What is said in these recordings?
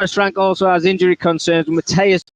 First rank also has injury concerns. Matthias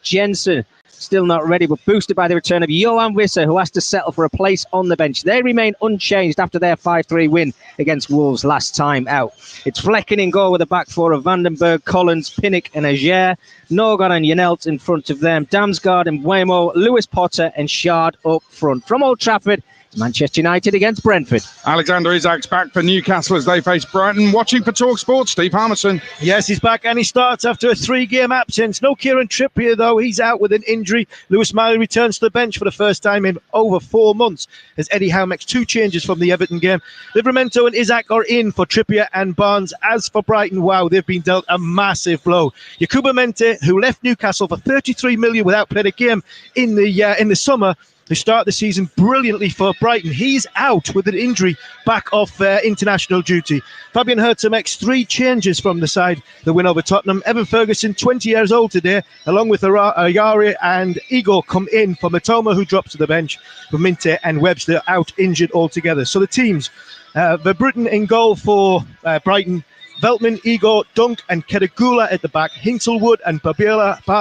Jensen still not ready, but boosted by the return of Johan Wissa, who has to settle for a place on the bench. They remain unchanged after their 5-3 win against Wolves last time out. It's Flecken in goal with a back four of Vandenberg, Collins, Pinnock and Ager. Norgard and Janelt in front of them. Damsgaard and Wemo, Lewis Potter and Shard up front. From Old Trafford, Manchester United against Brentford. Alexander Isak's back for Newcastle as they face Brighton. Watching for TalkSport, Steve Harmison. Yes, he's back and he starts after a 3-game absence. No Kieran Trippier though, he's out with an injury. Lewis Miley returns to the bench for the first time in over 4 months as Eddie Howe makes 2 changes from the Everton game. Livramento and Isak are in for Trippier and Barnes. As for Brighton, wow, they've been dealt a massive blow. Yakuba Mente, who left Newcastle for 33 million without playing a game in the summer, who started the season brilliantly for Brighton. He's out with an injury back off international duty. Fabian Hertz makes 3 changes from the side, the win over Tottenham. Evan Ferguson, 20 years old today, along with Ayari and Igor, come in for Matoma, who drops to the bench. For Minte and Webster out injured altogether. So the teams, Verbruggen in goal for Brighton, Veltman, Igor, Dunk and Kedagula at the back, Hinsselwood and Bielba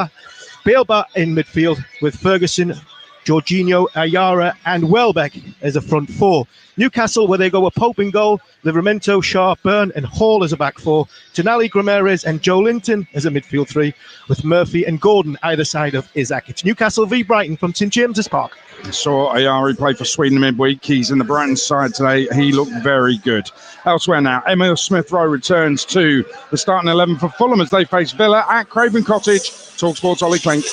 in midfield with Ferguson, Jorginho, Ayara and Welbeck as a front 4. Newcastle, where they go with Pope in goal, Livramento, Shaw, Byrne and Hall as a back 4. Tonali, Grameres and Joe Linton as a midfield 3, with Murphy and Gordon either side of Isak. It's Newcastle v Brighton from St James's Park. I saw Ayari play for Sweden midweek. He's in the Brighton side today. He looked very good. Elsewhere now, Emil Smith-Rowe returns to the starting 11 for Fulham as they face Villa at Craven Cottage. TalkSport's Ollie Klink.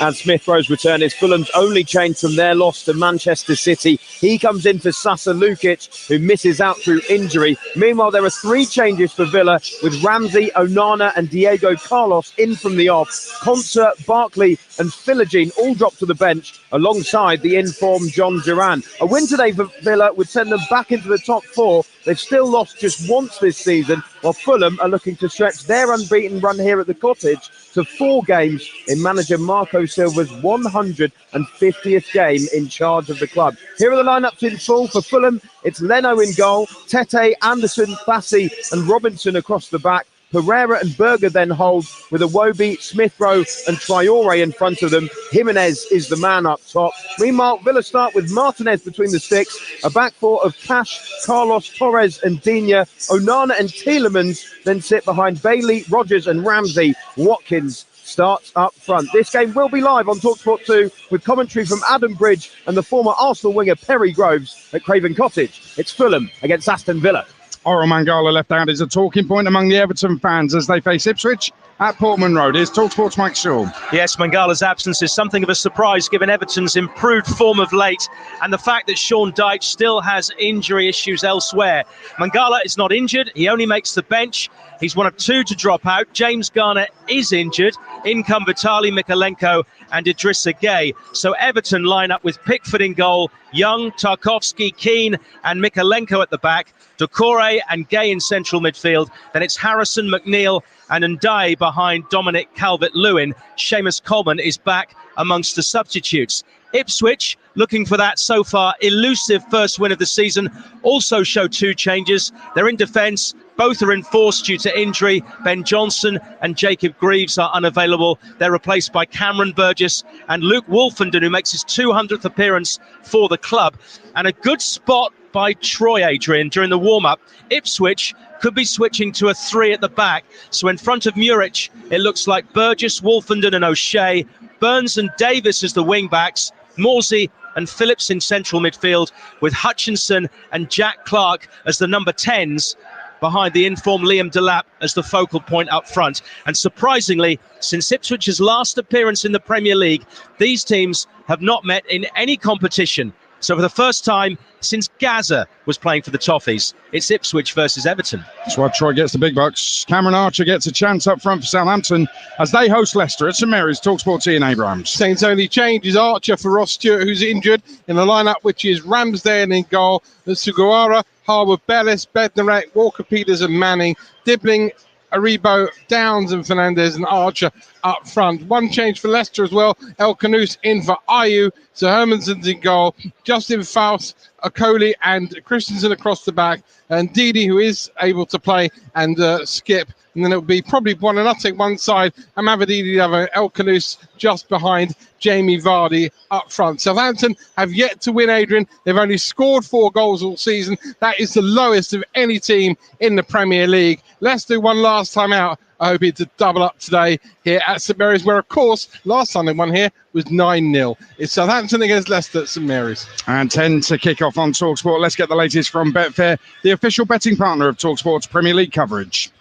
And Smith-Rowe's return is Fulham's only change from their loss to Manchester City. He comes in for Sasa Lukic, who misses out through injury. Meanwhile, there are 3 changes for Villa, with Ramsey, Onana and Diego Carlos in from the off. Concert, Barkley and Philogene all drop to the bench alongside the in-form John Duran. A win today for Villa would send them back into the top 4. They've still lost just once this season, while Fulham are looking to stretch their unbeaten run here at the Cottage to 4 games in manager Marco Silva's 150th game in charge of the club. Here are the lineups in full for Fulham. It's Leno in goal, Tete, Anderson, Bassi and Robinson across the back. Pereira and Berger then hold with Iwobi, Smith-Rowe and Traore in front of them. Jimenez is the man up top. Meanwhile, Villa start with Martinez between the sticks, a back 4 of Cash, Carlos, Torres and Digne. Onana and Tielemans then sit behind Bailey, Rogers and Ramsey. Watkins starts up front. This game will be live on TalkSport 2 with commentary from Adam Bridge and the former Arsenal winger Perry Groves at Craven Cottage. It's Fulham against Aston Villa. Oral Mangala left out is a talking point among the Everton fans as they face Ipswich at Portman Road. Here's TalkSport's Mike Shaw. Yes, Mangala's absence is something of a surprise given Everton's improved form of late and the fact that Sean Dyche still has injury issues elsewhere. Mangala is not injured. He only makes the bench. He's one of 2 to drop out. James Garner is injured. In come Vitaly Mikalenko and Idrissa Gueye. So Everton line up with Pickford in goal, Young, Tarkovsky, Keane and Mikalenko at the back, Doucouré and Gueye in central midfield. Then it's Harrison, McNeil and Ndiaye behind Dominic Calvert-Lewin. Seamus Coleman is back amongst the substitutes. Ipswich, looking for that so far elusive first win of the season, also show 2 changes. They're in defence. Both are enforced due to injury. Ben Johnson and Jacob Greaves are unavailable. They're replaced by Cameron Burgess and Luke Wolfenden, who makes his 200th appearance for the club. And a good spot by Troy Adrian during the warm-up. Ipswich could be switching to a 3 at the back. So in front of Muric, it looks like Burgess, Wolfenden and O'Shea, Burns and Davis as the wing-backs, Morsey and Phillips in central midfield, with Hutchinson and Jack Clark as the number 10s, behind the informed Liam Delap as the focal point up front. And surprisingly, since Ipswich's last appearance in the Premier League, these teams have not met in any competition. So for the first time since Gaza was playing for the Toffees, it's Ipswich versus Everton. That's why Troy gets the big bucks. Cameron Archer gets a chance up front for Southampton as they host Leicester at St Mary's. TalkSport's Ian Abrahams. Saints' only change is Archer for Ross Stewart, who's injured, in the lineup, which is Ramsdale in goal, Sugawara, Harwood, Bellis, Bednarek, Walker-Peters and Manning, Dibbling, Aribo, Downs and Fernandez and Archer up front. One change for Leicester as well. El Khanous in for Ayew. So Hermansen's in goal. Justin Faust, Okoli and Christensen across the back. And Didi, who is able to play, and Skip. And then it'll be probably Buonanotte one side and Mavididi the other. El Khanous just behind Jamie Vardy up front. Southampton have yet to win, Adrian. They've only scored 4 goals all season. That is the lowest of any team in the Premier League. Leicester won last time out. I hope it's a double up today here at St Mary's, where, of course, last time they won here was 9-0. It's Southampton against Leicester at St Mary's. And 10 to kick off on TalkSport. Let's get the latest from Betfair, the official betting partner of TalkSport's Premier League coverage.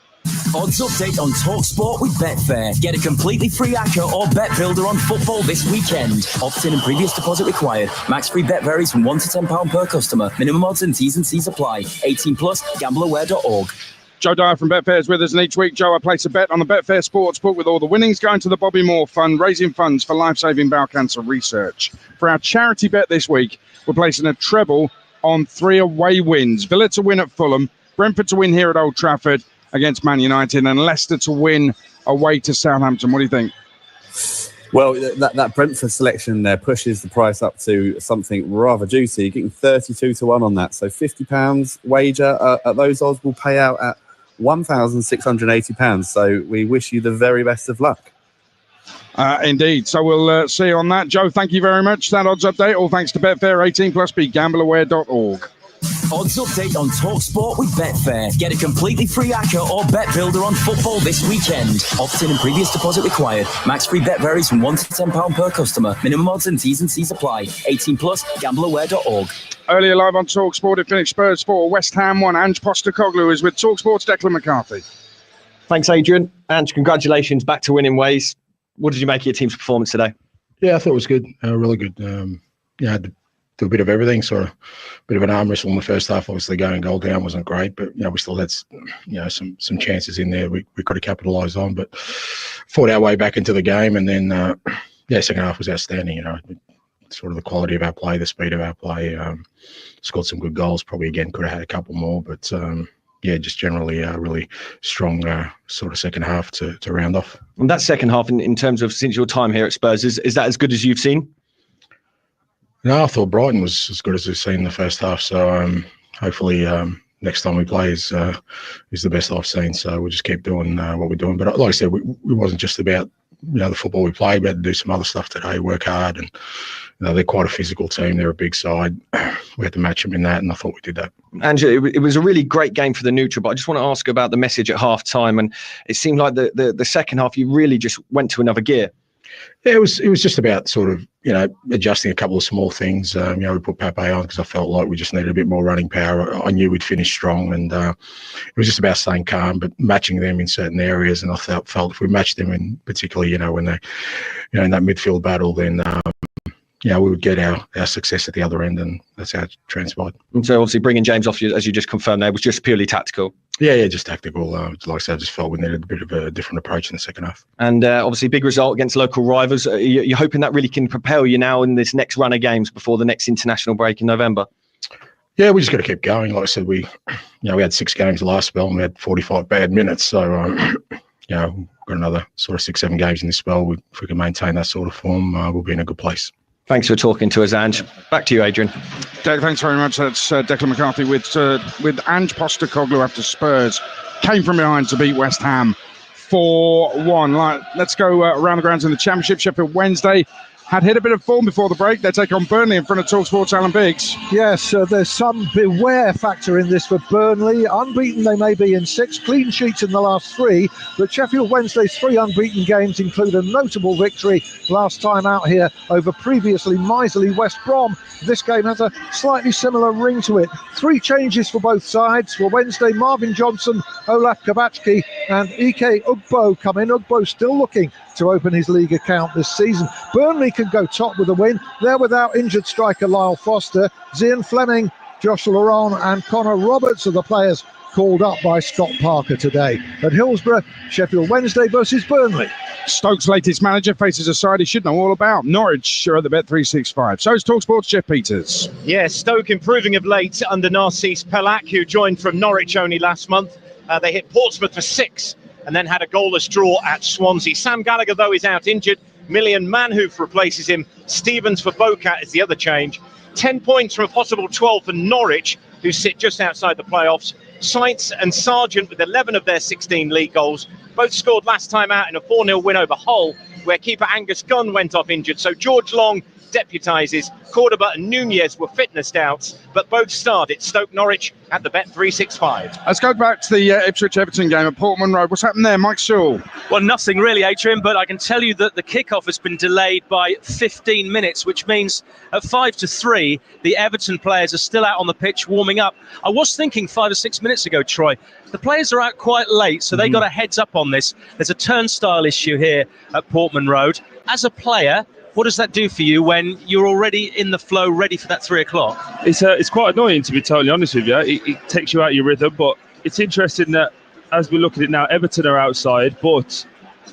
Odds update on TalkSport with Betfair. Get a completely free ACCA or bet builder on football this weekend. Opt-in and previous deposit required. Max free bet varies from £1 to £10 per customer. Minimum odds and T's and C's apply. 18 plus. Gambleaware.org. Joe Dyer from Betfair is with us, and each week, Joe, I place a bet on the Betfair Sportsbook with all the winnings going to the Bobby Moore Fund, raising funds for life-saving bowel cancer research. For our charity bet this week, we're placing a treble on 3 away wins. Villa to win at Fulham, Brentford to win here at Old Trafford against Man United, and Leicester to win away to Southampton. What do you think? Well, that Brentford selection there pushes the price up to something rather juicy. You're getting 32 to 1 on that. So £50 wager at those odds will pay out at £1,680. So we wish you the very best of luck. Indeed. So we'll see you on that. Joe, thank you very much. That odds update, all thanks to Betfair. 18 plus. Be gambleaware.org. Odds update on TalkSport with Betfair. Get a completely free ACCA or bet builder on football this weekend. Opt-in and previous deposit required. Max free bet varies from £1 to £10 per customer. Minimum odds and T's and C's apply. 18 plus. Gambleaware.org. Earlier live on TalkSport, it finished Spurs 4, West Ham 1. Ange Postecoglou is with TalkSport's Declan McCarthy. Thanks, Adrian. Ange, congratulations. Back to winning ways. What did you make of your team's performance today? Yeah, I thought it was good. Really good. I had to do a bit of everything, sort of a bit of an arm wrestle in the first half. Obviously, going goal down wasn't great, but we still had some chances in there we could have capitalised on, but fought our way back into the game, and then second half was outstanding. Sort of the quality of our play, the speed of our play. Scored some good goals. Probably again could have had a couple more, but just generally a really strong sort of second half to round off. And that second half, in terms of since your time here at Spurs, is that as good as you've seen? No, I thought Brighton was as good as we've seen in the first half. So hopefully next time we play is the best I've seen. So we'll just keep doing what we're doing. But like I said, we wasn't just about the football we played. We had to do some other stuff today, work hard, and they're quite a physical team. They're a big side. We had to match them in that, and I thought we did that. Angela, it was a really great game for the neutral, but I just want to ask about the message at half time. And it seemed like the second half, you really just went to another gear. Yeah, it was just about sort of, adjusting a couple of small things. We put Pape on because I felt like we just needed a bit more running power. I knew we'd finish strong, and it was just about staying calm, but matching them in certain areas. And I felt if we matched them in particularly, when they, in that midfield battle, then, we would get our success at the other end, and that's how it transpired. And so obviously bringing James off, as you just confirmed there, was just purely tactical. Yeah, just tactical. Like I said, I just felt we needed a bit of a different approach in the second half. And obviously big result against local rivals. You're hoping that really can propel you now in this next run of games before the next international break in November? Yeah, we just got to keep going. Like I said, we had 6 games the last spell and we had 45 bad minutes. So, we've got another sort of 6-7 games in this spell. If we can maintain that sort of form, we'll be in a good place. Thanks for talking to us, Ange. Back to you, Adrian. Thanks very much. That's Declan McCarthy with Ange Postecoglou after Spurs came from behind to beat West Ham 4-1. Let's go around the grounds in the Championship. Sheffield Wednesday had hit a bit of form before the break. They take on Burnley in front of TalkSport's Alan Biggs. Yes, there's some beware factor in this for Burnley. Unbeaten they may be in 6, clean sheets in the last 3, but Sheffield Wednesday's 3 unbeaten games include a notable victory last time out here over previously miserly West Brom. This game has a slightly similar ring to it. 3 changes for both sides. For Wednesday, Marvin Johnson, Olaf Kabachki and Ike Ugbo come in. Ugbo still looking to open his league account this season. Burnley can go top with a win. They're without injured striker Lyle Foster. Zian Fleming, Josh Laurent and Connor Roberts are the players called up by Scott Parker today. At Hillsborough, Sheffield Wednesday versus Burnley. Stoke's latest manager faces a side he should know all about. Norwich are at the Bet365. So is TalkSport's Jeff Peters. Yes, Stoke improving of late under Narcisse Pelak, who joined from Norwich only last month. They hit Portsmouth for 6 and then had a goalless draw at Swansea. Sam Gallagher, though, is out injured. Millian Manhoof replaces him. Stevens for Bocat is the other change. 10 points from a possible 12 for Norwich, who sit just outside the playoffs. Saints and Sargent with 11 of their 16 league goals. Both scored last time out in a 4-0 win over Hull, where keeper Angus Gunn went off injured. So George Long deputises. Cordoba and Nunez were fitness doubts, but both starred at Stoke Norwich at the Bet365. Let's go back to the Ipswich-Everton game at Portman Road. What's happened there, Mike Sewell? Well, nothing really, Adrian, but I can tell you that the kickoff has been delayed by 15 minutes, which means at 5-3, the Everton players are still out on the pitch warming up. I was thinking 5 or 6 minutes ago, Troy, the players are out quite late, so they got a heads up on this. There's a turnstile issue here at Portman Road. As a player, what does that do for you when you're already in the flow, ready for that 3 o'clock? It's quite annoying, to be totally honest with you. It takes you out of your rhythm, but it's interesting that as we look at it now, Everton are outside, but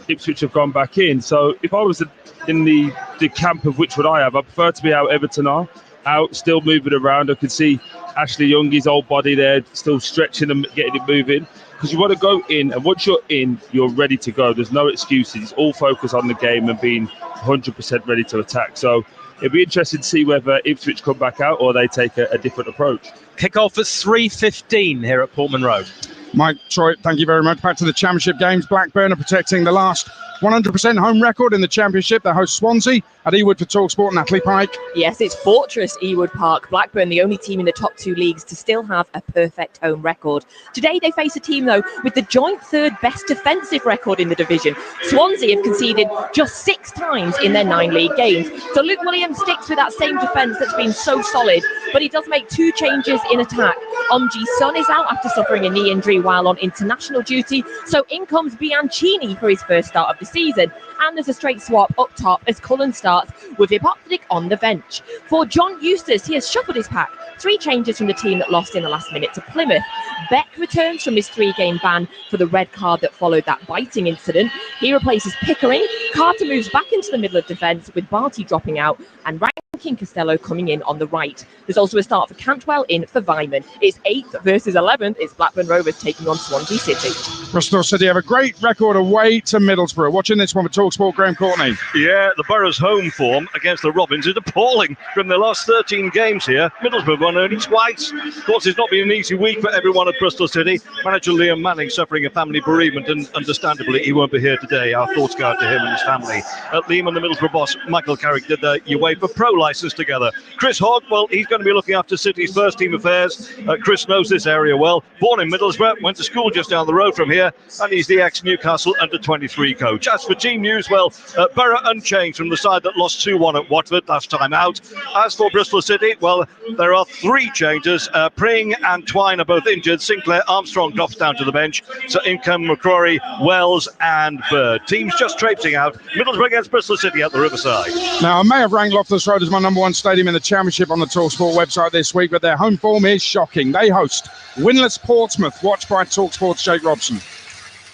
Ipswich have gone back in. So if I was in the camp of which would I have, I prefer to be out. Everton are out, still moving around. I can see Ashley Young, his old body there, still stretching and getting it moving. Because you want to go in, and once you're in, you're ready to go. There's no excuses. It's all focus on the game and being 100% ready to attack. So it'll be interesting to see whether Ipswich come back out or they take a different approach. Kick-off at 3:15 here at Portman Road. Mike, Troy, thank you very much. Back to the Championship games. Blackburn are protecting the last 100% home record in the Championship. They host Swansea at Ewood for TalkSport. Natalie Pike. Yes, it's Fortress Ewood Park. Blackburn, the only team in the top 2 leagues to still have a perfect home record. Today they face a team, though, with the joint third best defensive record in the division. Swansea have conceded just 6 times in their 9 league games. So Luke Williams sticks with that same defence that's been so solid, but he does make 2 changes in attack. Omji Son is out after suffering a knee injury while on international duty, so in comes Bianchini for his first start of the season, and there's a straight swap up top as Cullen starts with Ipoptic on the bench. For John Eustace, he has shuffled his pack. 3 changes from the team that lost in the last minute to Plymouth. Beck returns from his 3-game ban for the red card that followed that biting incident. He replaces Pickering. Carter moves back into the middle of defence with Barty dropping out and Rankin Costello coming in on the right. There's also a start for Cantwell in for Vyman. It's 8th versus 11th. It's Blackburn Rovers taking on Swansea City. Bristol City have a great record away to Middlesbrough. Watching this one with TalkSport, Graham Courtney. Yeah, the Borough's home form against the Robins is appalling. From their last 13 games here, Middlesbrough won only twice. Of course, it's not been an easy week for everyone at Bristol City. Manager Liam Manning suffering a family bereavement, and understandably he won't be here today. Our thoughts go out to him and his family. Liam and the Middlesbrough boss, Michael Carrick, did the UEFA Pro licence together. Chris Hogg, well, he's going to be looking after City's first team affairs. Chris knows this area well. Born in Middlesbrough, went to school just down the road from here, and he's the ex-Newcastle under-23 coach. As for team news, well, Borough unchanged from the side that lost 2-1 at Watford last time out. As for Bristol City, well, there are 3 changes. Pring and Twine are both injured. Sinclair Armstrong drops down to the bench. So in come McCrory, Wells and Bird. Teams just traipsing out. Middlesbrough against Bristol City at the Riverside. Now, I may have ranked Loftus Road as my number 1 stadium in the Championship on the TalkSport website this week, but their home form is shocking. They host winless Portsmouth, watched by TalkSport's Jake Robson.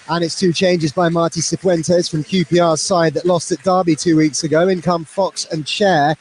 And it's 2 changes by Marty Cifuentes from QPR's side that lost at Derby 2 weeks ago. In come Fox and Chair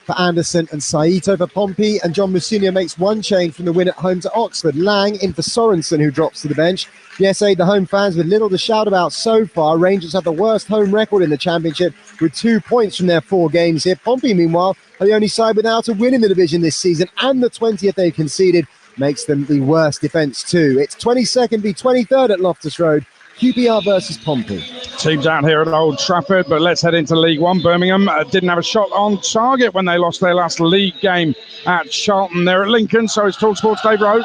for Anderson and Saito for Pompey. And John Musinho makes 1 change from the win at home to Oxford. Lang in for Sorensen, who drops to the bench. Yes, the home fans with little to shout about so far. Rangers have the worst home record in the Championship with 2 points from their 4 games here. Pompey, meanwhile, are the only side without a win in the division this season, and the 20th they've conceded makes them the worst defence too. It's 22nd v 23rd at Loftus Road. QPR versus Pompey. Teams out here at Old Trafford, but let's head into League One. Birmingham didn't have a shot on target when they lost their last league game at Charlton. They're at Lincoln, so it's TalkSport's Dave Rowe.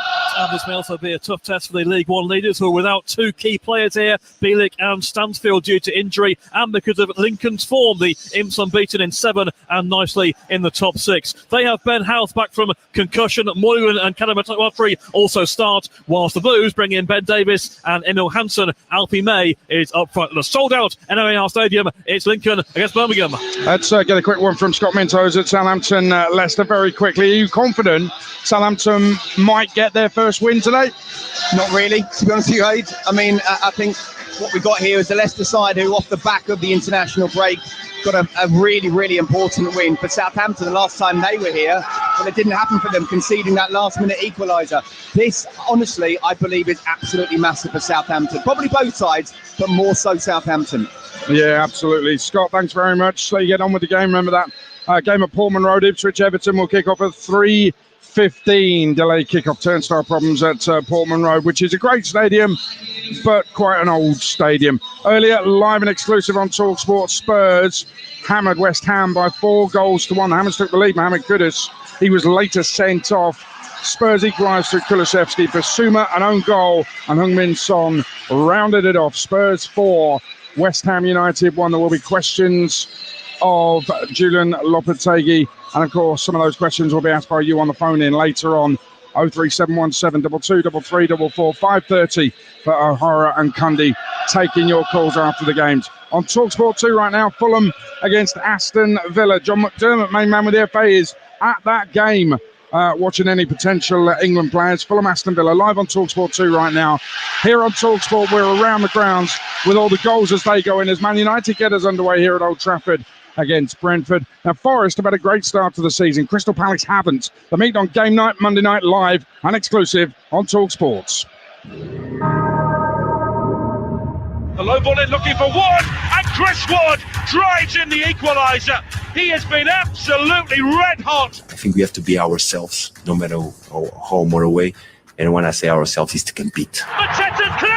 This may also be a tough test for the League One leaders, who are without 2 key players here, Bielik and Stansfield, due to injury and because of Lincoln's form. The Imps unbeaten in 7 and nicely in the top 6. They have Ben House back from concussion. Moylan and Kanamatawafri also start, whilst the Blues bring in Ben Davis and Emil Hansen. Alfie May is up front. The sold-out NRAR Stadium. It's Lincoln against Birmingham. Let's get a quick one from Scott Mintos at Southampton. Leicester, very quickly. Are you confident Southampton might get their first win today? Not really, to be honest with you, Aid. I mean, I think what we've got here is the Leicester side who, off the back of the international break, got a really, really important win for Southampton. The last time they were here, but it didn't happen for them, conceding that last-minute equaliser. This, honestly, I believe is absolutely massive for Southampton. Probably both sides, but more so Southampton. Yeah, absolutely. Scott, thanks very much. So you get on with the game. Remember that game at Portman Road, Ipswich Everton will kick off at 3:15. Delayed kickoff, turnstile problems at Portman Road, which is a great stadium, but quite an old stadium. Earlier, live and exclusive on TalkSport, Spurs hammered West Ham by 4-1. The Hammers took the lead. Mohamed Kudus, he was later sent off. Spurs equalised through Kulusevski. Basuma, an own goal, and Heung-min Son rounded it off. Spurs 4, West Ham United 1. There will be questions of Julian Lopetegui, and of course some of those questions will be asked by you on the phone in later on. 03717 223344 5:30 for O'Hara and Cundy, taking your calls after the games. On TalkSport 2 right now, Fulham against Aston Villa. John McDermott, main man with the FA, is at that game, watching any potential England players. Fulham Aston Villa live on TalkSport 2 right now. Here on TalkSport, we're around the grounds with all the goals as they go in, as Man United get us underway here at Old Trafford against Brentford. Now, Forest have had a great start to the season. Crystal Palace haven't. They meet on game night, Monday night, live and exclusive on TalkSport. The low ball in, looking for Wood, and Chris Wood drives in the equaliser. He has been absolutely red hot. I think we have to be ourselves, no matter home or away. And when I say ourselves, is to compete. Mateta's clear!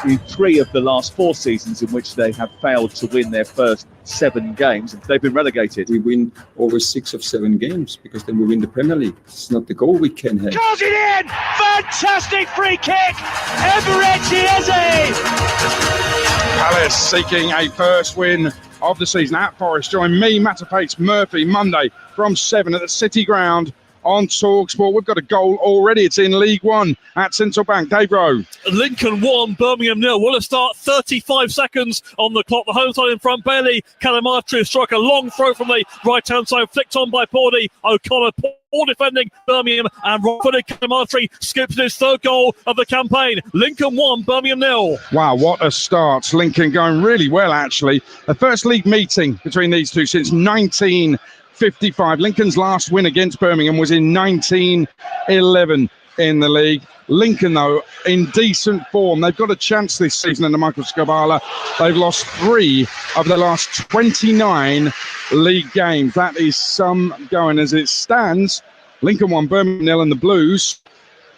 In 3 of the last 4 seasons in which they have failed to win their first 7 games, they've been relegated. We win over 6 of 7 games because then we win the Premier League. It's not the goal we can have. Draws it in! Fantastic free kick! Eberechi Eze! Palace seeking a first win of the season at Forest. Join me, Matapace Murphy, Monday from 7 at the City Ground on TalkSport. We've got a goal already. It's in League One at Central Bank. Dave Rowe. Lincoln 1, Birmingham 0. Will it start? 35 seconds on the clock. The home side in front. Bailey Calamatri struck a long throw from the right-hand side, flicked on by Pordy. O'Connor, poor defending Birmingham, and Rodford Calamatri scoops his 3rd goal of the campaign. Lincoln 1, Birmingham 0. Wow, what a start. Lincoln going really well, actually. The first league meeting between these two since 1955. Lincoln's last win against Birmingham was in 1911 in the league. Lincoln, though, in decent form. They've got a chance this season under Michael Scabala. They've lost 3 of their last 29 league games. That is some going as it stands. Lincoln 1, Birmingham 0, and the Blues,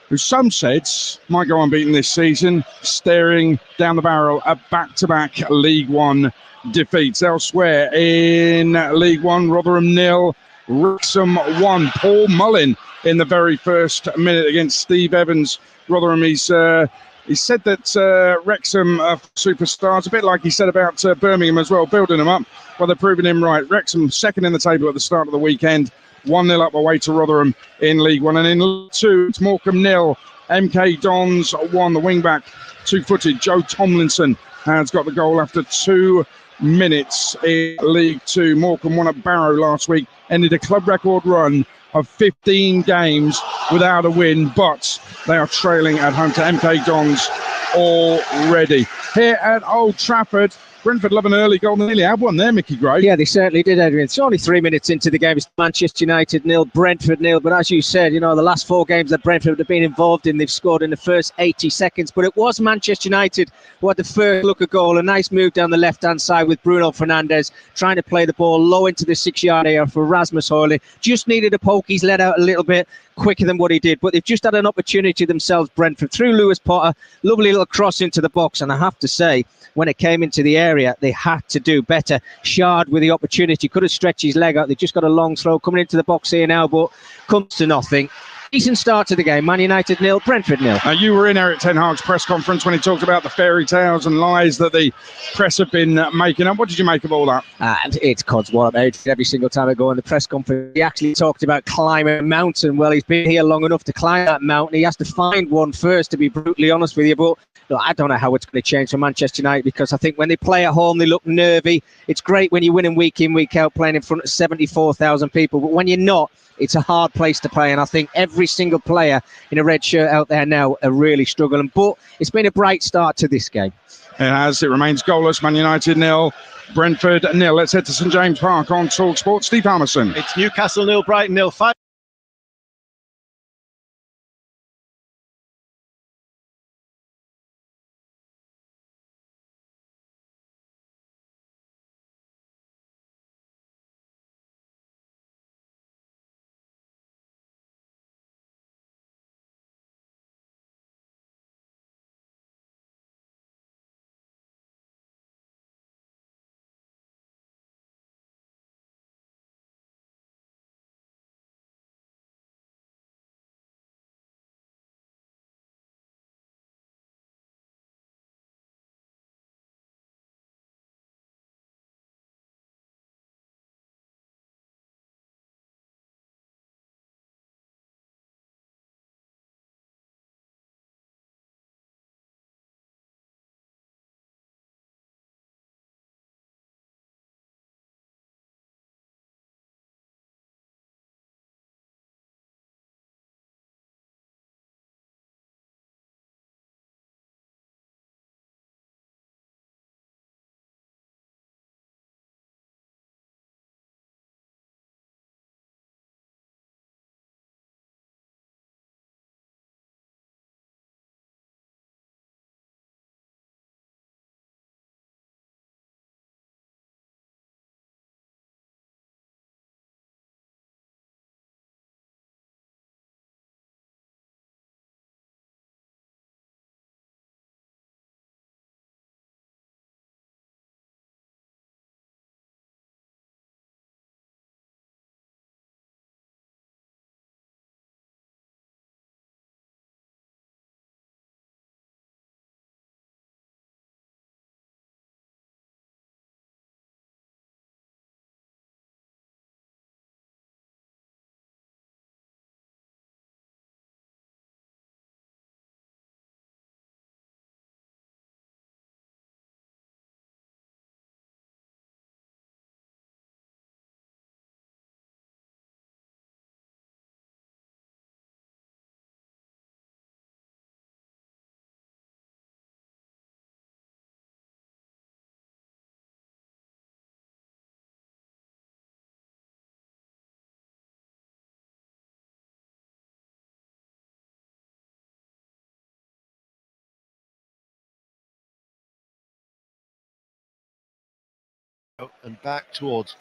who some said might go unbeaten this season, staring down the barrel at back-to-back League One defeats. Elsewhere in League One, Rotherham 0, Wrexham 1. Paul Mullin in the very first minute against Steve Evans. Rotherham, he said that Wrexham are superstars, a bit like he said about Birmingham as well, building them up. Well, they're proving him right. Wrexham second in the table at the start of the weekend, 1-0 up away to Rotherham in League One. And in League Two, it's Morecambe 0, MK Dons 1. The wing-back, two-footed Joe Tomlinson has got the goal after 2 minutes in League Two. Morecambe won at Barrow last week, ended a club record run of 15 games without a win, but they are trailing at home to MK Dons already. Here at Old Trafford, Brentford love an early goal. They nearly had one there, Mickey Gray. Yeah, they certainly did, Adrian. It's only 3 minutes into the game. It's Manchester United 0, Brentford 0. But as you said, the last 4 games that Brentford have been involved in, they've scored in the first 80 seconds. But it was Manchester United who had the first look at goal. A nice move down the left-hand side with Bruno Fernandes trying to play the ball low into the 6-yard area for Rasmus Højlund. Just needed a poke. He's let out a little bit quicker than what he did. But they've just had an opportunity themselves, Brentford, through Lewis Potter. Lovely little cross into the box. And I have to say, when it came into the area, they had to do better. Shard with the opportunity, could have stretched his leg out. They've just got a long throw coming into the box here now, but comes to nothing. Decent start to the game. Man United 0, Brentford 0. You were in Eric Ten Hag's press conference when he talked about the fairy tales and lies that the press have been making up. What did you make of all that? It's codswallop, Adrian. Every single time I go in the press conference, he actually talked about climbing a mountain. Well, he's been here long enough to climb that mountain. He has to find one first, to be brutally honest with you. But look, I don't know how it's going to change for Manchester United, because I think when they play at home, they look nervy. It's great when you're winning week in, week out, playing in front of 74,000 people. But when you're not, it's a hard place to play, and I think every single player in a red shirt out there now are really struggling. But it's been a bright start to this game. It has. It remains goalless. Man United 0, Brentford 0. Let's head to St James Park on TalkSport. Steve Harmison. It's Newcastle 0, Brighton 0. And back towards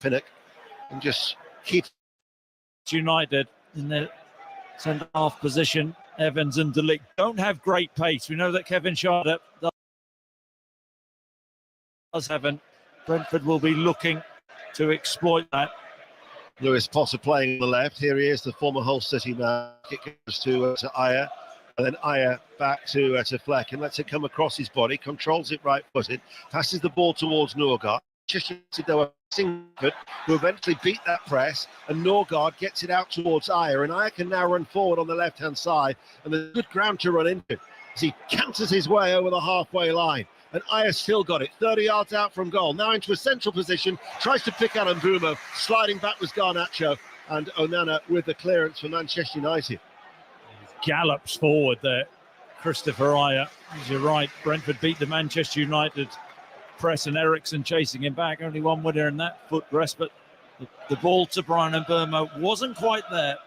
Pinnock and just keep United in their centre half position. Evans and De Ligt don't have great pace. We know that Kevin Schade does haven't. Brentford will be looking to exploit that. Lewis Potter playing on the left. Here he is, the former Hull City man. It goes to Ayer, and then Ayer back to Fleck, and lets it come across his body. Controls it right-footed. Passes the ball towards Norgard. Who eventually beat that press, and Norgard gets it out towards Ayer, and Ayer can now run forward on the left-hand side, and there's good ground to run into as he canters his way over the halfway line. And Ayer still got it, 30 yards out from goal. Now into a central position, tries to pick out Mbeumo. Sliding back was Garnacho, and Onana with the clearance for Manchester United. Gallops forward there, Christopher Ayer. As you're right, Brentford beat the Manchester United press, and Eriksson chasing him back. Only one winner in that foot rest, but the ball to Brian Mbeumo wasn't quite there.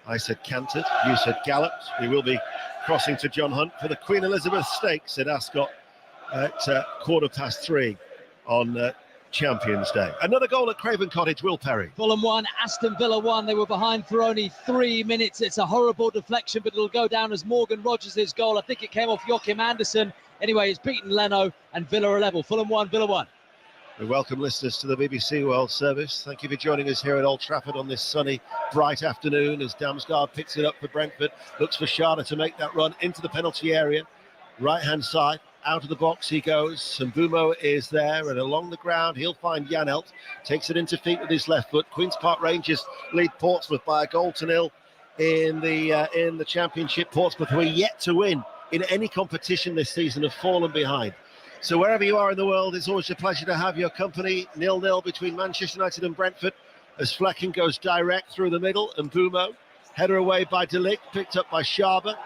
I said cantered, you said galloped. We will be crossing to John Hunt for the Queen Elizabeth Stakes at Ascot at 3:15 on Champions Day. Another goal at Craven Cottage, Will Perry. Fulham 1, Aston Villa 1. They were behind for only 3 minutes. It's a horrible deflection, but it'll go down as Morgan Rogers' goal. I think it came off Joachim Andersen. Anyway, it's beaten Leno, and Villa are level. Fulham 1, Villa 1. We welcome listeners to the BBC World Service. Thank you for joining us here at Old Trafford on this sunny, bright afternoon as Damsgaard picks it up for Brentford. Looks for Sharda to make that run into the penalty area. Right-hand side. Out of the box he goes. Mbumo is there, and along the ground he'll find Janelt. Takes it into feet with his left foot. Queen's Park Rangers lead Portsmouth by 1-0 in the Championship. Portsmouth were yet to win in any competition this season, have fallen behind. So wherever you are in the world, it's always a pleasure to have your company. 0-0 between Manchester United and Brentford as Flecken goes direct through the middle. Mbumo, header away by De Ligt, picked up by Sharda,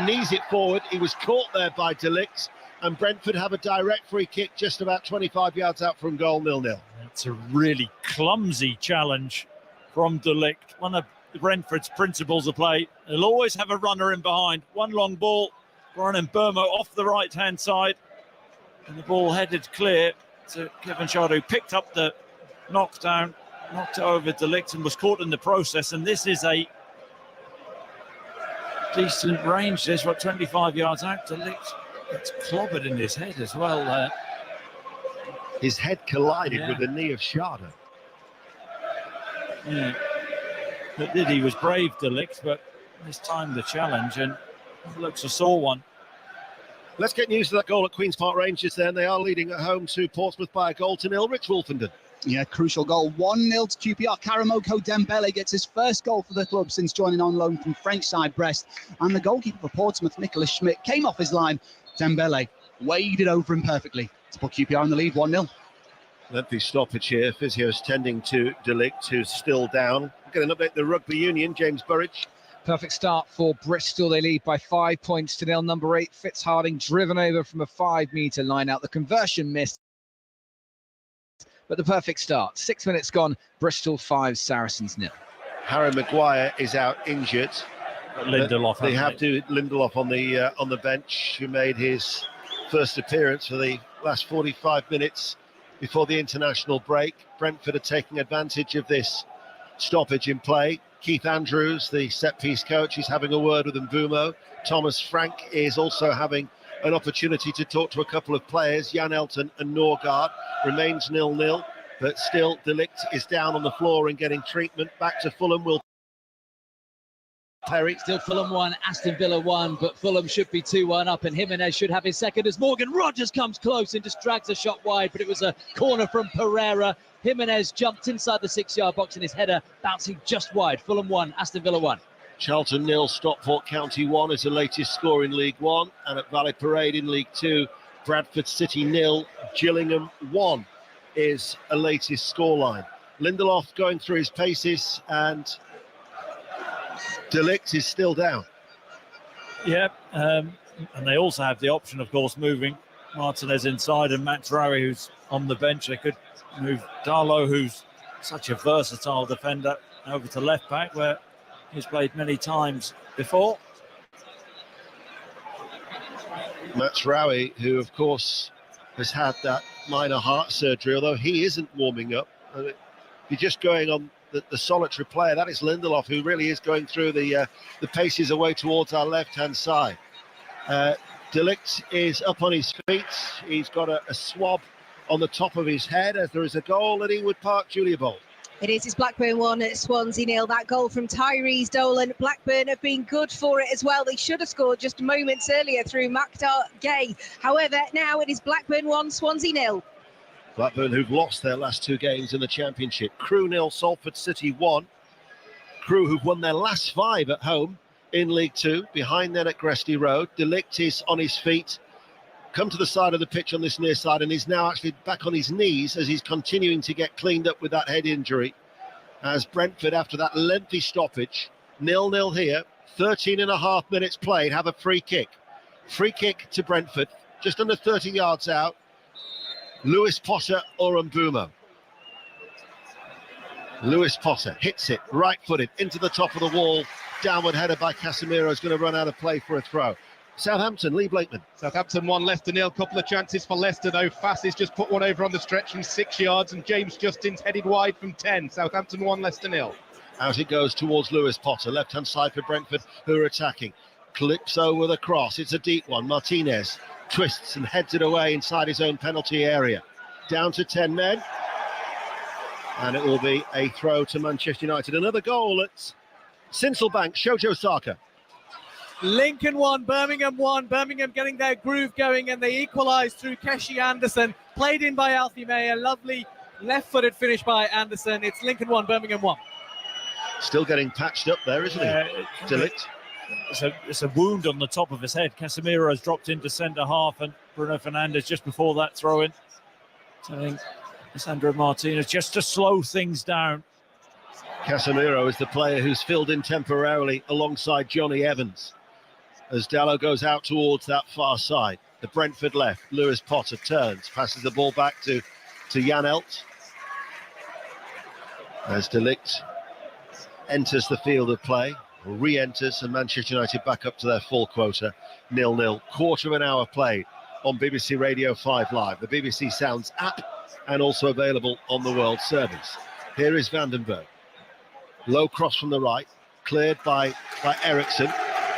knees it forward. He was caught there by De Ligt. And Brentford have a direct free kick just about 25 yards out from goal, 0-0. It's a really clumsy challenge from De Ligt. One of Brentford's principles of play. They'll always have a runner in behind. One long ball, Brian Mbumo off the right-hand side. And the ball headed clear to Kevin Sharda, who picked up the knockdown, knocked it over De Ligt and was caught in the process. And this is a decent range. This, 25 yards out. De Ligt gets clobbered in his head as well there. His head collided with the knee of Sharda. Yeah. But he was brave, De Ligt, but this time the challenge, and it looks a sore one. Let's get news of that goal at Queen's Park Rangers then. They are leading at home to Portsmouth by 1-0. Rich Wolfenden. Yeah, crucial goal. 1-0 to QPR. Karamoko Dembele gets his first goal for the club since joining on loan from French side Brest. And the goalkeeper for Portsmouth, Nicholas Schmidt, came off his line. Dembele waded over him perfectly to put QPR in the lead 1-0. Lengthy stoppage here. Physio's tending to De Ligt, who's still down. We're going to update the Rugby Union, James Burridge. Perfect start for Bristol. They lead by 5 points to 0. Number 8, Fitzharding, driven over from a 5-metre line out. The conversion missed, but the perfect start. 6 minutes gone. Bristol 5, Saracens 0. Harry Maguire is out injured. Lindelof. They have Lindelof on the bench, who made his first appearance for the last 45 minutes before the international break. Brentford are taking advantage of this stoppage in play. Keith Andrews, the set-piece coach, is having a word with Mbumo. Thomas Frank is also having an opportunity to talk to a couple of players. Jan Elton and Norgard. Remains 0-0, but still De Ligt is down on the floor and getting treatment. Back to Fulham, Will Perry. Still Fulham 1, Aston Villa 1, but Fulham should be 2-1 up, and Jimenez should have his second as Morgan Rogers comes close and just drags a shot wide, but it was a corner from Pereira. Jimenez jumped inside the 6-yard box and his header bouncing just wide. Fulham 1, Aston Villa 1. Charlton 0, Stockport County 1 is the latest score in League 1, and at Valley Parade in League 2, Bradford City 0, Gillingham 1 is a latest scoreline. Lindelof going through his paces, and De Ligt is still down. Yeah, and they also have the option, of course, moving Martinez inside and Matt Rowie, who's on the bench. They could move Darlow, who's such a versatile defender, over to left back, where he's played many times before. Matt Rowie, who of course has had that minor heart surgery, although he isn't warming up. If you're just going on the solitary player, that is Lindelof, who really is going through the paces away towards our left-hand side. De Ligt is up on his feet. He's got a swab on the top of his head as there is a goal at Ewood Park. Julia Bolt. It is. It's Blackburn 1 at Swansea 0. That goal from Tyrese Dolan. Blackburn have been good for it as well. They should have scored just moments earlier through Makdar Gay. However, now it is Blackburn 1, Swansea 0. Blackburn, who've lost their last 2 games in the Championship. Crewe 0, Salford City 1. Crewe, who've won their last 5 at home in League 2. Behind them at Gresty Road. De Ligt is on his feet. Come to the side of the pitch on this near side, and he's now actually back on his knees as he's continuing to get cleaned up with that head injury. As Brentford, after that lengthy stoppage, 0-0 here, 13 and a half minutes played, have a free kick. Free kick to Brentford, just under 30 yards out. Lewis Potter or Mbumo. Lewis Potter hits it, right-footed, into the top of the wall. Downward header by Casemiro is going to run out of play for a throw. Southampton, Lee Blakeman. Southampton 1, Leicester 0. Couple of chances for Leicester though. Fassi's just put one over on the stretch from 6 yards, and James Justin's headed wide from 10. Southampton 1, Leicester 0. Out it goes towards Lewis Potter, left-hand side for Brentford, who are attacking. Clips over the cross, it's a deep one. Martinez twists and heads it away inside his own penalty area. Down to 10 men. And it will be a throw to Manchester United. Another goal at Sinsel-Bank, Shojo Saka. Lincoln 1, Birmingham 1. Birmingham getting their groove going, and they equalised through Keshi Anderson. Played in by Alfie May, a lovely left-footed finish by Anderson. It's Lincoln 1, Birmingham 1. Still getting patched up there, isn't he? Delict. It's a wound on the top of his head. Casemiro has dropped into centre half, and Bruno Fernandes just before that throw-in, telling Sandro Martinez just to slow things down. Casemiro is the player who's filled in temporarily alongside Johnny Evans as Dalot goes out towards that far side. The Brentford left, Lewis Potter turns, passes the ball back to Jan Elt as Delict enters the field of play, or re-enters, and Manchester United back up to their full quota, 0-0. Quarter of an hour played on BBC Radio 5 Live, the BBC Sounds app, and also available on the World Service. Here is Vandenberg. Low cross from the right, cleared by Eriksson.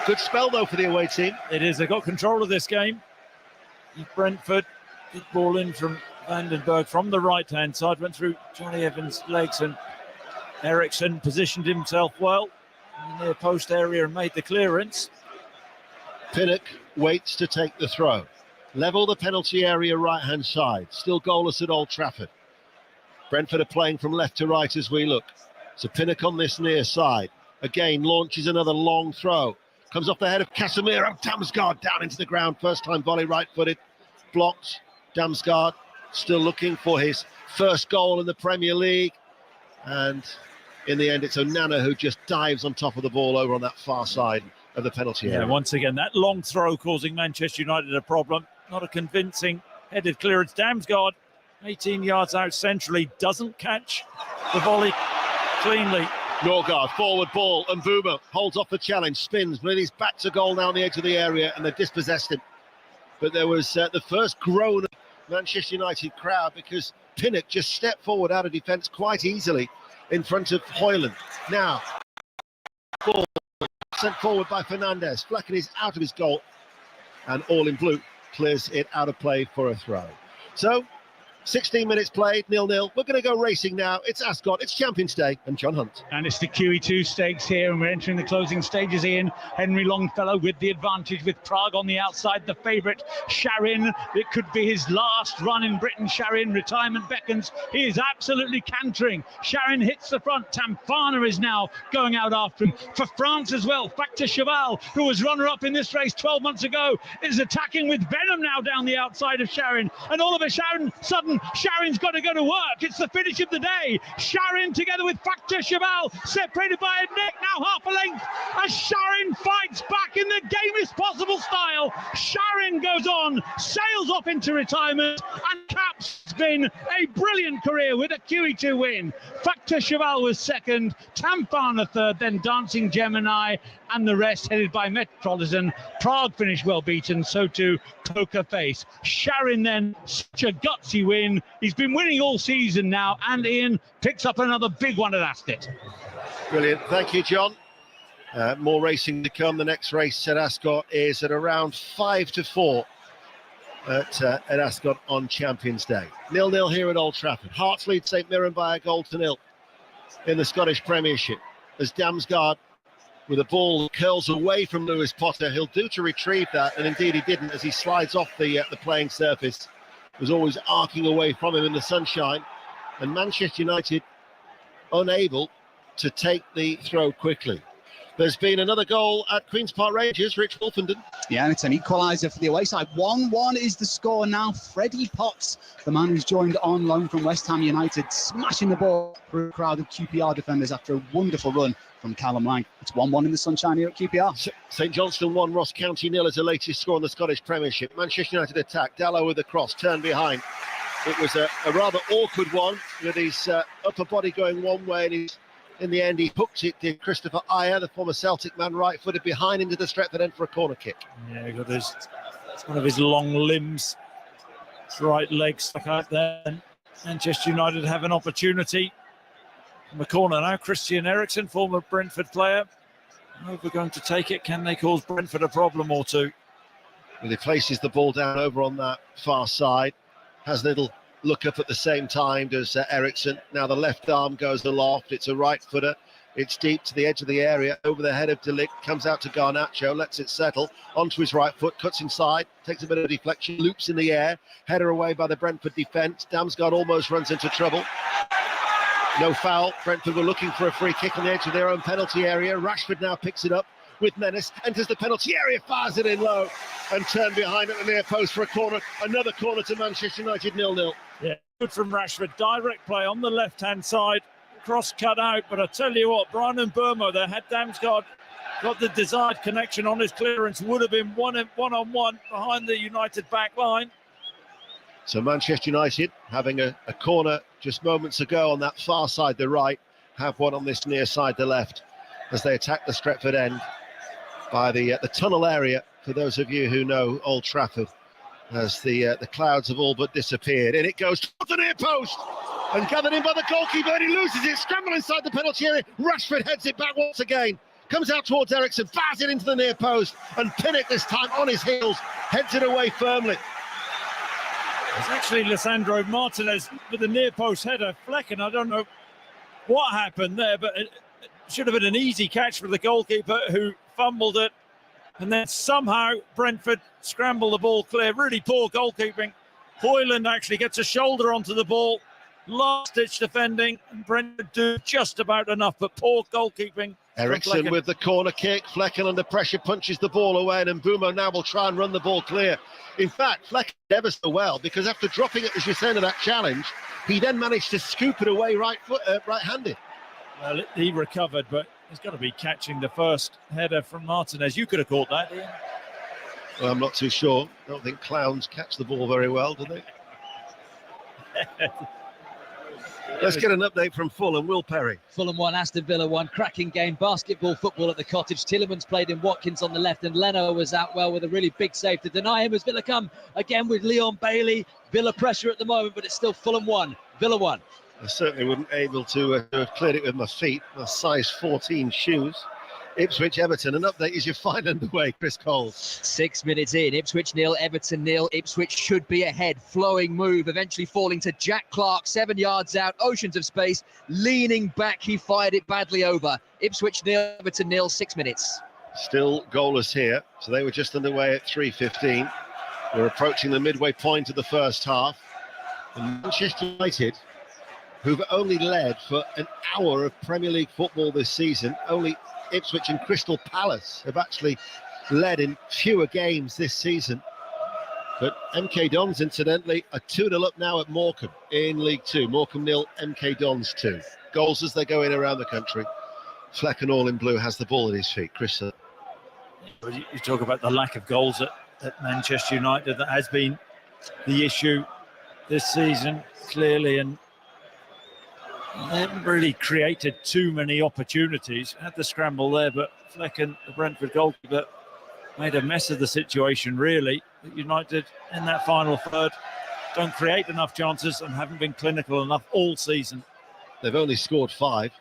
Good spell, though, for the away team. It is. They got control of this game. Brentford, good ball in from Vandenberg from the right-hand side, went through Johnny Evans' legs, and Eriksson positioned himself well in the near post area and made the clearance. Pinnock waits to take the throw. Level the penalty area right-hand side. Still goalless at Old Trafford. Brentford are playing from left to right as we look. So Pinnock on this near side. Again, launches another long throw. Comes off the head of Casemiro. Damsgaard down into the ground. First time volley, right-footed. Blocked. Damsgaard still looking for his first goal in the Premier League. And in the end, it's Onana who just dives on top of the ball over on that far side of the penalty area. Yeah, once again, that long throw causing Manchester United a problem. Not a convincing headed clearance. Damsgaard, 18 yards out centrally, doesn't catch the volley cleanly. Norgard, forward ball, and Mbeumo holds off the challenge, spins, but he's back to goal now on the edge of the area, and they've dispossessed him. But there was the first groan of Manchester United crowd because Pinnock just stepped forward out of defence quite easily in front of Højlund. Now, ball sent forward by Fernandes. Flecken is out of his goal, and all in blue clears it out of play for a throw. So, 16 minutes played, 0-0. We're going to go racing now. It's Ascot, it's Champions Day, and John Hunt. And it's the QE2 stakes here, and we're entering the closing stages. Ian Henry Longfellow with the advantage, with Prague on the outside. The favourite, Sharin. It could be his last run in Britain. Sharin, retirement beckons. He is absolutely cantering. Sharin hits the front. Tamfana is now going out after him. For France as well, Factor Cheval, who was runner-up in this race 12 months ago, is attacking with venom now down the outside of Sharin. And all of a sudden, Sharin's got to go to work. It's the finish of the day. Sharin together with Factor Cheval, separated by a neck, now half a length, as Sharin fights back in the gamest possible style. Sharin goes on, sails off into retirement, and caps been a brilliant career with a QE2 win. Factor Cheval was second, Tamfana third, then Dancing Gemini, and the rest headed by Metropolitan. Prague finished well beaten, so too Poker Face. Sharin then, such a gutsy win. He's been winning all season now, and Ian picks up another big one at Ascot. Brilliant, thank you, John. More racing to come. The next race at Ascot is at around 5-4 at Ascot on Champions Day. 0-0 here at Old Trafford. Hearts lead St Mirren by a goal to nil in the Scottish Premiership as Damsgaard, with a ball that curls away from Lewis Potter. He'll do to retrieve that, and indeed he didn't, as he slides off the playing surface. It was always arcing away from him in the sunshine, and Manchester United unable to take the throw quickly. There's been another goal at Queen's Park Rangers, Rich Wolfenden. Yeah, and it's an equaliser for the away side. 1-1 is the score now. Freddie Potts, the man who's joined on loan from West Ham United, smashing the ball through a crowd of QPR defenders after a wonderful run from Callum Lang. It's 1-1 in the sunshine here at QPR. St Johnstone 1, Ross County 0 is the latest score in the Scottish Premiership. Manchester United attack, Dalot with the cross, turn behind. It was a rather awkward one with his upper body going one way and his In the end, he hooked it to Christopher Ayer, the former Celtic man, right-footed behind into the Stretford end for a corner kick. Yeah, he got one of his long limbs, his right leg stuck out there. And Manchester United have an opportunity from the corner now. Christian Eriksen, former Brentford player. Over going to take it. Can they cause Brentford a problem or two? Well, he places the ball down over on that far side. Has a little look up at the same time, does Eriksen. Now the left arm goes aloft. It's a right footer. It's deep to the edge of the area, over the head of De Ligt, comes out to Garnacho, lets it settle, onto his right foot, cuts inside, takes a bit of a deflection, loops in the air, header away by the Brentford defence. Damsgaard almost runs into trouble. No foul. Brentford were looking for a free kick on the edge of their own penalty area. Rashford now picks it up with menace, enters the penalty area, fires it in low, and turned behind at the near post for a corner. Another corner to Manchester United, 0-0. Yeah, good from Rashford. Direct play on the left-hand side. Cross cut out, but I tell you what, Brian Mbeumo there, had Damsgaard got the desired connection on his clearance, would have been one-on-one behind the United back line. So Manchester United, having a corner just moments ago on that far side, the right, have one on this near side, the left, as they attack the Stretford end by the tunnel area, for those of you who know Old Trafford, as the clouds have all but disappeared. And it goes to the near post, and gathered in by the goalkeeper, and he loses it, scramble inside the penalty area. Rashford heads it back once again, comes out towards Eriksen, fires it into the near post, and Pinnock this time on his heels, heads it away firmly. It's actually Lisandro Martinez with the near post header. Flecken, I don't know what happened there, but it should have been an easy catch for the goalkeeper, who fumbled it. And then somehow Brentford scrambled the ball clear. Really poor goalkeeping. Hoyland actually gets a shoulder onto the ball. Last-ditch defending, and Brentford do just about enough, but poor goalkeeping. Eriksen with the corner kick. Flecken under pressure punches the ball away, and Mbeumo now will try and run the ball clear. In fact, Flecken ever so well, because after dropping it as you said of that challenge, he then managed to scoop it away right-handed. Well, he recovered, but he's got to be catching the first header from Martinez. You could have caught that, Ian. Well, I'm not too sure. I don't think clowns catch the ball very well, do they? Let's get an update from Fulham. Will Perry. Fulham 1, Aston Villa 1. Cracking game. Basketball, football at the Cottage. Tillemans played in Watkins on the left, and Leno was out well with a really big save to deny him as Villa come again with Leon Bailey. Villa pressure at the moment, but it's still Fulham 1, Villa 1. I certainly wouldn't able to have cleared it with my feet. My size 14 shoes. Ipswich, Everton. An update as you find underway, Chris Coles. 6 minutes in, Ipswich 0, Everton 0. Ipswich should be ahead. Flowing move, eventually falling to Jack Clark, 7 yards out, oceans of space. Leaning back, he fired it badly over. Ipswich 0, Everton 0, 6 minutes. Still goalless here, so they were just underway at 3:15. We're approaching the midway point of the first half. And Manchester United, who've only led for an hour of Premier League football this season, only Ipswich and Crystal Palace have actually led in fewer games this season. But MK Dons, incidentally, are 2-0 up now at Morecambe in League Two. Morecambe 0, MK Dons 2. Goals as they go in around the country. Flecken all in blue has the ball at his feet. Chris. You talk about the lack of goals at Manchester United. That has been the issue this season, clearly, and they haven't really created too many opportunities. Had the scramble there, but Flecken, the Brentford goalkeeper, made a mess of the situation, really. United, in that final third, don't create enough chances and haven't been clinical enough all season. They've only scored 5.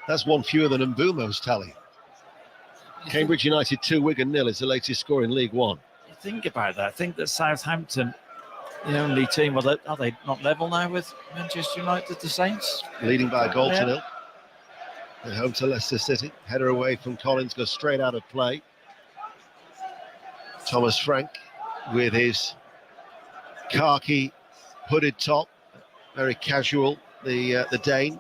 That's one fewer than Mbeumo's tally. Cambridge United 2, Wigan 0 is the latest score in League One. You think about that. I think that Southampton, the only team, well, are they not level now with Manchester United, the Saints? Leading by a goal to 0. They're home to Leicester City. Header away from Collins, goes straight out of play. Thomas Frank with his khaki hooded top, very casual, the Dane.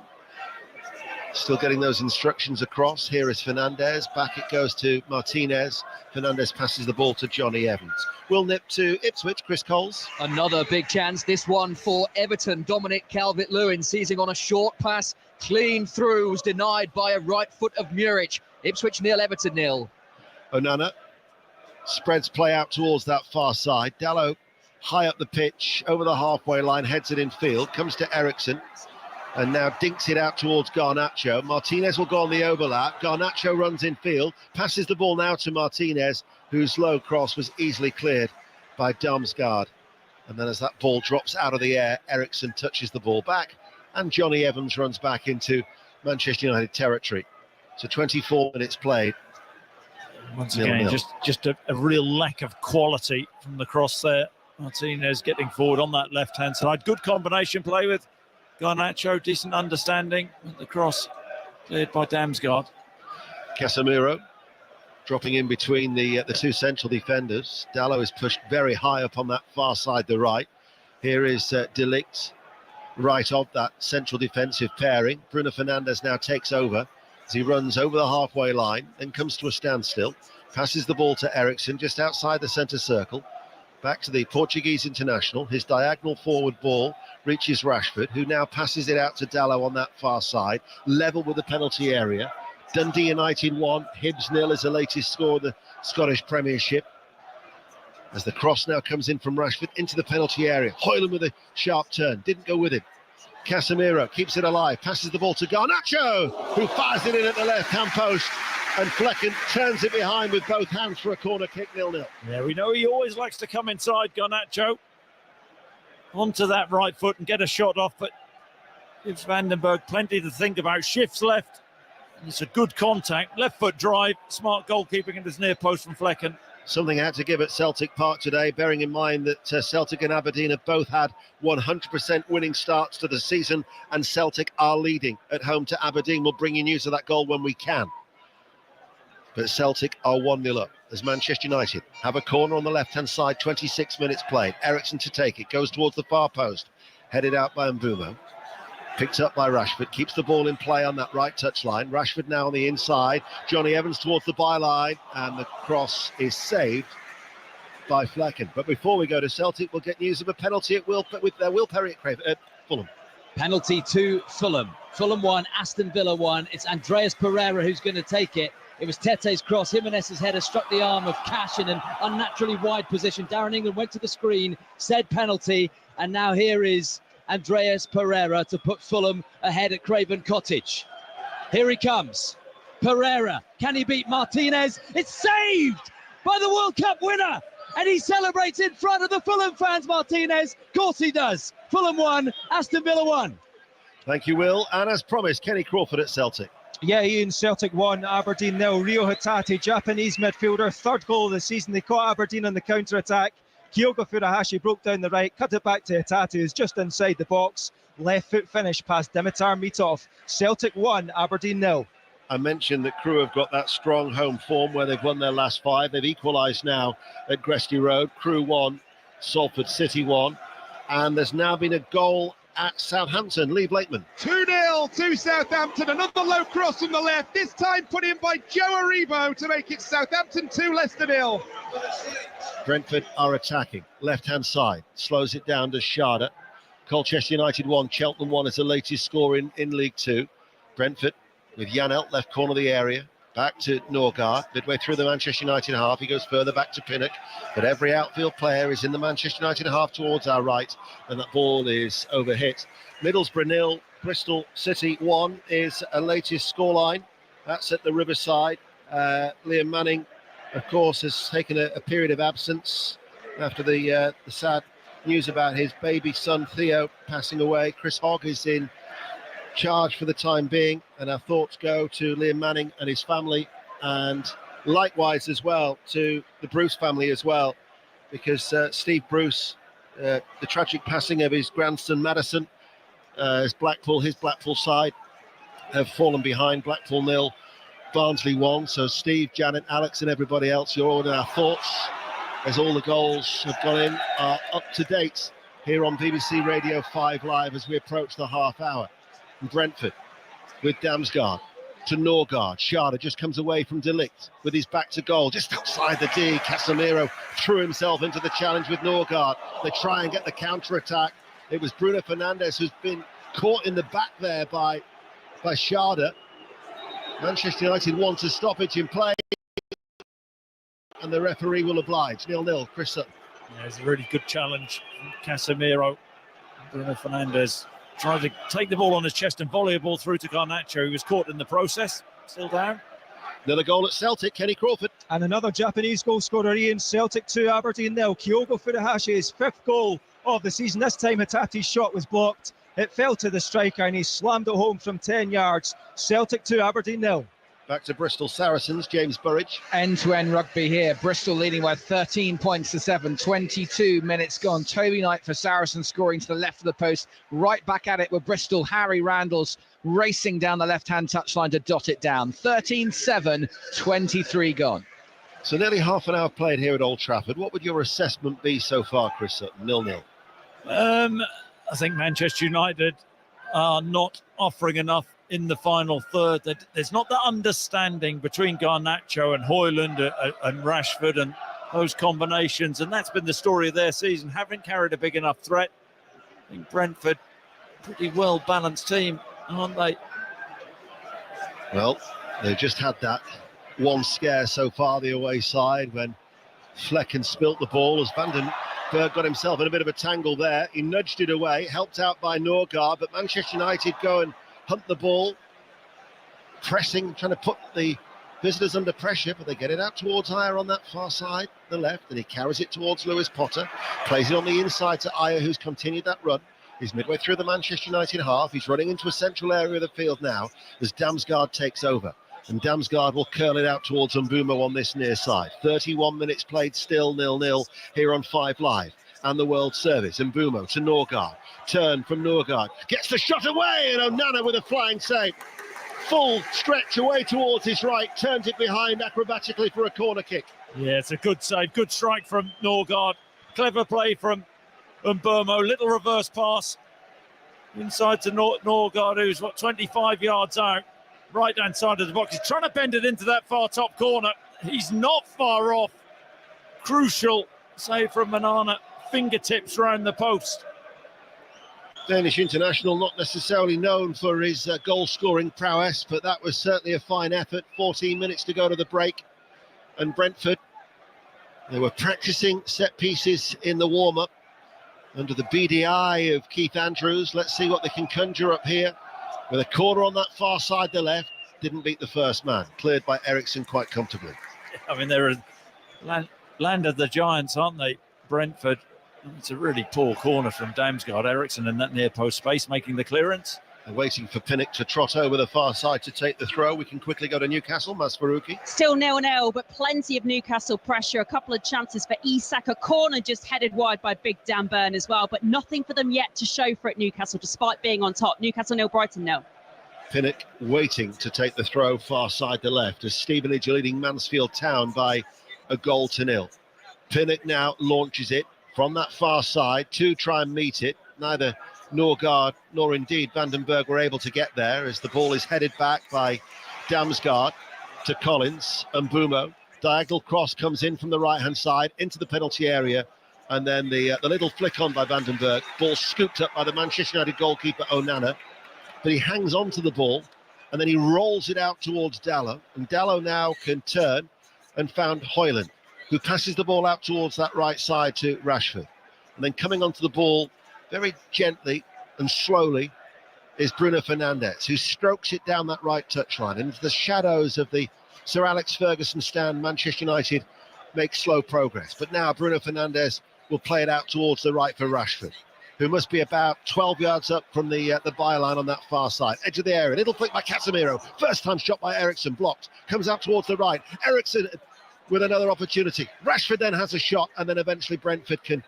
Still getting those instructions across. Here is Fernandez. Back it goes to Martinez. Fernandez passes the ball to Johnny Evans. We'll nip to Ipswich. Chris Coles. Another big chance. This one for Everton. Dominic Calvert-Lewin seizing on a short pass. Clean through. Was denied by a right foot of Muric. Ipswich 0, Everton 0. Onana spreads play out towards that far side. Dalot high up the pitch, over the halfway line, heads it in field. Comes to Eriksen. and now dinks it out towards Garnacho. Martinez will go on the overlap. Garnacho runs in field, passes the ball now to Martinez, whose low cross was easily cleared by Damsgaard. And then as that ball drops out of the air, Eriksson touches the ball back, and Johnny Evans runs back into Manchester United territory. So 24 minutes played. Once 0-0. again, just a real lack of quality from the cross there. Martinez getting forward on that left-hand side. Good combination play with Garnacho, decent understanding. The cross cleared by Damsgaard. Casemiro dropping in between the two central defenders. Dalot is pushed very high up on that far side, the right. Here is De Ligt, right of that central defensive pairing. Bruno Fernandes now takes over as he runs over the halfway line, then comes to a standstill. Passes the ball to Eriksson just outside the centre circle. Back to the Portuguese international. His diagonal forward ball reaches Rashford, who now passes it out to Dalot on that far side, level with the penalty area. Dundee United 1, Hibs 0 is the latest score of the Scottish Premiership. As the cross now comes in from Rashford into the penalty area. Hoyland with a sharp turn, didn't go with it. Casemiro keeps it alive, passes the ball to Garnacho, who fires it in at the left-hand post. And Flecken turns it behind with both hands for a corner kick, 0-0. Yeah, we know he always likes to come inside, Garnacho, onto that right foot and get a shot off, but gives Vandenberg plenty to think about. Shifts left. It's a good contact. Left foot drive. Smart goalkeeping into his near post from Flecken. Something had to give at Celtic Park today, bearing in mind that Celtic and Aberdeen have both had 100% winning starts to the season, and Celtic are leading at home to Aberdeen. We'll bring you news of that goal when we can. But Celtic are 1-0 up as Manchester United have a corner on the left-hand side, 26 minutes played. Eriksson to take it, goes towards the far post, headed out by Mbumo. Picked up by Rashford, keeps the ball in play on that right touchline. Rashford now on the inside, Johnny Evans towards the byline, and the cross is saved by Flecken. But before we go to Celtic, we'll get news of a penalty at Will Perry at Fulham. Penalty to Fulham. Fulham 1, Aston Villa 1. It's Andreas Pereira who's going to take it. It was Tete's cross. Jimenez's header struck the arm of Cash in an unnaturally wide position. Darren England went to the screen, said penalty, and now here is Andreas Pereira to put Fulham ahead at Craven Cottage. Here he comes. Pereira, can he beat Martinez? It's saved by the World Cup winner, and he celebrates in front of the Fulham fans, Martinez. Of course he does. Fulham 1, Aston Villa 1. Thank you, Will. And as promised, Kenny Crawford at Celtic. Yeah, Ian, Celtic 1, Aberdeen 0. Ryo Hatate, Japanese midfielder, third goal of the season. They caught Aberdeen on the counter-attack. Kyogo Furuhashi broke down the right, cut it back to Hatate, who's just inside the box. Left foot finish past Dimitar Mitov. Celtic 1, Aberdeen 0. I mentioned that Crewe have got that strong home form where they've won their last 5. They've equalised now at Gresty Road. Crewe 1, Salford City 1. And there's now been a goal at Southampton. Lee Blakeman. 2-0 to Southampton. Another low cross from the left, this time put in by Joe Aribo to make it Southampton 2, Leicester 0. Brentford are attacking. Left-hand side. Slows it down to Sharda. Colchester United 1, Cheltenham 1 is the latest score in League 2. Brentford with Janelt, left corner of the area. Back to Norgard, midway through the Manchester United half. He goes further back to Pinnock. But every outfield player is in the Manchester United half towards our right. And that ball is overhit. Middlesbrough 0, Bristol City 1 is a latest scoreline. That's at the Riverside. Liam Manning, of course, has taken a period of absence after the sad news about his baby son Theo passing away. Chris Hogg is in charge for the time being, and our thoughts go to Liam Manning and his family, and likewise as well to the Bruce family as well, because Steve Bruce, the tragic passing of his grandson Madison, his Blackpool side have fallen behind. Blackpool 0, Barnsley 1. So Steve, Janet, Alex and everybody else, you're all in our thoughts as all the goals have gone in, are up to date here on BBC Radio 5 Live as we approach the half hour. Brentford with Damsgaard to Norgard. Sharda just comes away from De Ligt with his back to goal, just outside the D. Casemiro threw himself into the challenge with Norgard. They try and get the counter-attack. It was Bruno Fernandes who's been caught in the back there by Sharda. Manchester United want a stoppage in play, and the referee will oblige. 0-0, Chris Sutton. Yeah, it's a really good challenge from Casemiro. Bruno Fernandes tried to take the ball on his chest and volley a ball through to Garnacho. He was caught in the process, still down. Another goal at Celtic, Kenny Crawford. And another Japanese goal scorer, Ian. Celtic 2, Aberdeen 0. Kyogo Furahashi's 5th goal of the season. This time Hatate's shot was blocked. It fell to the striker and he slammed it home from 10 yards. Celtic 2, Aberdeen 0. Back to Bristol Saracens, James Burridge. End-to-end rugby here. Bristol leading by 13 points to 7. 22 minutes gone. Toby Knight for Saracens scoring to the left of the post. Right back at it with Bristol. Harry Randalls racing down the left-hand touchline to dot it down. 13-7, 23 gone. So nearly half an hour played here at Old Trafford. What would your assessment be so far, Chris Sutton? 0-0. I think Manchester United are not offering enough in the final third. There's not that understanding between Garnacho and Hoyland and Rashford and those combinations, and that's been the story of their season. Haven't carried a big enough threat. I think Brentford, pretty well balanced team, aren't they? Well, they've just had that one scare so far, the away side, when Flecken spilt the ball as Vandenberg got himself in a bit of a tangle there. He nudged it away, helped out by Norgard, but Manchester United go and hunt the ball, pressing, trying to put the visitors under pressure, but they get it out towards Ayer on that far side, the left, and he carries it towards Lewis Potter, plays it on the inside to Ayer, who's continued that run. He's midway through the Manchester United half. He's running into a central area of the field now as Damsgaard takes over. And Damsgaard will curl it out towards Mbumo on this near side. 31 minutes played, still 0-0 here on 5 Live. And the World Service. Mbumo to Norgard. Turn from Norgard. Gets the shot away, and Onana with a flying save. Full stretch away towards his right. Turns it behind acrobatically for a corner kick. Yeah, it's a good save. Good strike from Norgard. Clever play from Mbumo. Little reverse pass inside to Norgard, who's 25 yards out. Right-hand side of the box. He's trying to bend it into that far top corner. He's not far off. Crucial save from Manana. Fingertips round the post. Danish international, not necessarily known for his goal-scoring prowess, but that was certainly a fine effort. 14 minutes to go to the break. And Brentford, they were practicing set pieces in the warm-up under the beady eye of Keith Andrews. Let's see what they can conjure up here. With a corner on that far side, the left. Didn't beat the first man. Cleared by Eriksson quite comfortably. I mean, they're land of the giants, aren't they, Brentford? It's a really poor corner from Damsgaard. Eriksson in that near post space making the clearance. They're waiting for Pinnock to trot over the far side to take the throw. We can quickly go to Newcastle. Mas Faruqi. Still 0-0, but plenty of Newcastle pressure. A couple of chances for Isak. A corner just headed wide by Big Dan Burn as well, but nothing for them yet to show for it, Newcastle, despite being on top. Newcastle 0, Brighton 0. Pinnock waiting to take the throw far side the left as Stevenage are leading Mansfield Town by a 1-0. Pinnock now launches it from that far side to try and meet it. Neither Norgard nor indeed Vandenberg were able to get there as the ball is headed back by Damsgaard to Collins and Mbumo. Diagonal cross comes in from the right-hand side into the penalty area, and then the little flick on by Vandenberg. Ball scooped up by the Manchester United goalkeeper Onana, but he hangs on to the ball and then he rolls it out towards Dallow, and Dallow now can turn and found Hoyland, who passes the ball out towards that right side to Rashford. And then coming onto the ball very gently and slowly is Bruno Fernandes, who strokes it down that right touchline. And into the shadows of the Sir Alex Ferguson stand, Manchester United make slow progress. But now Bruno Fernandes will play it out towards the right for Rashford, who must be about 12 yards up from the byline on that far side. Edge of the area, little flick by Casemiro. First time shot by Eriksson, blocked. Comes out towards the right. Eriksson with another opportunity. Rashford then has a shot, and then eventually Brentford can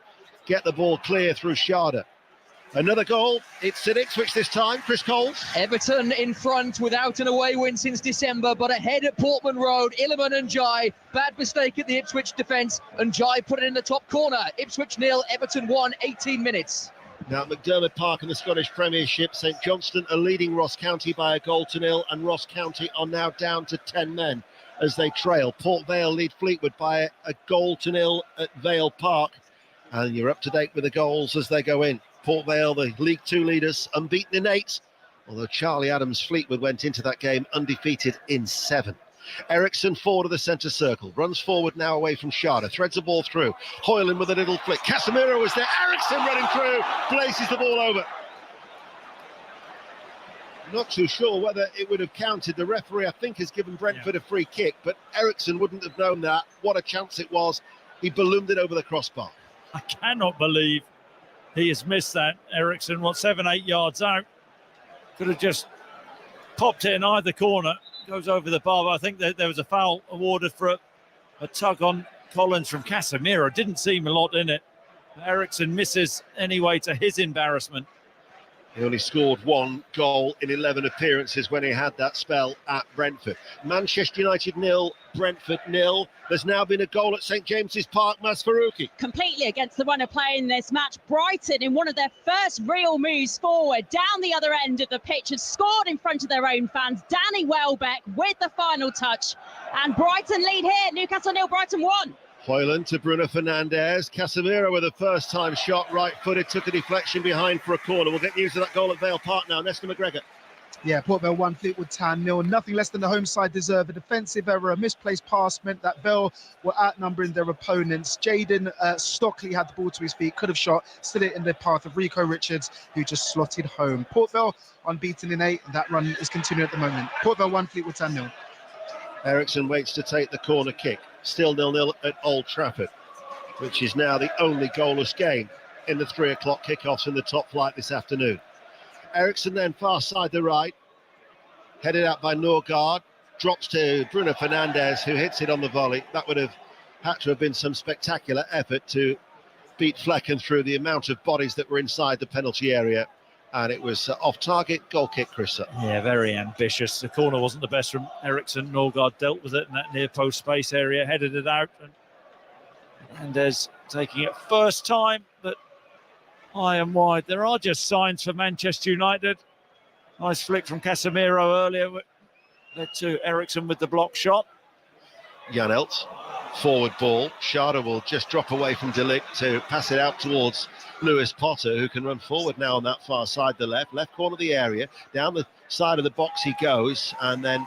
get the ball clear through Sharda. Another goal. It's at Ipswich this time. Chris Coles. Everton in front without an away win since December, but ahead at Portman Road. Illiman and Jai. Bad mistake at the Ipswich defence, and Jai put it in the top corner. Ipswich 0, Everton 1, 18 minutes. Now at McDermott Park in the Scottish Premiership, St Johnstone are leading Ross County by a 0-0, and Ross County are now down to 10 men as they trail. Port Vale lead Fleetwood by a 0-0 at Vale Park, and you're up to date with the goals as they go in. Port Vale, the League Two leaders, unbeaten in 8, although Charlie Adams Fleetwood went into that game undefeated in 7. Eriksson forward of the centre circle, runs forward now away from Sharda, threads the ball through. Hoyland with a little flick. Casemiro was there. Eriksson running through, places the ball over. Not too sure whether it would have counted. The referee, I think, has given Brentford a free kick, but Eriksson wouldn't have known that. What a chance it was. He ballooned it over the crossbar. I cannot believe he has missed that. Eriksson, 7-8 yards out. Could have just popped it in either corner. Goes over the bar. But I think that there was a foul awarded for a tug on Collins from Casemiro. Didn't seem a lot in it. Eriksson misses anyway, to his embarrassment. He only scored one goal in 11 appearances when he had that spell at Brentford. Manchester United 0, Brentford 0. There's now been a goal at St James's Park, Mas Faruqi. Completely against the runner playing this match. Brighton, in one of their first real moves forward, down the other end of the pitch, has scored in front of their own fans. Danny Welbeck with the final touch. And Brighton lead here. Newcastle 0, Brighton 1. Hoyland to Bruno Fernandes. Casemiro with a first-time shot, right-footed, took a deflection behind for a corner. We'll get news of that goal at Vale Park now. Nestor McGregor. Yeah, Port Vale 1, Fleetwood Town 0. Nothing less than the home side deserve. A defensive error, a misplaced pass meant that Vale were outnumbering their opponents. Jaden Stockley had the ball to his feet, could have shot, stood it in the path of Rico Richards, who just slotted home. Port Vale unbeaten in 8. That run is continuing at the moment. Port Vale 1, Fleetwood Town 0. Eriksson waits to take the corner kick. Still 0-0 at Old Trafford, which is now the only goalless game in the 3 o'clock kickoffs in the top flight this afternoon. Eriksson then far side the right, headed out by Norgard, drops to Bruno Fernandes, who hits it on the volley. That would have had to have been some spectacular effort to beat Flecken through the amount of bodies that were inside the penalty area. And it was off target, goal kick, Chris. Yeah, very ambitious. The corner wasn't the best from Eriksson. Norgard dealt with it in that near post space area, headed it out. And there's taking it first time, but high and wide. There are just signs for Manchester United. Nice flick from Casemiro earlier, led to Eriksson with the block shot. Jan Elst, forward ball. Schade will just drop away from De Ligt to pass it out towards Lewis Potter, who can run forward now on that far side, the left corner of the area. Down the side of the box he goes, and then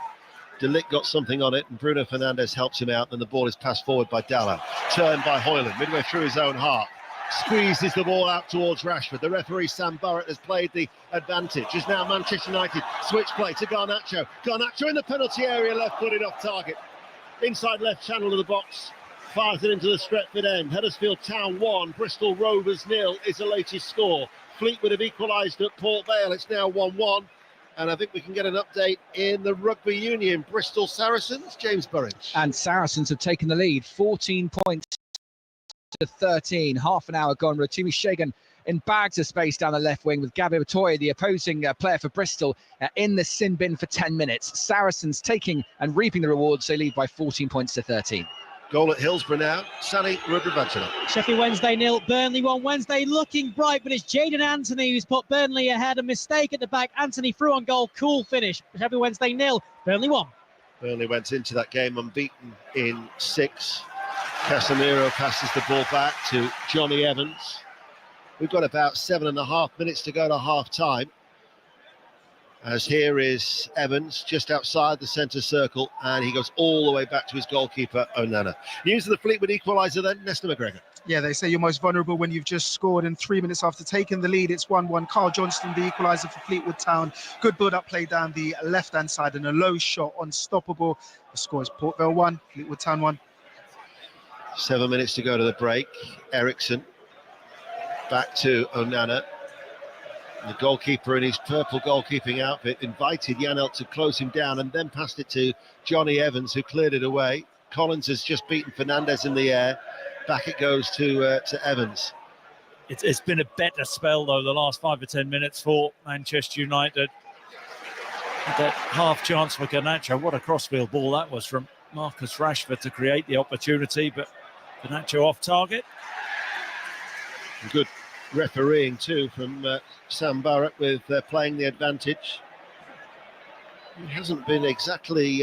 De Ligt got something on it, and Bruno Fernandes helps him out, and the ball is passed forward by Dalla. Turned by Hoyland, midway through his own half. Squeezes the ball out towards Rashford. The referee, Sam Burrett, has played the advantage. Is now Manchester United. Switch play to Garnacho. Garnacho in the penalty area, left-footed off target. Inside left channel of the box. Fires it into the Stretford end. Huddersfield Town 1, Bristol Rovers 0 is the latest score. Fleetwood have equalised at Port Vale. It's now 1-1. And I think we can get an update in the Rugby Union. Bristol Saracens, James Burridge. And Saracens have taken the lead, 14 points to 13. Half an hour gone. Rotimi Shagan in bags of space down the left wing with Gabby Otoye, the opposing player for Bristol, in the sin bin for 10 minutes. Saracens taking and reaping the rewards. They lead by 14 points to 13. Goal at Hillsborough now. Sani Rubravachana. Sheffield Wednesday 0, Burnley 1. Wednesday looking bright, but it's Jaden Anthony who's put Burnley ahead. A mistake at the back. Anthony through on goal. Cool finish. Sheffield Wednesday 0, Burnley 1. Burnley went into that game unbeaten in 6. Casemiro passes the ball back to Johnny Evans. We've got about 7.5 minutes to go to half time. As here is Evans just outside the centre circle, and he goes all the way back to his goalkeeper, Onana. News of the Fleetwood equaliser then, Nestor McGregor. Yeah, they say you're most vulnerable when you've just scored, and 3 minutes after taking the lead, it's 1-1. Carl Johnston, the equaliser for Fleetwood Town. Good build-up play down the left-hand side and a low shot, unstoppable. The score is Port Vale 1, Fleetwood Town 1. 7 minutes to go to the break. Eriksson back to Onana. The goalkeeper in his purple goalkeeping outfit invited Jan Elst to close him down and then passed it to Johnny Evans, who cleared it away. Collins has just beaten Fernandes in the air. Back it goes to Evans. It's been a better spell, though, the last 5 or 10 minutes for Manchester United. That half chance for Garnacho. What a crossfield ball that was from Marcus Rashford to create the opportunity, but Garnacho off target. Good refereeing too from Sam Barrett with playing the advantage. He hasn't been exactly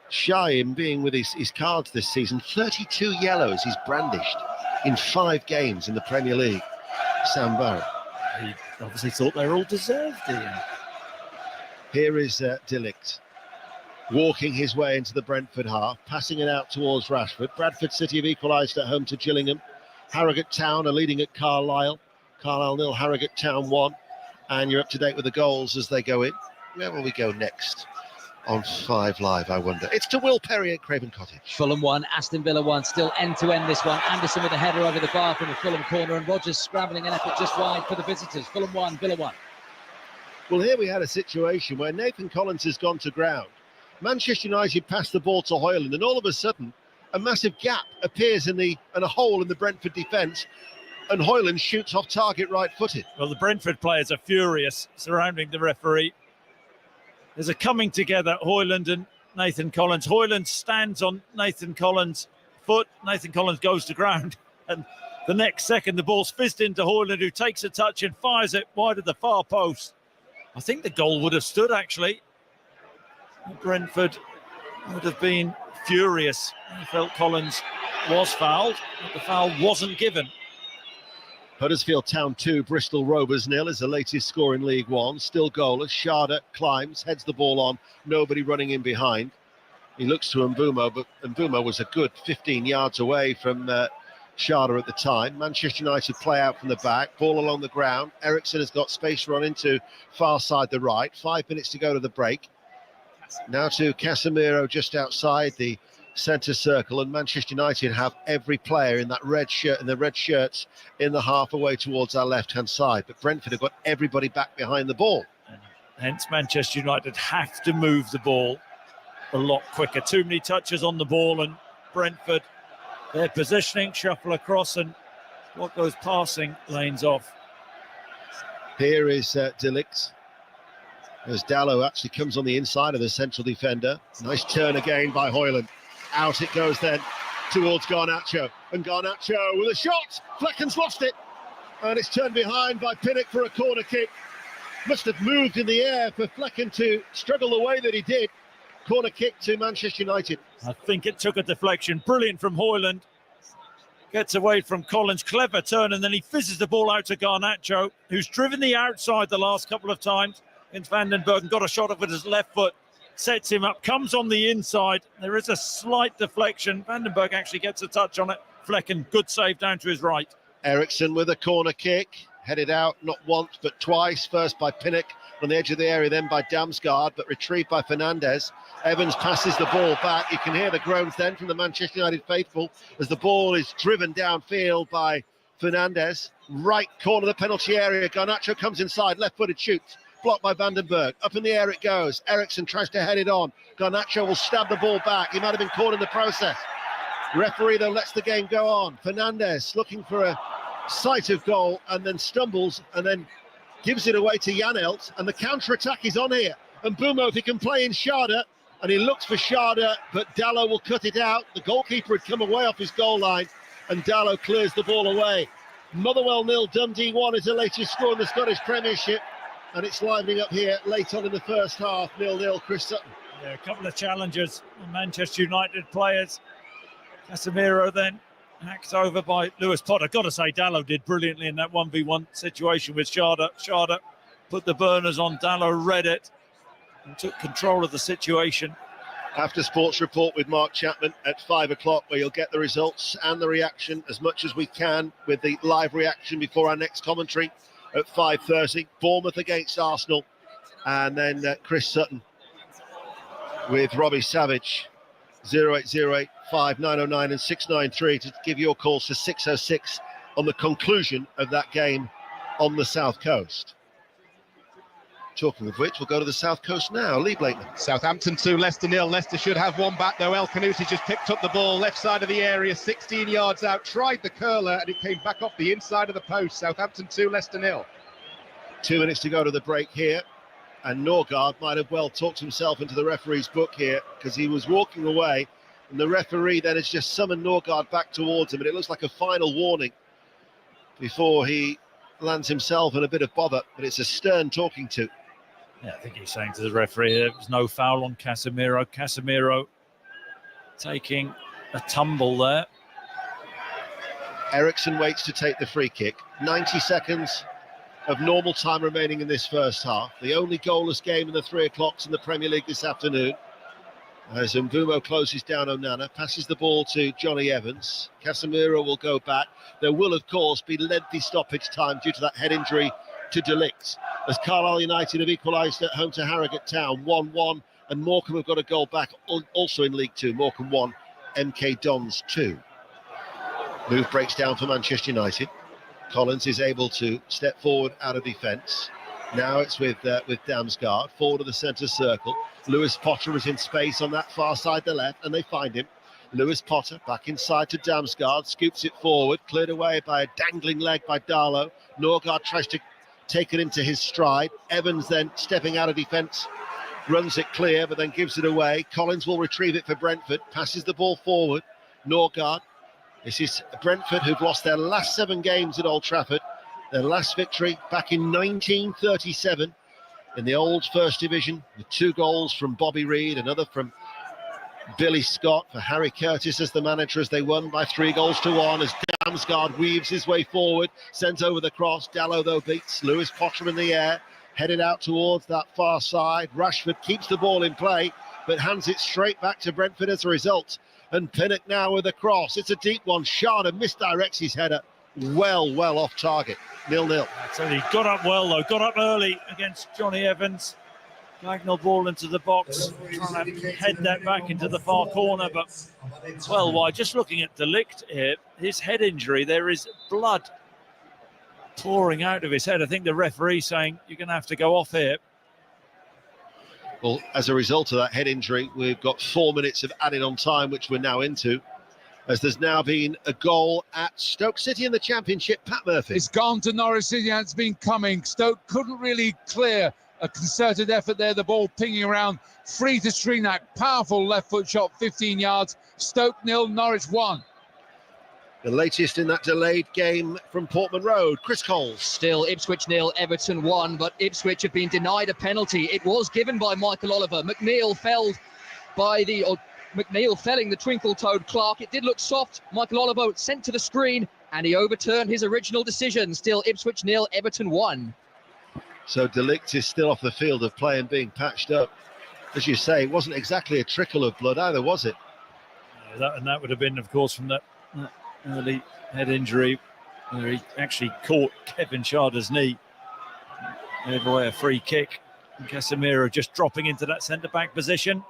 shy in being with his cards this season. 32 yellows he's brandished in 5 games in the Premier League. Sam Barrett. He obviously thought they were all deserved. Here is De Ligt walking his way into the Brentford half, passing it out towards Rashford. Bradford City have equalised at home to Gillingham. Harrogate Town are leading at Carlisle. Carlisle 0, Harrogate Town 1. and you're up to date with the goals as they go in. Where will we go next on 5 Live, I wonder? It's to Will Perry at Craven Cottage. Fulham 1, Aston Villa 1, still end-to-end this one. Anderson with a header over the bar from the Fulham corner, and Rodgers scrambling an effort just wide for the visitors. Fulham 1, Villa 1. Well, here we had a situation where Nathan Collins has gone to ground. Manchester United passed the ball to Højlund, and all of a sudden, a massive gap appears in a hole in the Brentford defence, and Højlund shoots off target right-footed. Well, the Brentford players are furious surrounding the referee. There's a coming together, Højlund and Nathan Collins. Højlund stands on Nathan Collins' foot. Nathan Collins goes to ground. And the next second, the ball's fizzed into Højlund, who takes a touch and fires it wide of the far post. I think the goal would have stood, actually. Brentford would have been furious. They felt Collins was fouled, but the foul wasn't given. Huddersfield Town 2, Bristol Rovers 0 is the latest score in League One. Still goalless. Sharda climbs, heads the ball on. Nobody running in behind. He looks to Mbumo, but Mbumo was a good 15 yards away from Sharda at the time. Manchester United play out from the back. Ball along the ground. Eriksson has got space run into far side the right. 5 minutes to go to the break. Now to Casemiro just outside the centre circle, and Manchester United have every player in that red shirt and the red shirts in the half away towards our left-hand side. But Brentford have got everybody back behind the ball. Hence, Manchester United have to move the ball a lot quicker. Too many touches on the ball, and Brentford, their positioning, shuffle across, and what goes passing lanes off. Here is De Ligt, as Dalot actually comes on the inside of the central defender. Nice turn again by Højlund. Out it goes then towards Garnacho, and Garnacho with a shot. Flecken's lost it, and it's turned behind by Pinnock for a corner kick. Must have moved in the air for Flecken to struggle the way that he did. Corner kick to Manchester United. I think it took a deflection. Brilliant from Højlund. Gets away from Collins. Clever turn, and then he fizzes the ball out to Garnacho, who's driven the outside the last couple of times against Vandenberg and got a shot off with his left foot. Sets him up, comes on the inside. There is a slight deflection. Vandenberg actually gets a touch on it. Flecken, good save down to his right. Eriksson with a corner kick. Headed out not once but twice. First by Pinnock on the edge of the area, then by Damsgaard, but retrieved by Fernandes. Evans passes the ball back. You can hear the groans then from the Manchester United faithful as the ball is driven downfield by Fernandes. Right corner of the penalty area. Garnacho comes inside, left-footed shoots. Blocked by Vandenberg. Up in the air it goes. Eriksson tries to head it on. Garnacho will stab the ball back. He might have been caught in the process. Referee, though, lets the game go on. Fernandes looking for a sight of goal and then stumbles and then gives it away to Janelt. And the counter-attack is on here. And Mbumo, if he can play in Sharda, and he looks for Sharda, but Dalot will cut it out. The goalkeeper had come away off his goal line, and Dalot clears the ball away. Motherwell 0, Dundee 1 is the latest score in the Scottish Premiership. And it's livening up here late on in the first half, 0-0, Chris Sutton. Yeah, a couple of challenges on Manchester United players. Casemiro then hacked over by Lewis Potter. Got to say, Dalot did brilliantly in that 1v1 situation with Sharda. Sharda put the burners on, Dalot read it and took control of the situation. After Sports Report with Mark Chapman at 5 o'clock, where you'll get the results and the reaction as much as we can with the live reaction before our next commentary at 5:30. Bournemouth against Arsenal, and then Chris Sutton with Robbie Savage. 0808 5909 and 693 to give your calls to 606 on the conclusion of that game on the South Coast. Talking of which, we'll go to the South Coast now. Lee Blakeman. Southampton 2, Leicester 0. Leicester should have one back, though. El Khanouti just picked up the ball, left side of the area, 16 yards out, tried the curler, and it came back off the inside of the post. Southampton 2, Leicester 0. 2 minutes to go to the break here, and Norgard might have well talked himself into the referee's book here, because he was walking away, and the referee then has just summoned Norgard back towards him, and it looks like a final warning before he lands himself in a bit of bother, but it's a stern talking to. Yeah, I think he's saying to the referee there was no foul on Casemiro. Casemiro taking a tumble there. Eriksson waits to take the free kick. 90 seconds of normal time remaining in this first half. The only goalless game in the 3 o'clocks in the Premier League this afternoon. As Mbumo closes down Onana, passes the ball to Johnny Evans. Casemiro will go back. There will, of course, be lengthy stoppage time due to that head injury to De Ligt. As Carlisle United have equalised at home to Harrogate Town, 1-1, and Morecambe have got a goal back also in League Two. Morecambe 1, MK Dons 2. Move breaks down for Manchester United. Collins is able to step forward out of defence. Now it's with Damsgaard, forward of the centre circle. Lewis Potter is in space on that far side, the left, and they find him. Lewis Potter back inside to Damsgaard, scoops it forward, cleared away by a dangling leg by Darlow. Norgard tries to take it into his stride. Evans then stepping out of defence, runs it clear, but then gives it away. Collins will retrieve it for Brentford, passes the ball forward. Norgard. This is Brentford, who've lost their last 7 games at Old Trafford. Their last victory back in 1937 in the old First Division, with 2 goals from Bobby Reid, another from Billy Scott, for Harry Curtis as the manager, as they won by 3-1 as Damsgaard weaves his way forward, sends over the cross. Dallow, though, beats Lewis Potter in the air, headed out towards that far side. Rashford keeps the ball in play, but hands it straight back to Brentford as a result. And Pinnock now with a cross. It's a deep one. Sharda misdirects his header. Well off target. 0-0. So he got up well, though. Got up early against Johnny Evans. Diagonal ball into the box. Trying to head that back into the far corner, but well wide. Just looking at De Ligt here, his head injury, there is blood pouring out of his head. I think the referee saying you're going to have to go off here. Well, as a result of that head injury, we've got 4 minutes of added on time, which we're now into, as there's now been a goal at Stoke City in the Championship. Pat Murphy. It's gone to Norwich City and it's been coming. Stoke couldn't really clear a concerted effort there. The ball pinging around, free to Stringnack. Powerful left foot shot, 15 yards. Stoke 0, Norwich 1. The latest in that delayed game from Portman Road. Chris Coles. Still Ipswich 0, Everton 1, but Ipswich have been denied a penalty. It was given by Michael Oliver. McNeil felling the twinkle-toed Clark. It did look soft. Michael Oliver sent to the screen and he overturned his original decision. Still Ipswich 0, Everton 1. So De Ligt is still off the field of play and being patched up. As you say, it wasn't exactly a trickle of blood either, was it? That would have been, of course, from that early head injury where he actually caught Kevin Sharda's knee. Gave away a free kick. And Casemiro just dropping into that centre-back position.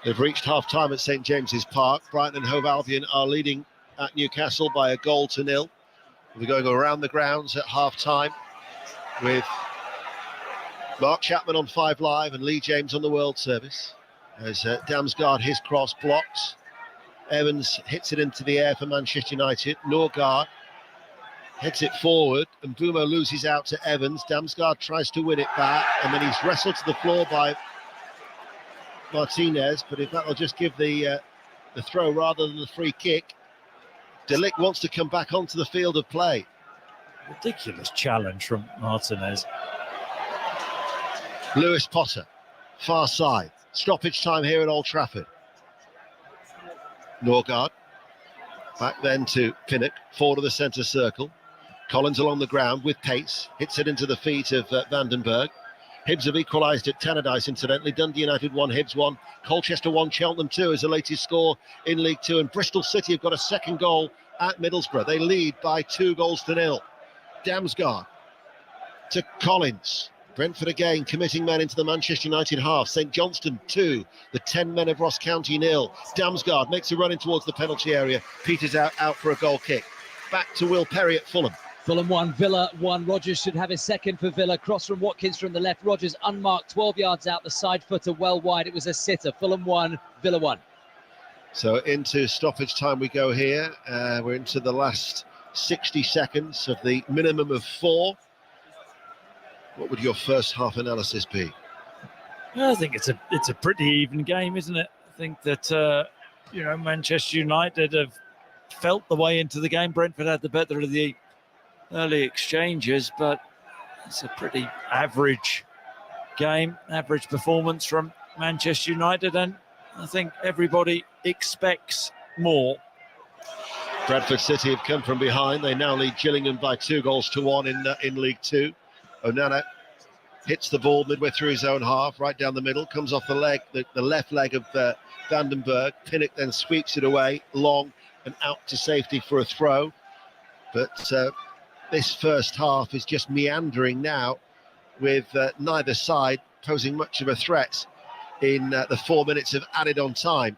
They've reached half-time at St James's Park. Brighton and Hove Albion are leading at Newcastle by 1-0. We're going around the grounds at half-time with Mark Chapman on 5 Live and Lee James on the World Service. As Damsgaard, his cross blocks. Evans hits it into the air for Manchester United. Norgard heads it forward and Bumo loses out to Evans. Damsgaard tries to win it back and then he's wrestled to the floor by Martinez, but if that'll just give the throw rather than the free kick. De Ligt wants to come back onto the field of play. Ridiculous challenge from Martinez. Lewis Potter, far side. Stoppage time here at Old Trafford. Norgard, back then to Pinnock, forward of the centre circle. Collins along the ground with pace, hits it into the feet of Vandenberg. Hibs have equalised at Tannadice, incidentally. Dundee United 1, Hibs 1. Colchester 1, Cheltenham 2 is the latest score in League Two. And Bristol City have got a second goal at Middlesbrough. They lead by 2-0. Damsgaard to Collins. Brentford again committing men into the Manchester United half. St Johnstone 2, the 10 men of Ross County 0. Damsgaard makes a run in towards the penalty area. Peters out for a goal kick. Back to Will Perry at Fulham. Fulham 1, Villa 1. Rogers should have his second for Villa. Cross from Watkins from the left. Rogers unmarked, 12 yards out. The side footer well wide. It was a sitter. Fulham 1, Villa 1. So into stoppage time we go here. We're into the last 60 seconds of the minimum of 4. What would your first half analysis be? I think it's a pretty even game, isn't it? I think that Manchester United have felt the way into the game. Brentford had the better of the early exchanges, but it's a pretty average game, average performance from Manchester United, and I think everybody expects more. Bradford City have come from behind. They now lead Gillingham by 2-1 in League Two. Onana hits the ball midway through his own half, right down the middle, comes off the left leg of Vandenberg. Pinnock then sweeps it away, long and out to safety for a throw. But this first half is just meandering now, with neither side posing much of a threat in the 4 minutes of added on time.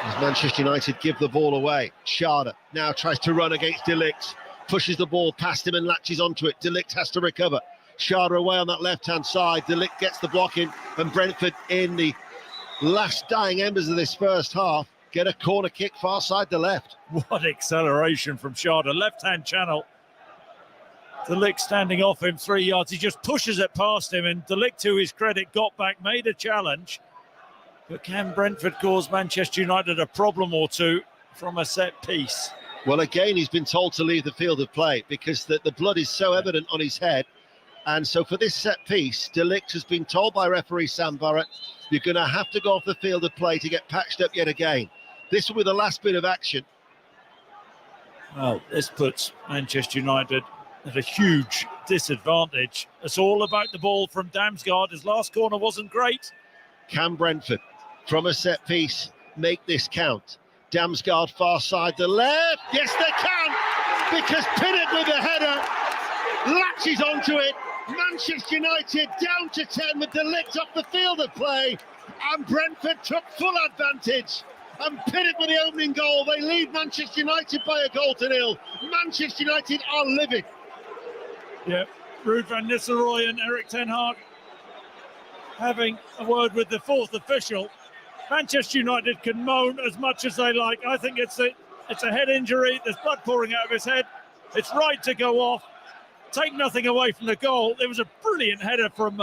As Manchester United give the ball away, Schade now tries to run against De Ligt, pushes the ball past him and latches onto it. De Ligt has to recover. Schade away on that left-hand side. De Ligt gets the block in, and Brentford, in the last dying embers of this first half, get a corner kick far side to left. What acceleration from Schade, left-hand channel. De Ligt standing off him 3 yards. He just pushes it past him, and De Ligt, to his credit, got back, made a challenge. But can Brentford cause Manchester United a problem or two from a set piece? Well, again, he's been told to leave the field of play because the blood is so evident on his head. And so for this set piece, De Ligt has been told by referee Sam Burrett, you're going to have to go off the field of play to get patched up yet again. This will be the last bit of action. Well, this puts Manchester United at a huge disadvantage. It's all about the ball from Damsgaard. His last corner wasn't great. Can Brentford, from a set piece, make this count? Damsgaard far side to left. Yes, they can, because Pinnock with the header latches onto it. Manchester United down to 10 with De Ligt off the field of play, and Brentford took full advantage. And Pinnock with the opening goal. They lead Manchester United by a goal to nil. Manchester United are livid. Yeah, Ruud van Nistelrooy and Erik ten Hag having a word with the fourth official. Manchester United can moan as much as they like. I think it's a head injury. There's blood pouring out of his head. It's right to go off. Take nothing away from the goal. It was a brilliant header from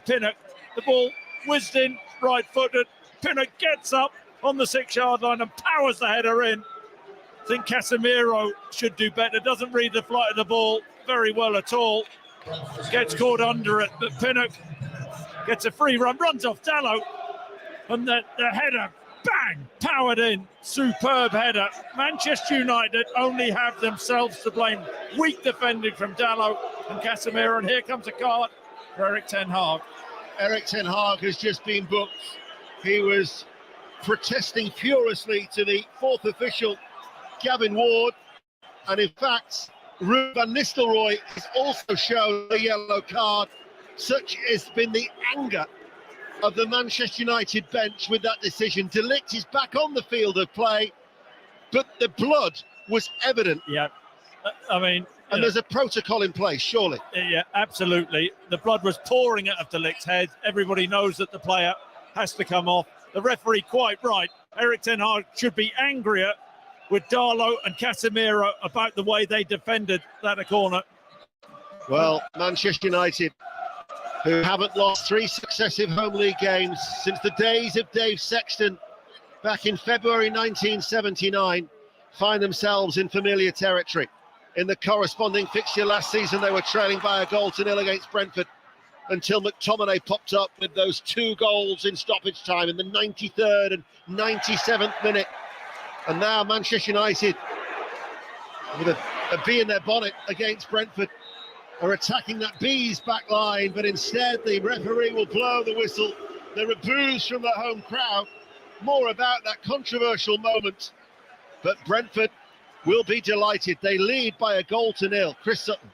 Pinnock. The ball whizzed in, right-footed. Pinnock gets up on the 6-yard line and powers the header in. I think Casemiro should do better. Doesn't read the flight of the ball very well at all. Gets caught under it, but Pinnock gets a free run, runs off Dalot, and the header, bang, powered in. Superb header. Manchester United only have themselves to blame. Weak defending from Dalot and Casemiro, and here comes a card for Erik ten Hag. Erik ten Hag has just been booked. He was protesting furiously to the fourth official, Gavin Ward, and in fact, Ruud van Nistelrooy is also shown a yellow card. Such has been the anger of the Manchester United bench with that decision. De Ligt is back on the field of play, but the blood was evident. Yeah, I mean... And there's a protocol in place, surely. Yeah, absolutely. The blood was pouring out of De Ligt's head. Everybody knows that the player has to come off. The referee quite right. Erik ten Hag should be angrier with Darlow and Casemiro about the way they defended that corner. Well, Manchester United, who haven't lost 3 successive home league games since the days of Dave Sexton back in February 1979, find themselves in familiar territory. In the corresponding fixture last season, they were trailing by a goal to nil against Brentford until McTominay popped up with those 2 goals in stoppage time in the 93rd and 97th minute. And now Manchester United, with a bee in their bonnet against Brentford, are attacking that Bees back line, but instead the referee will blow the whistle. There are boos from the home crowd. More about that controversial moment. But Brentford will be delighted. They lead by a goal to nil. Chris Sutton.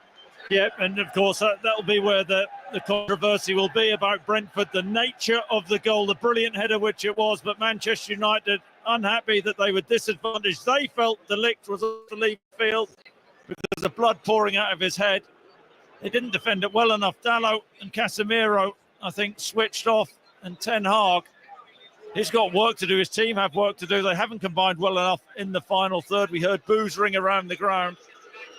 Yep, and of course that'll be where the controversy will be about Brentford, the nature of the goal, the brilliant header which it was, but Manchester United unhappy that they were disadvantaged. They felt De Ligt was on the leave field because of blood pouring out of his head. They didn't defend it well enough. Dalot and Casemiro, I think, switched off, and ten Hag, he's got work to do. His team have work to do. They haven't combined well enough in the final third. We heard boos ring around the ground.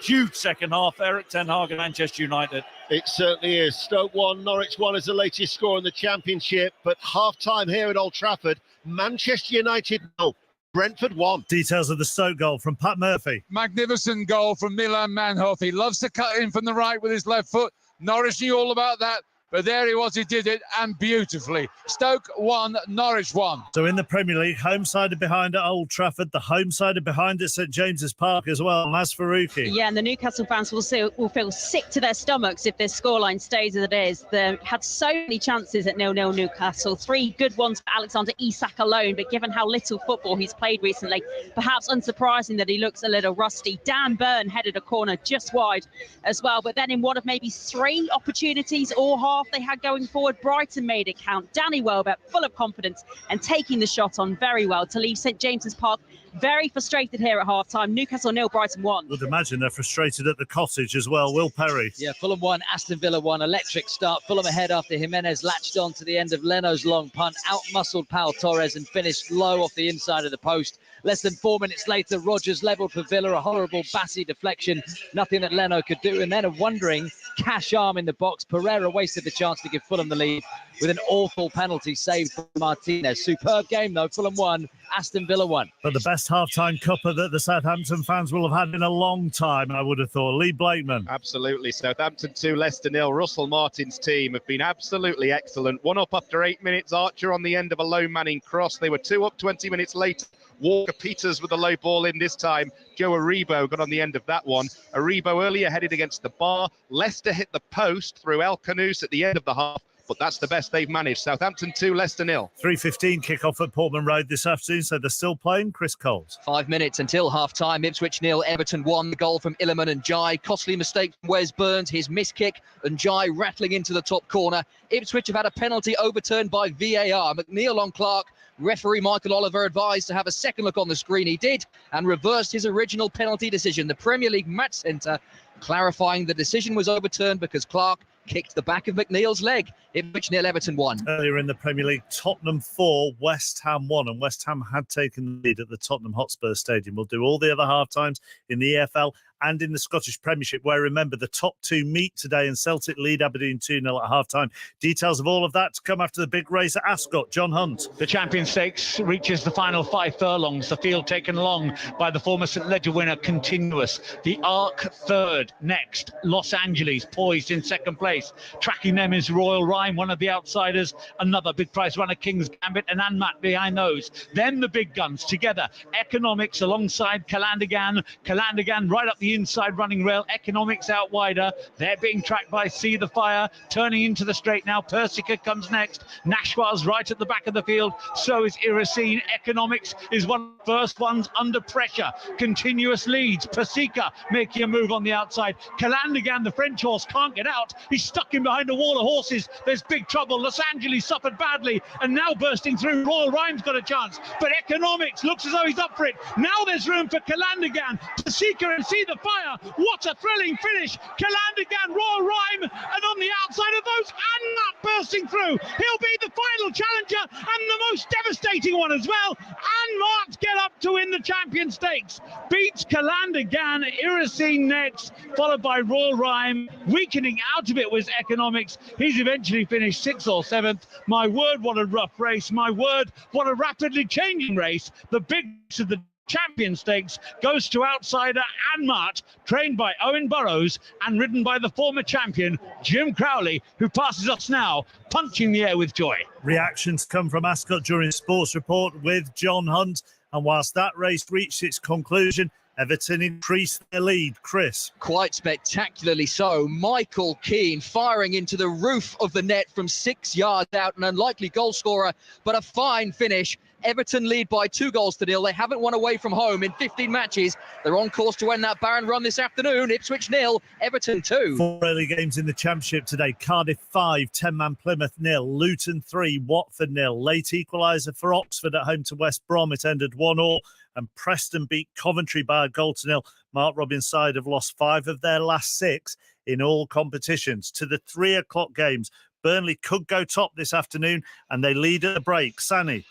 Huge second half, Erik ten Hag and Manchester United. It certainly is. Stoke 1, Norwich 1 is the latest score in the Championship, but half-time here at Old Trafford, Manchester United 0, Brentford 1. Details of the Stoke goal from Pat Murphy. Magnificent goal from Milan Manhoff. He loves to cut in from the right with his left foot. Norwich knew all about that. but there he was, he did it, and beautifully. Stoke 1, Norwich 1. So in the Premier League, home side are behind at Old Trafford, the home side are behind at St James's Park as well. Naz Faruqi. Yeah, and the Newcastle fans will feel sick to their stomachs if this scoreline stays as it is. They had so many chances at 0-0 Newcastle, 3 good ones for Alexander Isak alone, but given how little football he's played recently, perhaps unsurprising that he looks a little rusty. Dan Burn headed a corner just wide as well, but then in one of maybe 3 opportunities or half they had going forward, Brighton made it count. Danny Welbeck, full of confidence and taking the shot on very well to leave St James's Park very frustrated here at half-time. Newcastle 0, Brighton 1. Would imagine they're frustrated at the Cottage as well. Will Perry. Yeah, Fulham 1, Aston Villa 1. Electric start. Fulham ahead after Jimenez latched on to the end of Leno's long punt. Out-muscled Pau Torres and finished low off the inside of the post. Less than 4 minutes later, Rodgers levelled for Villa. A horrible Bassi deflection. Nothing that Leno could do. And then a wondering cash arm in the box. Pereira wasted the chance to give Fulham the lead with an awful penalty saved by Martinez. Superb game, though. Fulham 1, Aston Villa 1. But the best half-time cuppa that the Southampton fans will have had in a long time, I would have thought. Lee Blakeman. Absolutely. Southampton 2, Leicester 0. Russell Martin's team have been absolutely excellent. 1 up after 8 minutes. Archer on the end of a low manning cross. They were 2 up 20 minutes later. Walker Peters with a low ball in this time. Joe Aribo got on the end of that one. Aribo earlier headed against the bar. Leicester hit the post through El Canouse at the end of the half. But that's the best they've managed. Southampton 2, Leicester 0. 3:15 kick-off at Portman Road this afternoon, so they're still playing. Chris Coles. 5 minutes until half-time. Ipswich 0, Everton 1. The goal from Illiman and Jai. Costly mistake from Wes Burns. His miss kick and Jai rattling into the top corner. Ipswich have had a penalty overturned by VAR. McNeil on Clark. Referee Michael Oliver advised to have a second look on the screen. He did and reversed his original penalty decision. The Premier League Match Centre clarifying the decision was overturned because Clark kicked the back of McNeil's leg. Ipswich 0, Everton 1. Earlier in the Premier League, Tottenham 4, West Ham 1, and West Ham had taken the lead at the Tottenham Hotspur Stadium. We'll do all the other half-times in the EFL and in the Scottish Premiership, where, remember, the top 2 meet today, and Celtic lead Aberdeen 2-0 at half-time. Details of all of that to come after the big race at Ascot. John Hunt. The Champion Stakes reaches the final 5 furlongs. The field taken along by the former St Ledger winner, Continuous. The Arc third. Next, Los Angeles, poised in second place. Tracking them is Royal Rhyme, one of the outsiders. Another big prize runner, King's Gambit, and Anmat behind those. Then the big guns together. Economics alongside Calandigan. Calandigan right up the inside running rail. Economics out wider. They're being tracked by See the Fire. Turning into the straight now. Persica comes next. Nashwa's right at the back of the field. So is Iracine. Economics is one of the first ones under pressure. Continuous leads. Persica making a move on the outside. Calandigan, the French horse, can't get out. He's stuck in behind a wall of horses. There's big trouble. Los Angeles suffered badly and now bursting through. Royal Rhyme's got a chance, but Economics looks as though he's up for it. Now there's room for Calandigan, Persica and See the Fire. What a thrilling finish. Calandigan, Royal Rhyme, and on the outside of those, Anmat bursting through. He'll be the final challenger and the most devastating one as well. Anmat get up to win the Champion Stakes. Beats Calandigan, Iracine next, followed by Royal Rhyme. Weakening out of it was Economics. He's eventually finished 6th or 7th. My word, what a rough race. My word, what a rapidly changing race. The big race of the Champion Stakes goes to outsider Anmat, trained by Owen Burrows and ridden by the former champion Jim Crowley, who passes us now, punching the air with joy. Reactions come from Ascot during Sports Report with John Hunt, and whilst that race reached its conclusion, Everton increased their lead. Chris. Quite spectacularly so. Michael Keane firing into the roof of the net from 6 yards out. An unlikely goal scorer, but a fine finish. Everton lead by 2-0. They haven't won away from home in 15 matches. They're on course to end that barren run this afternoon. Ipswich 0, Everton 2. 4 early games in the Championship today. Cardiff 5, 10-man Plymouth 0. Luton 3, Watford 0. Late equaliser for Oxford at home to West Brom. It ended 1-1. And Preston beat Coventry by a 0-0. Mark Robins' side have lost 5 of their last 6 in all competitions. To the 3 o'clock games, Burnley could go top this afternoon, and they lead at the break. Sani.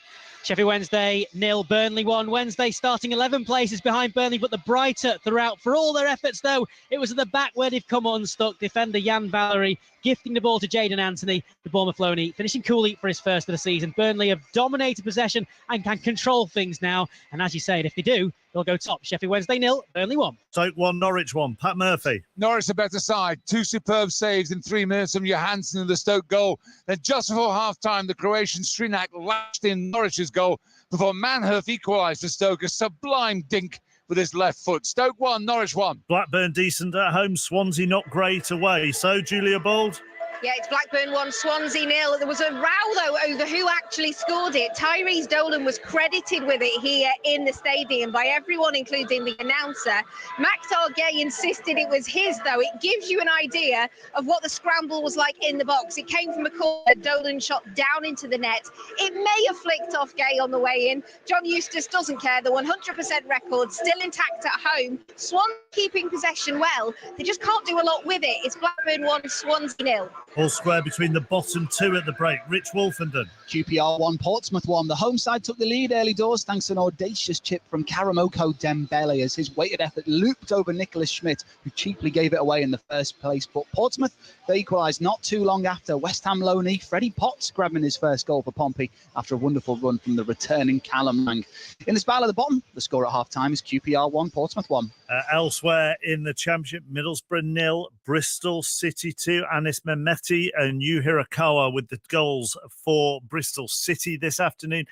Sheffield Wednesday 0, Burnley 1. Wednesday starting 11 places behind Burnley, but the brighter throughout. For all their efforts, though, it was at the back where they've come unstuck. Defender Jan Valery gifting the ball to Jayden Anthony, the Bournemouth loanee, finishing coolly for his first of the season. Burnley have dominated possession and can control things now. And as you said, if they do, they'll go top. Sheffield Wednesday 0, Burnley 1. Stoke 1, Norwich 1. Pat Murphy. Norwich a better side. 2 superb saves in 3 minutes from Johansson in the Stoke goal. Then just before half-time, the Croatian Strinak lashed in Norwich's goal before Manhurst equalised for Stoke. A sublime dink with his left foot. Stoke 1, Norwich 1. Blackburn decent at home, Swansea not great away. So, Julia Bold? Yeah, it's Blackburn 1, Swansea 0. There was a row, though, over who actually scored it. Tyrese Dolan was credited with it here in the stadium by everyone, including the announcer. Maktar Gay insisted it was his, though. It gives you an idea of what the scramble was like in the box. It came from a corner. Dolan shot down into the net. It may have flicked off Gay on the way in. John Eustace doesn't care. The 100% record still intact at home. Swansea keeping possession well. They just can't do a lot with it. It's Blackburn 1, Swansea 0. All square between the bottom 2 at the break. Rich Wolfenden. QPR 1, Portsmouth 1. The home side took the lead early doors thanks to an audacious chip from Karamoko Dembele as his weighted effort looped over Nicholas Schmidt, who cheaply gave it away in the first place. But Portsmouth, they equalised not too long after. West Ham loanee Freddie Potts grabbing his first goal for Pompey after a wonderful run from the returning Callum Lang. In this battle at the bottom, the score at half-time is QPR 1, Portsmouth 1. Elsewhere in the Championship, Middlesbrough 0, Bristol City 2. Anis Mehmeti and Yu Hirakawa with the goals for Bristol City this afternoon.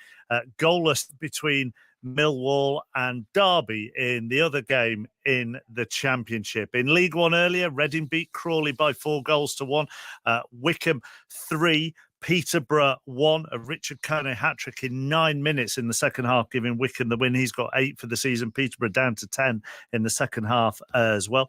Goalless between Millwall and Derby in the other game in the Championship. In League One earlier, Reading beat Crawley by 4-1. Wickham 3. Peterborough 1, a Richard Kone hat-trick in 9 minutes in the second half, giving Wickham the win. He's got 8 for the season. Peterborough down to 10 in the second half as well.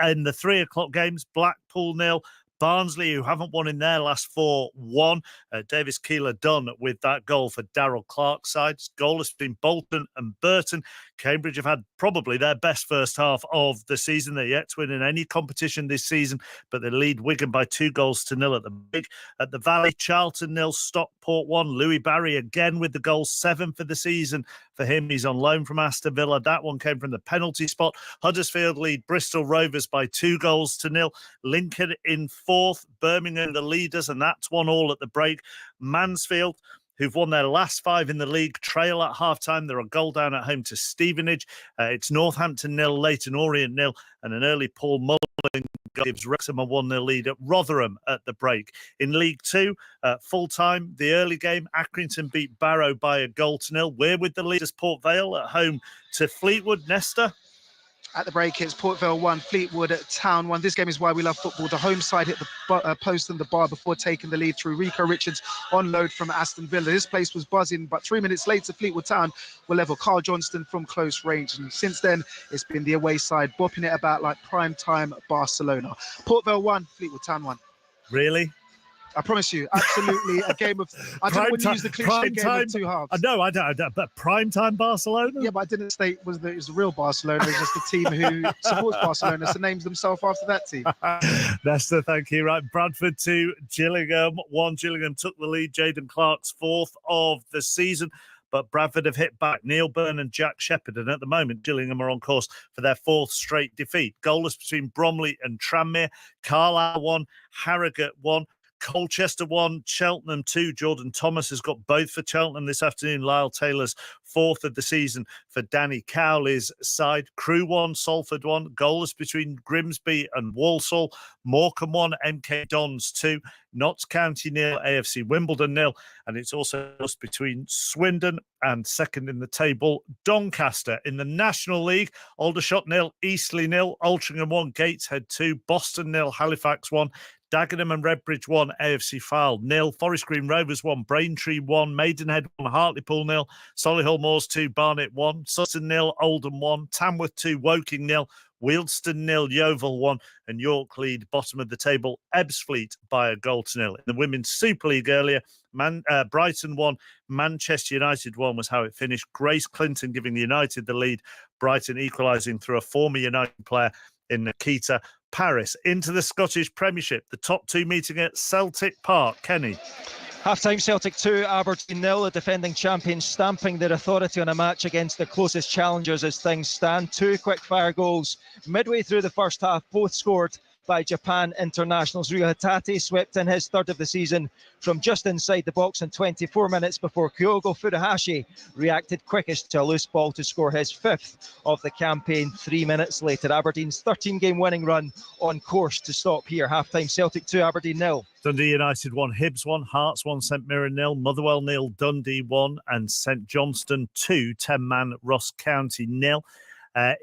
In the 3 o'clock games, Blackpool 0, Barnsley, who haven't won in their last 4, 1. Davis Keeler done with that goal for Darrell Clark's side. Goalless between Bolton and Burton. Cambridge have had probably their best first half of the season. They're yet to win in any competition this season, but they lead Wigan by 2-0 at the big. At the Valley, Charlton 0, Stockport 1. Louis Barry again with the goal, 7 for the season for him. He's on loan from Aston Villa. That one came from the penalty spot. Huddersfield lead Bristol Rovers by 2-0. Lincoln in 4th, Birmingham the leaders, and that's 1-1 at the break. Mansfield, who've won their last 5 in the league, trail at half-time. They're a goal down at home to Stevenage. It's Northampton 0, Leyton Orient 0, and an early Paul Mullin gives Wrexham a 1-0 lead at Rotherham at the break. In League 2, full-time, the early game, Accrington beat Barrow by 1-0. We're with the leaders, Port Vale at home to Fleetwood. Nesta? At the break, it's Port Vale 1, Fleetwood at Town 1. This game is why we love football. The home side hit the post and the bar before taking the lead through Rico Richards on load from Aston Villa. This place was buzzing, but 3 minutes later, Fleetwood Town were level. Carl Johnston from close range. And since then, it's been the away side, bopping it about like prime-time Barcelona. Port Vale 1, Fleetwood Town 1. Really? I promise you, absolutely a game of... I don't want to use the cliche game of 2 halves. No, I don't. But prime-time Barcelona? Yeah, but I didn't state it was the real Barcelona. It's just the team who supports Barcelona, so names themselves after that team. Nesta, thank you. Right, Bradford 2, Gillingham 1. Gillingham took the lead. Jayden Clark's 4th of the season. But Bradford have hit back. Neil Byrne and Jack Shepherd. And at the moment, Gillingham are on course for their 4th straight defeat. Goalless between Bromley and Tranmere. Carlisle 1, Harrogate 1. Colchester 1, Cheltenham 2. Jordan Thomas has got both for Cheltenham this afternoon. Lyle Taylor's 4th of the season for Danny Cowley's side. Crewe 1, Salford 1. Goalless between Grimsby and Walsall. Morecambe 1, MK Dons 2. Notts County 0, AFC Wimbledon 0. And it's also between Swindon and second in the table, Doncaster. In the National League, Aldershot 0, Eastleigh 0. Altrincham 1, Gateshead 2. Boston 0, Halifax 1. Dagenham and Redbridge 1, AFC Fylde 0, Forest Green Rovers 1, Braintree 1, Maidenhead 1, Hartlepool 0, Solihull Moors 2, Barnet 1, Sutton 0, Oldham 1, Tamworth 2, Woking 0, Wealdstone 0, Yeovil 1, and York lead bottom of the table, Ebbsfleet by 1-0. In the Women's Super League earlier, Brighton 1, Manchester United 1 was how it finished. Grace Clinton giving the United the lead, Brighton equalising through a former United player in Nikita Paris. Into the Scottish Premiership, the top 2 meeting at Celtic Park. Kenny. Half-time Celtic 2, Aberdeen 0. The defending champions stamping their authority on a match against the closest challengers as things stand. 2 quick-fire goals midway through the first half, both scored by Japan internationals. Ryo Hatate swept in his third of the season from just inside the box in 24 minutes before Kyogo Furuhashi reacted quickest to a loose ball to score his fifth of the campaign 3 minutes later. Aberdeen's 13-game winning run on course to stop here. Half-time Celtic 2, Aberdeen 0. Dundee United 1, Hibs 1, Hearts 1, St Mirren 0, Motherwell 0, Dundee 1 and St Johnstone 2, 10-man Ross County 0.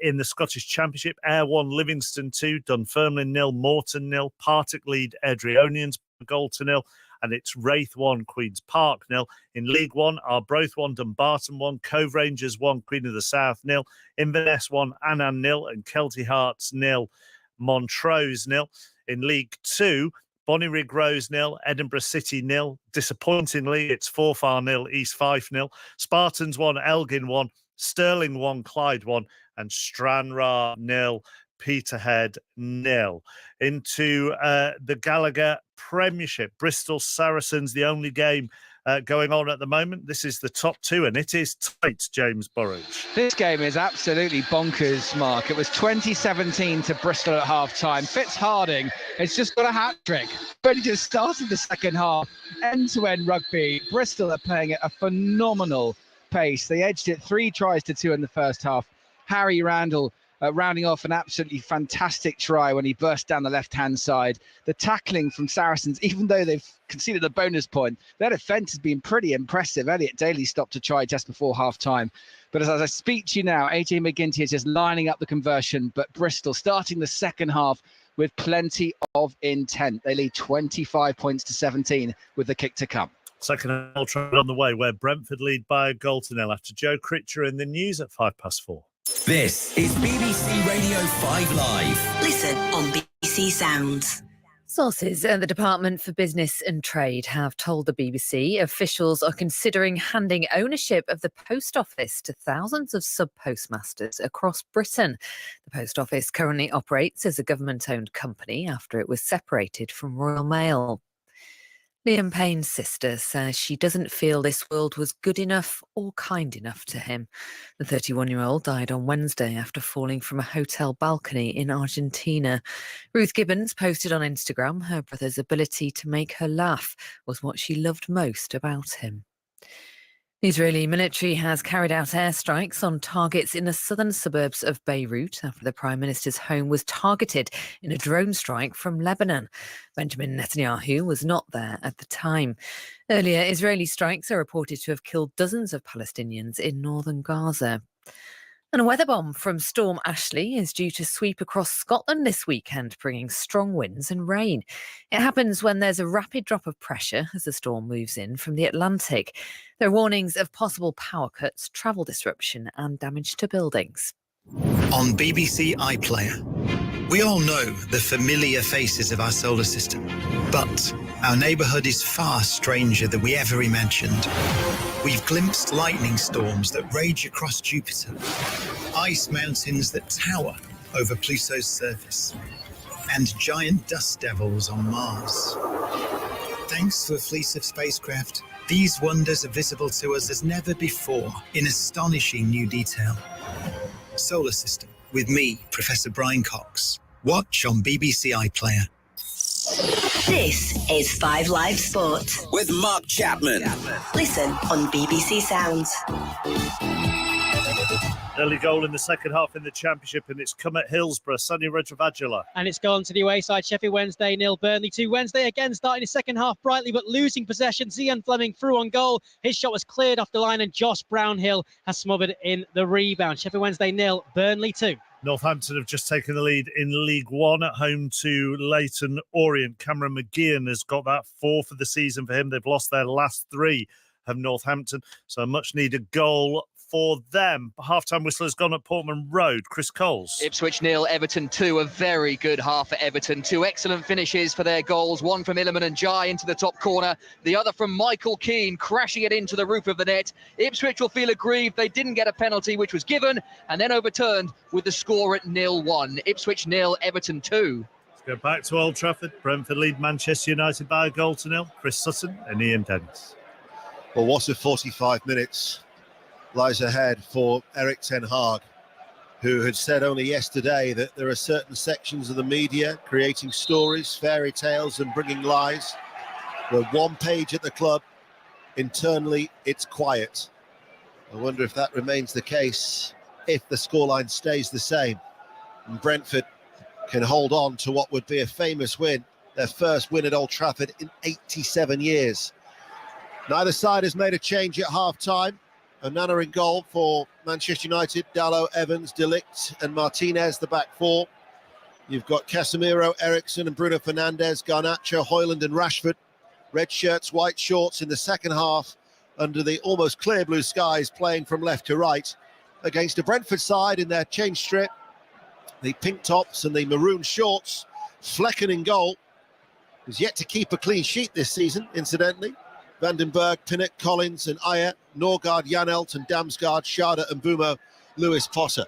In the Scottish Championship, Ayr 1, Livingston 2, Dunfermline 0, Morton 0, Partick lead Airdrieonians 0-0, and it's Wraith 1, Queen's Park 0. In League 1, Arbroath 1, Dumbarton 1, Cove Rangers 1, Queen of the South 0, Inverness 1, Annan 0, and Kelty Hearts 0, Montrose 0. In League 2, Bonnyrigg Rose 0, Edinburgh City 0. Disappointingly, it's Forfar 0, East Fife 0. Spartans 1, Elgin 1, Stirling 1, Clyde 1, and Stranraer 0, Peterhead 0. Into the Gallagher Premiership, Bristol Saracens, the only game going on at the moment. This is the top two, and it is tight, James Burridge. This game is absolutely bonkers, Mark. It was 2017 to Bristol at half-time. Fitzharding has just got a hat-trick. But he just started the second half. End-to-end rugby. Bristol are playing at a phenomenal pace. They edged it 3 tries to 2 in the first half. Harry Randall rounding off an absolutely fantastic try when he burst down the left-hand side. The tackling from Saracens, even though they've conceded a bonus point, their defence has been pretty impressive. Elliot Daly stopped a try just before half-time. But as I speak to you now, AJ McGinty is just lining up the conversion, but Bristol starting the second half with plenty of intent. They lead 25 points to 17 with the kick to come. Second half on the way, where Brentford lead by a goal to 0 after Joe Critcher in the news at 4:05. This is BBC Radio 5 Live. Listen on BBC Sounds. Sources at the Department for Business and Trade have told the BBC officials are considering handing ownership of the post office to thousands of sub-postmasters across Britain. The post office currently operates as a government-owned company after it was separated from Royal Mail. Liam Payne's sister says she doesn't feel this world was good enough or kind enough to him. The 31-year-old died on Wednesday after falling from a hotel balcony in Argentina. Ruth Gibbons posted on Instagram her brother's ability to make her laugh was what she loved most about him. The Israeli military has carried out airstrikes on targets in the southern suburbs of Beirut after the Prime Minister's home was targeted in a drone strike from Lebanon. Benjamin Netanyahu was not there at the time. Earlier, Israeli strikes are reported to have killed dozens of Palestinians in northern Gaza. And a weather bomb from Storm Ashley is due to sweep across Scotland this weekend, bringing strong winds and rain. It happens when there's a rapid drop of pressure as the storm moves in from the Atlantic. There are warnings of possible power cuts, travel disruption and damage to buildings. On BBC iPlayer, we all know the familiar faces of our solar system, but our neighbourhood is far stranger than we ever imagined. We've glimpsed lightning storms that rage across Jupiter, ice mountains that tower over Pluto's surface, and giant dust devils on Mars. Thanks to a fleet of spacecraft, these wonders are visible to us as never before in astonishing new detail. Solar System, with me, Professor Brian Cox. Watch on BBC iPlayer. This is 5 Live Sport with Mark Chapman. Listen on BBC Sounds. Early goal in the second half in the Championship, and it's come at Hillsborough. Sonny Rajavajula. And it's gone to the away side. Sheffield Wednesday 0, Burnley 2. Wednesday again starting the second half brightly but losing possession. Zian Fleming through on goal. His shot was cleared off the line and Josh Brownhill has smothered in the rebound. Sheffield Wednesday 0, Burnley 2. Northampton have just taken the lead in League One at home to Leyton Orient. Cameron McGeehan has got that 4 for the season for him. They've lost their last 3 of Northampton, so a much-needed goal for them. Half-time whistle has gone at Portman Road. Chris Coles. Ipswich 0, Everton 2. A very good half for Everton. 2 excellent finishes for their goals. One from Illiman and Jai into the top corner. The other from Michael Keane, crashing it into the roof of the net. Ipswich will feel aggrieved. They didn't get a penalty, which was given, and then overturned with the score at 0-1. Ipswich 0, Everton 2. Let's go back to Old Trafford. Brentford lead Manchester United by a goal to 0. Chris Sutton and Ian Dennis. Well, what a 45 minutes lies ahead for Eric Ten Hag. who had said only yesterday that there are certain sections of the media creating stories, fairy tales and bringing lies. We're one page at the club. Internally, it's quiet. I wonder if that remains the case if the scoreline stays the same. And Brentford can hold on to what would be a famous win, their first win at Old Trafford in 87 years. Neither side has made a change at half-time. Onana in goal for Manchester United, Dalot, Evans, De Ligt and Martinez, the back four. You've got Casemiro, Eriksen and Bruno Fernandes, Garnacho, Højlund and Rashford. Red shirts, white shorts in the second half under the almost clear blue skies, playing from left to right against a Brentford side in their change strip. The pink tops and the maroon shorts. Flecken in goal, who's yet to keep a clean sheet this season, incidentally. Vandenberg, Pinnock, Collins and Ayer, Norgard, Janelt and Damsgaard, Schade and Bumo, Lewis Potter.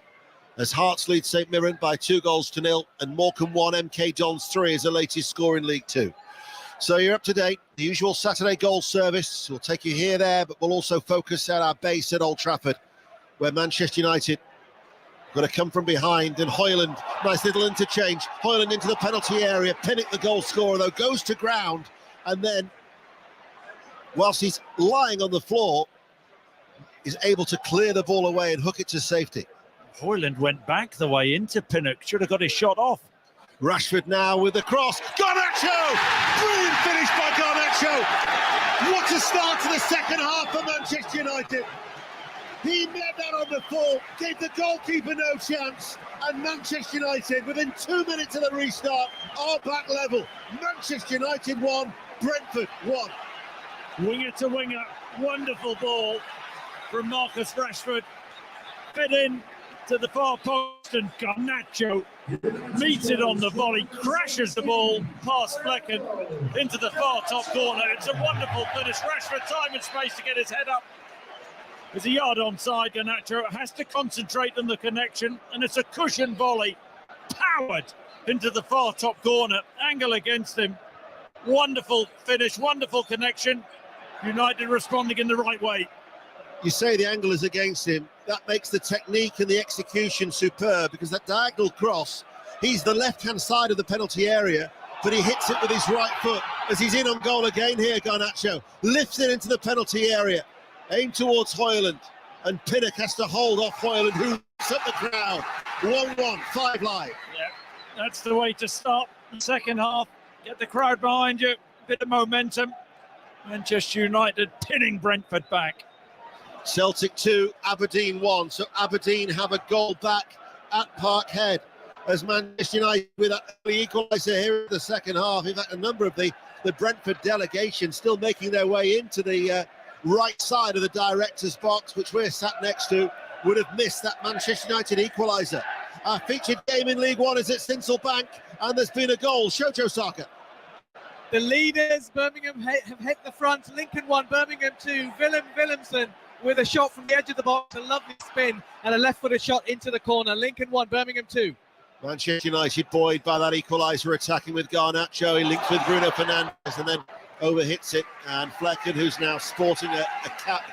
As Hearts lead St Mirren by 2-0 and Morecambe 1, MK Dons 3 is the latest score in League 2. So you're up to date. The usual Saturday goal service will take you here, there, but we'll also focus at our base at Old Trafford, where Manchester United got to come from behind, and Højlund, nice little interchange. Højlund into the penalty area. Pinnock, the goal scorer, though, goes to ground, and then, whilst he's lying on the floor, is able to clear the ball away and hook it to safety. Højlund went back the way into Pinnock. Should have got his shot off. Rashford now with the cross. Garnacho! Brilliant finish by Garnacho. What a start to the second half for Manchester United. He met that on the full, gave the goalkeeper no chance, and Manchester United, within 2 minutes of the restart, are back level. Manchester United 1, Brentford 1. Winger to winger, wonderful ball from Marcus Rashford. Fed in to the far post, and Garnacho meets it on the volley, crashes the ball past Flecken into the far top corner. It's a wonderful finish. Rashford time and space to get his head up. There's a yard onside. Garnacho has to concentrate on the connection, and it's a cushion volley, powered into the far top corner. Angle against him. Wonderful finish, wonderful connection. United responding in the right way. You say the angle is against him. That makes the technique and the execution superb, because that diagonal cross, he's the left-hand side of the penalty area, but he hits it with his right foot as he's in on goal again here, Garnacho. Lifts it into the penalty area. Aim towards Højlund, and Pinnock has to hold off Højlund, who lifts up the crowd. 1-1, 5 Live. Yeah, that's the way to start the second half. Get the crowd behind you, bit of momentum. Manchester United pinning Brentford back. Celtic 2, Aberdeen 1. So Aberdeen have a goal back at Parkhead, as Manchester United with that early equaliser here in the second half. In fact, a number of the Brentford delegation still making their way into the right side of the director's box, which we're sat next to, would have missed that Manchester United equaliser. Our featured game in League One is at Sincil Bank, and there's been a goal. Shojo Saka. The leaders, Birmingham, have hit the front. Lincoln 1, Birmingham 2. Willemsen with a shot from the edge of the box, a lovely spin and a left-footed shot into the corner. Lincoln 1, Birmingham 2. Manchester United buoyed by that equaliser, attacking with Garnacho. He links with Bruno Fernandes and then overhits it, and Flecken, who's now sporting a cap,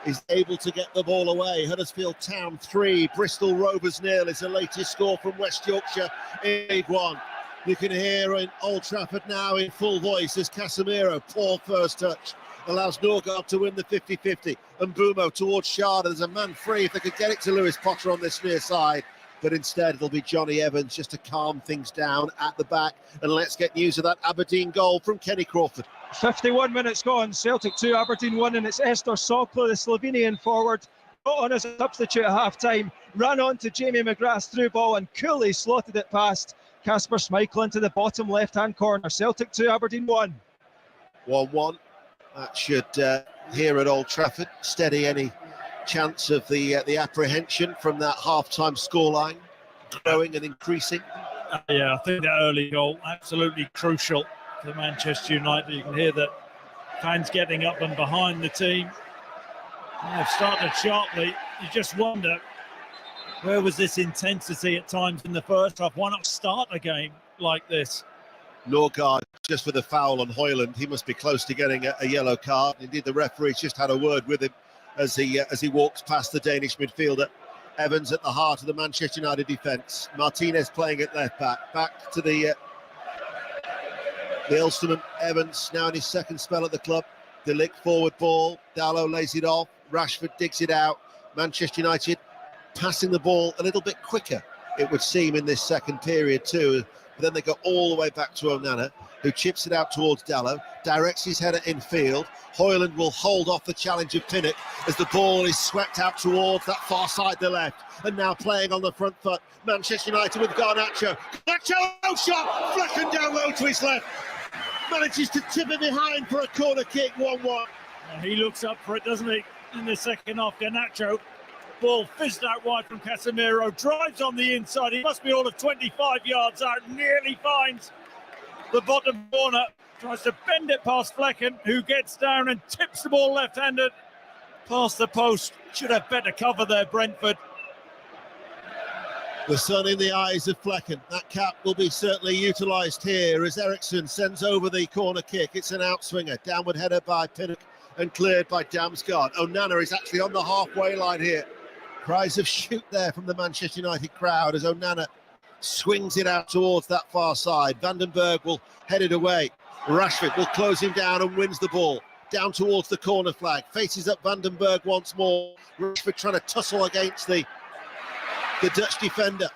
is able to get the ball away. Huddersfield Town 3, Bristol Rovers 0 is the latest score from West Yorkshire in League One. You can hear in Old Trafford now in full voice as Casemiro, poor first touch, allows Norgard to win the 50-50, and Bumo towards Schade. There's a man free if they could get it to Lewis Potter on this near side, but instead it'll be Johnny Evans just to calm things down at the back. And let's get news of that Aberdeen goal from Kenny Crawford. 51 minutes gone, Celtic 2, Aberdeen 1, and it's Ester Soklo, the Slovenian forward, got on as a substitute at half-time, ran on to Jamie McGrath's through ball and coolly slotted it past Kasper Schmeichel into the bottom left-hand corner. Celtic 2, Aberdeen 1. 1-1. That should, here at Old Trafford, steady any chance of the apprehension from that half-time scoreline growing and increasing. Yeah, I think that early goal, absolutely crucial for Manchester United. You can hear the fans getting up and behind the team. They've started sharply. You just wonder, where was this intensity at times in the first half? Why not start a game like this? Norgard just with a foul on Højlund. He must be close to getting a yellow card. Indeed, the referee's just had a word with him as he walks past the Danish midfielder. Evans at the heart of the Manchester United defence. Martinez playing at left back. Back to the Ulsterman. Evans now in his second spell at the club. De Ligt forward ball. Dalot lays it off. Rashford digs it out. Manchester United passing the ball a little bit quicker, it would seem, in this second period too. But then they go all the way back to Onana, who chips it out towards Dalot, directs his header infield. Højlund will hold off the challenge of Pinnock as the ball is swept out towards that far side, the left. And now playing on the front foot, Manchester United with Garnacho. Garnacho shot, Flecken down low to his left. Manages to tip it behind for a corner kick, 1-1. He looks up for it, doesn't he, in the second half. Garnacho, ball fizzed out wide from Casemiro, drives on the inside. He must be all of 25 yards out, nearly finds the bottom corner. Tries to bend it past Flecken, who gets down and tips the ball left-handed past the post. Should have better cover there, Brentford. The sun in the eyes of Flecken. That cap will be certainly utilised here as Eriksson sends over the corner kick. It's an outswinger. Downward header by Pinnock and cleared by Damsgaard. Onana is actually on the halfway line here. Cries of shoot there from the Manchester United crowd as Onana swings it out towards that far side. Vandenberg will head it away. Rashford will close him down and wins the ball. Down towards the corner flag. Faces up Vandenberg once more. Rashford trying to tussle against the Dutch defender.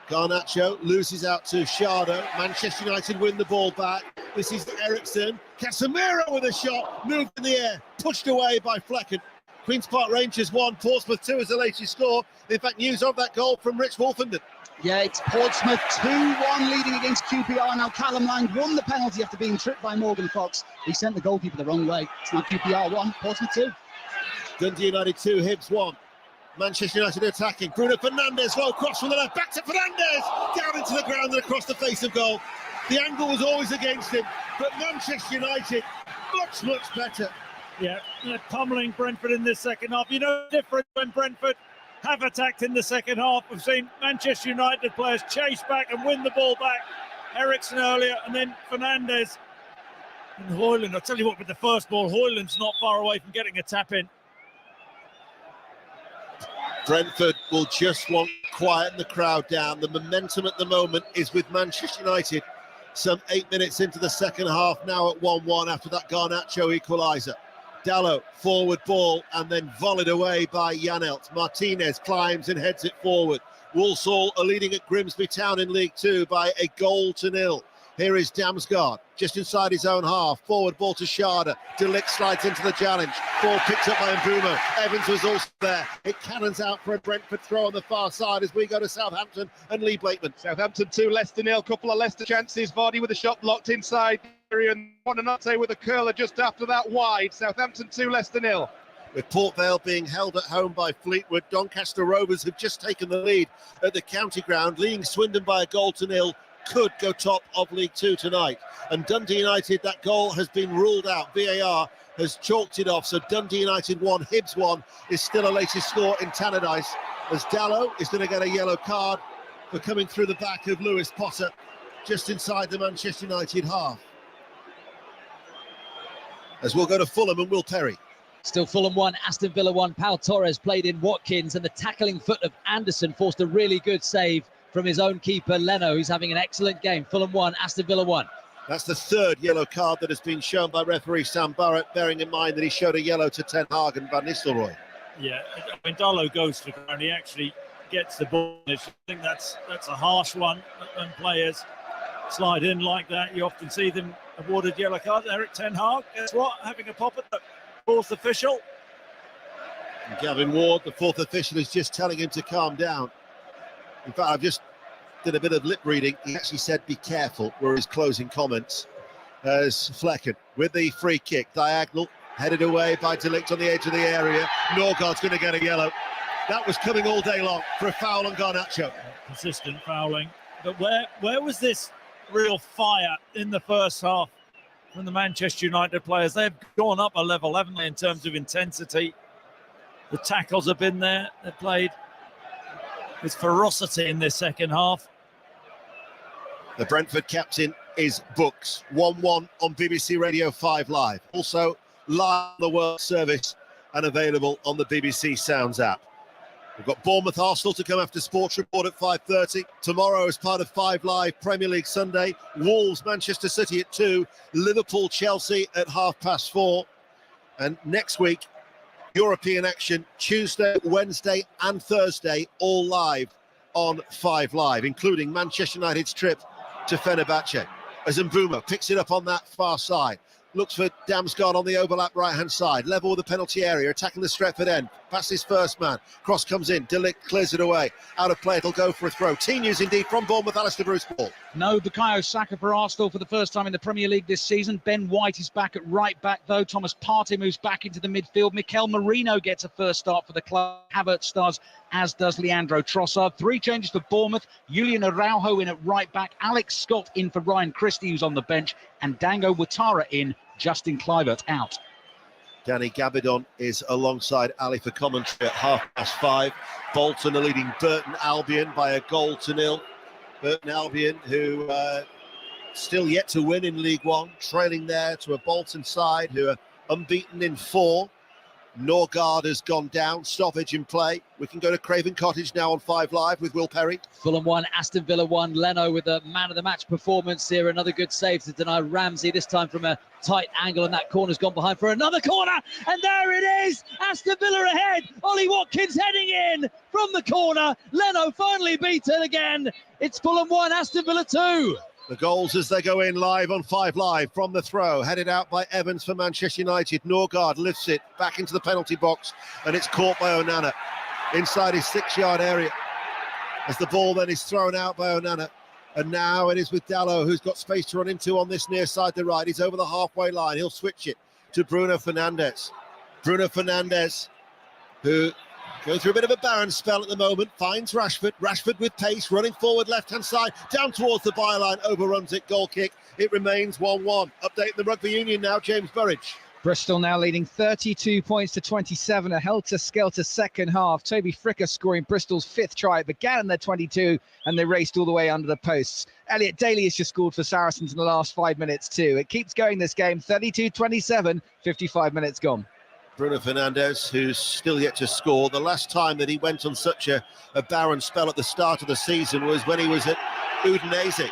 Garnacho loses out to Shardo. Manchester United win the ball back. This is Eriksson. Casemiro with a shot. Moved in the air. Pushed away by Flecken. Queen's Park Rangers 1, Portsmouth 2 is the latest score. In fact, news of that goal from Rich Wolfenden. Yeah, it's Portsmouth 2-1 leading against QPR. Now Callum Lang won the penalty after being tripped by Morgan Fox. He sent the goalkeeper the wrong way. It's now QPR 1, Portsmouth 2. Dundee United 2, Hibs 1. Manchester United attacking. Bruno Fernandes, low cross from the left. Back to Fernandes. Down into the ground and across the face of goal. The angle was always against him. But Manchester United, much, much better. Yeah, they're pummeling Brentford in this second half. You know, different when Brentford have attacked in the second half. We've seen Manchester United players chase back and win the ball back. Eriksson earlier, and then Fernandes and Højlund. I'll tell you what, with the first ball, Højlund's not far away from getting a tap in. Brentford will just want to quieten the crowd down. The momentum at the moment is with Manchester United. Some 8 minutes into the second half, now at 1-1 after that Garnacho equaliser. Dalot, forward ball, and then volleyed away by Janelt. Martinez climbs and heads it forward. Walsall are leading at Grimsby Town in League 2 by a 1-0. Here is Damsgaard, just inside his own half. Forward ball to Sharda. De Ligt slides into the challenge. Ball picked up by Mbeumo. Evans was also there. It cannons out for a Brentford throw on the far side as we go to Southampton and Lee Blakeman. Southampton 2, Leicester 0. Couple of Leicester chances. Vardy with a shot blocked inside. And Buonanotte with a curler just after that wide. Southampton 2, Leicester 0. With Port Vale being held at home by Fleetwood, Doncaster Rovers have just taken the lead at the county ground, leading Swindon by 1-0. Could go top of League 2 tonight. And Dundee United, that goal has been ruled out. VAR has chalked it off. So Dundee United 1, Hibs 1 is still a latest score in Tannadice, as Dalot is going to get a yellow card for coming through the back of Lewis Potter just inside the Manchester United half. As we'll go to Fulham and Will Perry. Still Fulham 1, Aston Villa 1. Pau Torres played in Watkins, and the tackling foot of Anderson forced a really good save from his own keeper, Leno, who's having an excellent game. Fulham 1, Aston Villa 1. That's the third yellow card that has been shown by referee Sam Barrett, bearing in mind that he showed a yellow to Ten Hag and Van Nistelrooy. Yeah, when Dalot goes to the ground, he actually gets the ball. I think that's a harsh one when players slide in like that. You often see them awarded yellow cards. Eric Ten Hag, guess what? Having a pop at the fourth official. And Gavin Ward, the fourth official, is just telling him to calm down. In fact, I've just did a bit of lip reading. He actually said, "Be careful," were his closing comments. As Flecken with the free kick, diagonal, headed away by De Ligt on the edge of the area. Norgaard's going to get a yellow. That was coming all day long for a foul on Garnacho. Consistent fouling. But where was this real fire in the first half from the Manchester United players? They've gone up a level, haven't they, in terms of intensity? The tackles have been there. They've played with ferocity in this second half. The Brentford captain is Books. 1-1 on BBC Radio 5 Live. Also live on the World Service and available on the BBC Sounds app. We've got Bournemouth Arsenal to come after Sports Report at 5:30. Tomorrow, as part of 5 Live Premier League Sunday, Wolves Manchester City at 2, Liverpool Chelsea at 4:30. And next week, European action Tuesday, Wednesday and Thursday, all live on 5 Live, including Manchester United's trip to Fenerbahce. As Mbeumo picks it up on that far side. Looks for Damsgaard on the overlap right-hand side. Level with the penalty area, attacking the Stretford end. Past his first man. Cross comes in. De Ligt clears it away. Out of play, it'll go for a throw. Team news indeed from Bournemouth, Alistair Bruce ball. No Bukayo Saka for Arsenal for the first time in the Premier League this season. Ben White is back at right back, though. Thomas Partey moves back into the midfield. Mikel Merino gets a first start for the club. Havertz stars, as does Leandro Trossard. 3 changes for Bournemouth. Julian Araujo in at right back. Alex Scott in for Ryan Christie, who's on the bench. And Dango Ouattara in. Justin Kluivert out. Danny Gabidon is alongside Ali for commentary at 5:30. Bolton are leading Burton Albion by a 1-0. Burton Albion, who still yet to win in League One, trailing there to a Bolton side who are unbeaten in 4. Norgard has gone down, stoppage in play. We can go to Craven Cottage now on 5 Live with Will Perry. Fulham 1, Aston Villa 1. Leno with a man-of-the-match performance here. Another good save to deny Ramsey, this time from a tight angle, and that corner's gone behind for another corner. And there it is! Aston Villa ahead! Ollie Watkins heading in from the corner. Leno finally beaten again. It's Fulham 1, Aston Villa 2. The goals as they go in live on 5 Live from the throw, headed out by Evans for Manchester United. Norgard lifts it back into the penalty box, and it's caught by Onana inside his 6-yard area as the ball then is thrown out by Onana. And now it is with Dalot, who's got space to run into on this near side to right. He's over the halfway line. He'll switch it to Bruno Fernandes. Bruno Fernandes, who going through a bit of a barren spell at the moment, finds Rashford. Rashford with pace, running forward left-hand side, down towards the byline, overruns it, goal kick. It remains 1-1. Update the Rugby Union now, James Burridge. Bristol now leading 32 points to 27, a helter-skelter second half. Toby Fricker scoring Bristol's 5th try. It began in their 22 and they raced all the way under the posts. Elliot Daly has just scored for Saracens in the last 5 minutes too. It keeps going this game, 32-27, 55 minutes gone. Bruno Fernandes, who's still yet to score. The last time that he went on such a barren spell at the start of the season was when he was at Udinese.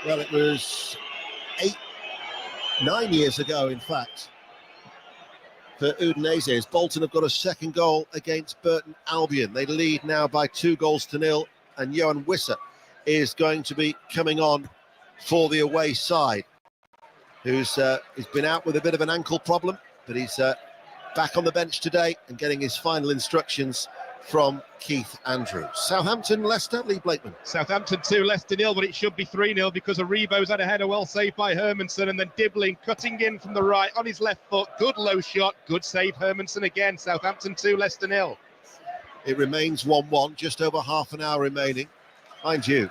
It was 9 years ago, in fact, for Udinese. As Bolton have got a second goal against Burton Albion. They lead now by 2-0, and Johan Wissa is going to be coming on for the away side, who's been out with a bit of an ankle problem. But he's back on the bench today and getting his final instructions from Keith Andrews. Southampton, Leicester, Lee Blakeman. Southampton 2, Leicester 0, but it should be 3-0 because Aribo's had a header well saved by Hermansen, and then Dibbling cutting in from the right on his left foot. Good low shot, good save Hermansen again. Southampton 2, Leicester 0. It remains 1-1, just over half an hour remaining. Mind you,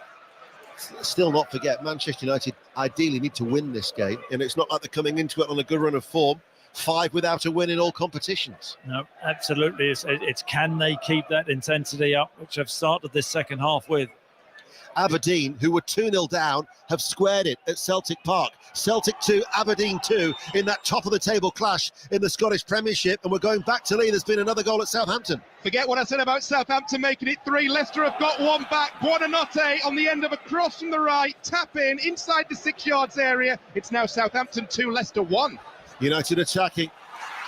still not forget, Manchester United ideally need to win this game, and it's not like they're coming into it on a good run of form. 5 without a win in all competitions. No, absolutely. It's can they keep that intensity up, which I've started this second half with. Aberdeen, who were 2-0 down, have squared it at Celtic Park. Celtic 2, Aberdeen 2 in that top-of-the-table clash in the Scottish Premiership. And we're going back to Lee. There's been another goal at Southampton. Forget what I said about Southampton making it 3. Leicester have got one back. Buonanotte on the end of a cross from the right. Tap in inside the 6 yards area. It's now Southampton 2, Leicester 1. United attacking.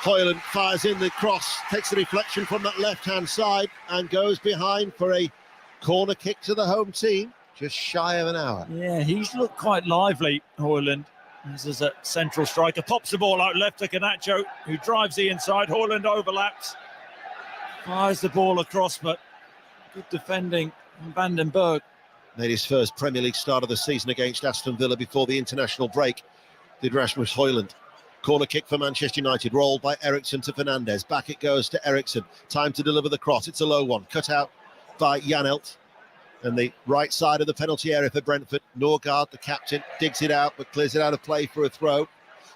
Hoyland fires in the cross, takes the deflection from that left-hand side and goes behind for a corner kick to the home team, just shy of an hour. Yeah, he's looked quite lively, Hoyland. This is a central striker. Pops the ball out left to Canacho, who drives the inside. Hoyland overlaps, fires the ball across, but good defending from Vandenberg. Made his first Premier League start of the season against Aston Villa before the international break, did Rasmus Hoyland. Corner kick for Manchester United, rolled by Eriksson to Fernandes. Back it goes to Eriksson. Time to deliver the cross. It's a low one, cut out by Janelt. And the right side of the penalty area for Brentford. Norgard, the captain, digs it out, but clears it out of play for a throw.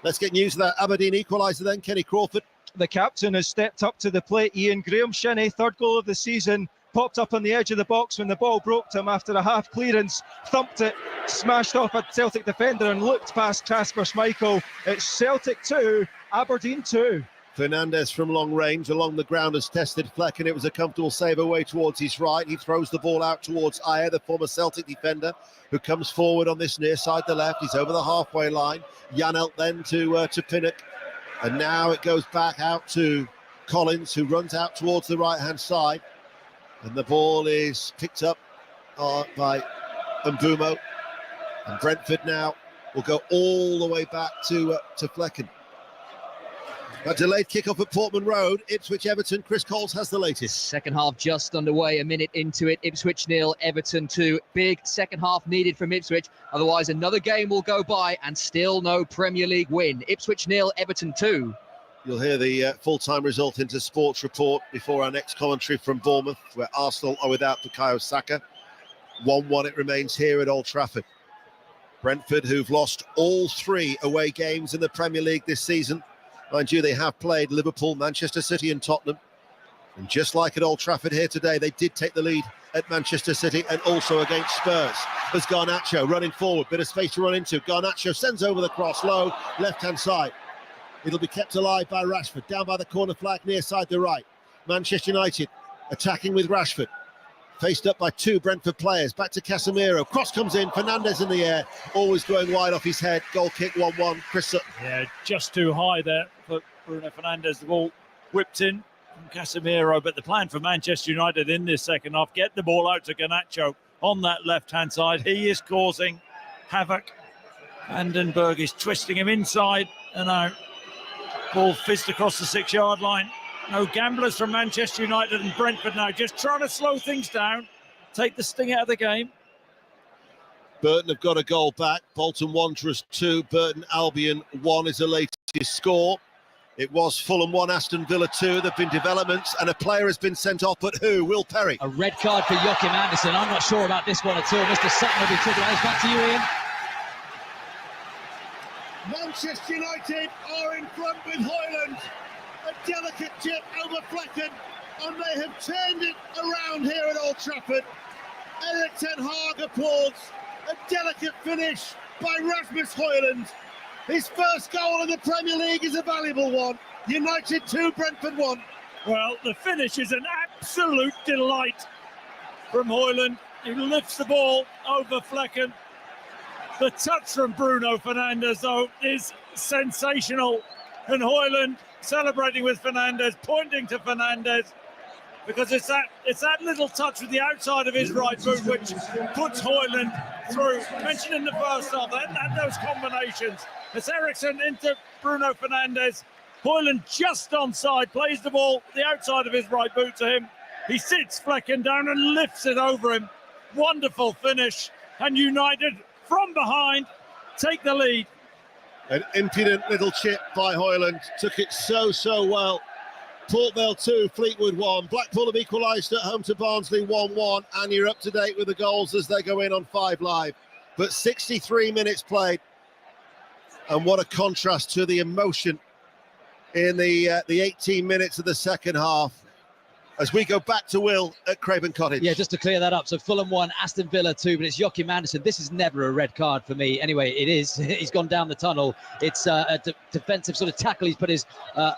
Let's get news of that Aberdeen equaliser then, Kenny Crawford. The captain has stepped up to the plate. Ian Graham Shinnie, 3rd goal of the season. Popped up on the edge of the box when the ball broke to him after a half clearance, thumped it, smashed off a Celtic defender and looked past Kasper Schmeichel. It's Celtic 2, Aberdeen 2. Fernandez from long range along the ground has tested Fleck, and it was a comfortable save away towards his right. He throws the ball out towards Ayer, the former Celtic defender, who comes forward on this near side to left. He's over the halfway line. Janelt then to Pinnock, and now it goes back out to Collins, who runs out towards the right-hand side, and the ball is picked up by Mbumo, and Brentford now will go all the way back to Flecken. A delayed kickoff at Portman Road. Ipswich Everton. Chris Coles has the latest. Second half just underway, a minute into it. Ipswich 0, Everton 2. Big second half needed from Ipswich. Otherwise, another game will go by and still no Premier League win. Ipswich 0, Everton 2. You'll hear the full-time result into Sports Report before our next commentary from Bournemouth, where Arsenal are without Bukayo Saka. 1-1 it remains here at Old Trafford. Brentford, who've lost all 3 away games in the Premier League this season. Mind you, they have played Liverpool, Manchester City and Tottenham. And just like at Old Trafford here today, they did take the lead at Manchester City and also against Spurs. There's Garnacho running forward, bit of space to run into. Garnacho sends over the cross, low, left-hand side. It'll be kept alive by Rashford, down by the corner flag, near side to right. Manchester United attacking with Rashford. Faced up by 2 Brentford players, back to Casemiro. Cross comes in, Fernandez in the air, always going wide off his head. Goal kick, 1-1. Chris Sutton. Yeah, just too high there for Bruno Fernandes. The ball whipped in from Casemiro, but the plan for Manchester United in this second half, get the ball out to Garnacho on that left-hand side. He is causing havoc. Vandenberg is twisting him inside and out. Ball fizzed across the 6-yard line. No gamblers from Manchester United, and Brentford now just trying to slow things down, take the sting out of the game. Burton have got a goal back. Bolton Wanderers 2, Burton Albion 1 is the latest score. It was Fulham 1, Aston Villa 2. There have been developments, and a player has been sent off, but who? Will Perry. A red card for Joachim Andersen. I'm not sure about this one at all. Mr. Sutton will be taking it. Back to you, Ian. Manchester United are in front with Højlund. A delicate chip over Flecken, and they have turned it around here at Old Trafford. Erik ten Hag applauds. A delicate finish by Rasmus Højlund. His first goal in the Premier League is a valuable one. United 2, Brentford 1. Well, the finish is an absolute delight from Højlund. He lifts the ball over Flecken. The touch from Bruno Fernandes, though, is sensational. And Højlund celebrating with Fernandes, pointing to Fernandes, because it's that little touch with the outside of his right boot which puts Højlund through. Mentioned in the first half, they hadn't had those combinations. It's Eriksson into Bruno Fernandes. Højlund just onside, plays the ball the outside of his right boot to him. He sits Flecken down and lifts it over him. Wonderful finish, and United from behind take the lead. An impudent little chip by Højlund, took it so well. Port Vale 2, Fleetwood 1. Blackpool have equalised at home to Barnsley 1-1, and you're up to date with the goals as they go in on 5 Live. But 63 minutes played, and what a contrast to the emotion in the 18 minutes of the second half. As we go back to Will at Craven Cottage. Yeah, just to clear that up. So Fulham 1, Aston Villa 2, but it's Joachim Andersen. This is never a red card for me. Anyway, it is. He's gone down the tunnel. It's a defensive sort of tackle. He's put his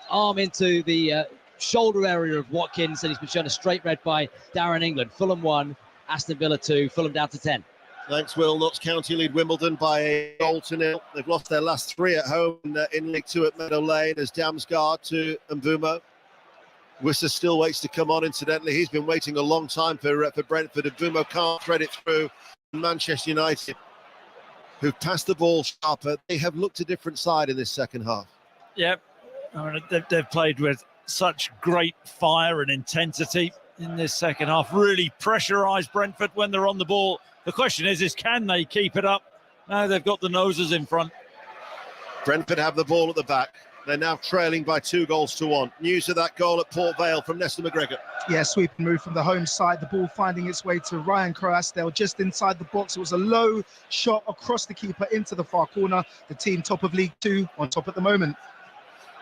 arm into the shoulder area of Watkins, and he's been shown a straight red by Darren England. Fulham 1, Aston Villa 2, Fulham down to 10. Thanks, Will. Notts County lead Wimbledon by a goal to 0. They've lost their last 3 at home in League 2 at Meadow Lane as Damsgaard to Mbumo. Wissa still waits to come on, incidentally. He's been waiting a long time for Brentford. Mbumo can't thread it through. Manchester United, who've passed the ball sharper, they have looked a different side in this second half. Yep. I mean, they've played with such great fire and intensity in this second half. Really pressurised Brentford when they're on the ball. The question is can they keep it up? Now they've got the noses in front. Brentford have the ball at the back. They're now trailing by 2-1. News of that goal at Port Vale from Nestor McGregor. Yeah, sweep and move from the home side. The ball finding its way to Ryan Croasdale just inside the box. It was a low shot across the keeper into the far corner. The team top of League 2 on top at the moment.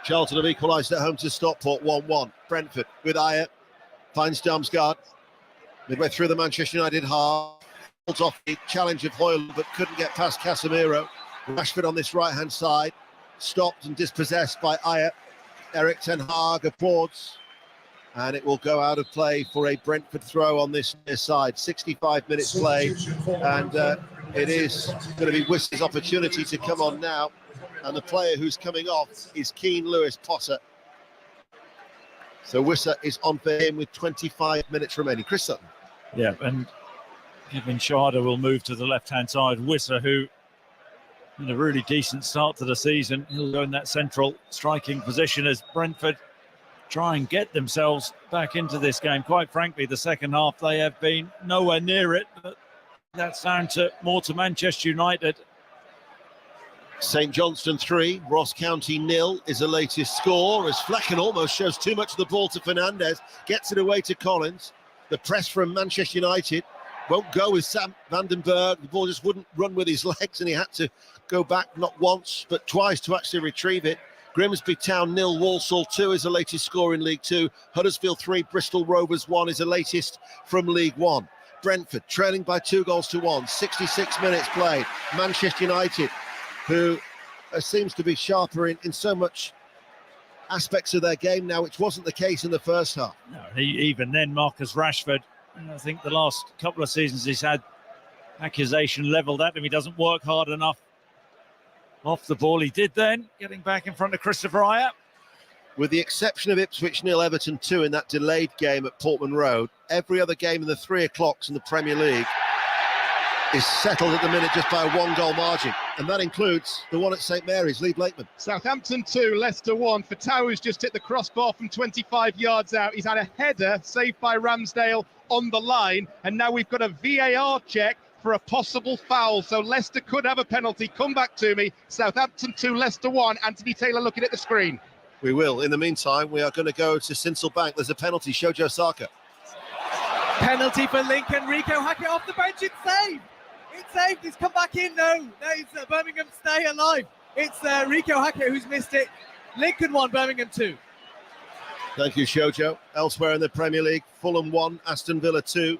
Charlton have equalised at home to Stockport 1-1. Brentford with Ayer. Finds Damsgaard. Midway through the Manchester United half. Holds off the challenge of Højlund but couldn't get past Casemiro. Rashford on this right-hand side. Stopped and dispossessed by Ayer. Eric Ten Hag applauds, and it will go out of play for a Brentford throw on this near side. 65 minutes played, and it is going to be Wissa's opportunity to come on now, and the player who's coming off is Keane Lewis Potter. So Wissa is on for him with 25 minutes remaining. Chris Sutton. Yeah, and Kevin Schade will move to the left-hand side. Wissa, who in a really decent start to the season, he'll go in that central striking position as Brentford try and get themselves back into this game. Quite frankly, the second half, they have been nowhere near it, but that's down to Manchester United. St Johnstone 3, Ross County 0 is the latest score, as Flecken almost shows too much of the ball to Fernandez, gets it away to Collins. The press from Manchester United won't go with Sam Vandenberg. The ball just wouldn't run with his legs, and he had to go back not once but twice to actually retrieve it. Grimsby Town 0, Walsall 2 is the latest score in League 2. Huddersfield 3, Bristol Rovers 1 is the latest from League 1. Brentford trailing by 2-1, 66 minutes played. Manchester United, who seems to be sharper in so much aspects of their game now, which wasn't the case in the first half. No, even then, Marcus Rashford, I think the last couple of seasons he's had accusation levelled at him. He doesn't work hard enough off the ball. He did then, getting back in front of Christopher Ayer. With the exception of Ipswich 0, Everton 2 in that delayed game at Portman Road, every other game in the 3 o'clocks in the Premier League is settled at the minute just by a 1-goal margin, and that includes the one at St Mary's. Lee Blakeman. Southampton 2, Leicester 1. Fatau's just hit the crossbar from 25 yards out. He's had a header saved by Ramsdale on the line, and now we've got a VAR check for a possible foul, so Leicester could have a penalty. Come back to me. Southampton 2, Leicester 1. Anthony Taylor looking at the screen. We will. In the meantime, we are going to go to Sincil Bank. There's a penalty. Shojo Saka. Penalty for Lincoln. Rico Hackett off the bench. It's saved. It's saved. He's come back in. No, it's Birmingham stay alive. It's Rico Hackett who's missed it. Lincoln 1, Birmingham 2. Thank you, Shojo. Elsewhere in the Premier League, Fulham 1, Aston Villa 2,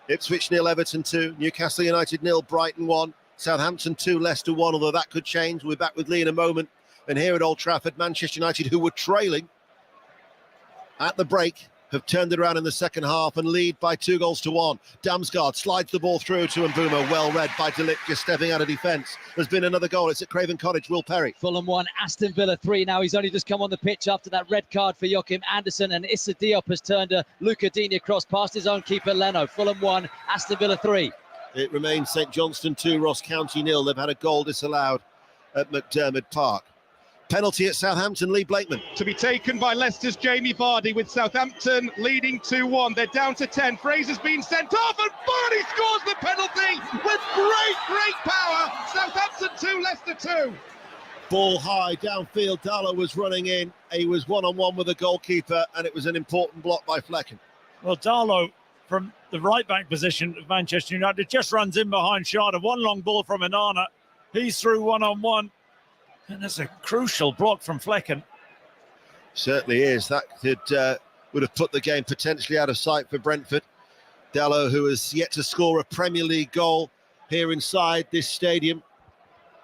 Ipswich 0, Everton 2, Newcastle United 0, Brighton 1, Southampton 2, Leicester 1, although that could change. We'll be back with Lee in a moment. And here at Old Trafford, Manchester United, who were trailing at the break, have turned it around in the second half and lead by 2-1. Damsgaard slides the ball through to Mbuma, well read by De Ligt, just stepping out of defence. There's been another goal. It's at Craven Cottage. Will Perry. Fulham 1, Aston Villa 3. Now he's only just come on the pitch after that red card for Joachim Andersen, and Issa Diop has turned a Luca Digne cross past his own keeper Leno. Fulham 1, Aston Villa 3. It remains St Johnstone 2, Ross County 0. They've had a goal disallowed at McDermott Park. Penalty at Southampton, Lee Blakeman. To be taken by Leicester's Jamie Vardy, with Southampton leading 2-1. They're down to 10. Fraser's been sent off, and Vardy scores the penalty with great power. Southampton 2, Leicester 2. Ball high downfield. Darlow was running in. He was one-on-one with the goalkeeper, and it was an important block by Flecken. Well, Darlow, from the right-back position of Manchester United, just runs in behind Schade. One long ball from Onana. He's through one-on-one. And that's a crucial block from Flecken. Certainly is. That would have put the game potentially out of sight for Brentford. Dallow, who has yet to score a Premier League goal here inside this stadium.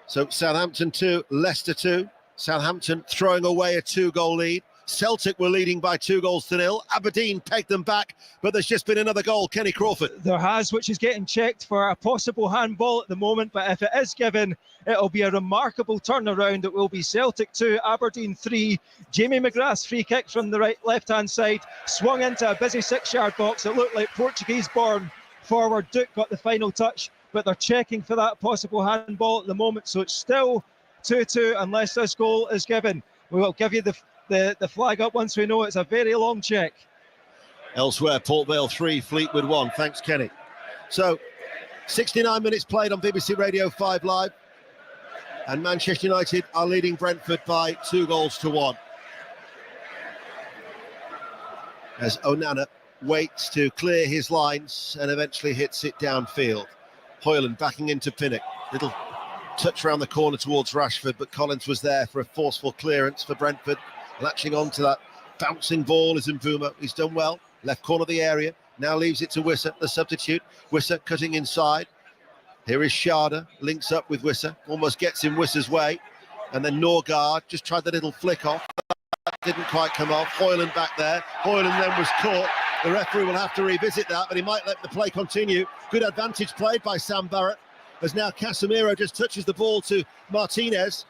So Southampton 2, Leicester 2. Southampton throwing away a 2-goal lead. Celtic were leading by 2-0. Aberdeen pegged them back, but there's just been another goal. Kenny Crawford. There has, which is getting checked for a possible handball at the moment, but if it is given, it'll be a remarkable turnaround. It will be Celtic 2, Aberdeen 3. Jamie McGrath's free kick from the left-hand side swung into a busy 6-yard box. It looked like Portuguese-born forward Duke got the final touch, but they're checking for that possible handball at the moment, so it's still 2-2 unless this goal is given. We will give you the flag up once we know it's a very long check. Elsewhere, Port Vale 3, Fleetwood 1. Thanks, Kenny. So, 69 minutes played on BBC Radio 5 Live, and Manchester United are leading Brentford by 2-1. As Onana waits to clear his lines and eventually hits it downfield. Hoyland backing into Pinnock. Little touch around the corner towards Rashford, but Collins was there for a forceful clearance for Brentford. Latching on to that bouncing ball is Mbuma. He's done well. Left corner of the area. Now leaves it to Wissa, the substitute. Wissa cutting inside. Here is Schade. Links up with Wissa. Almost gets in Wissa's way. And then Norgard just tried the little flick off. didn't quite come off. Hoyland back there. Hoyland then was caught. The referee will have to revisit that, but he might let the play continue. Good advantage played by Sam Barrett, as now Casemiro just touches the ball to Martinez.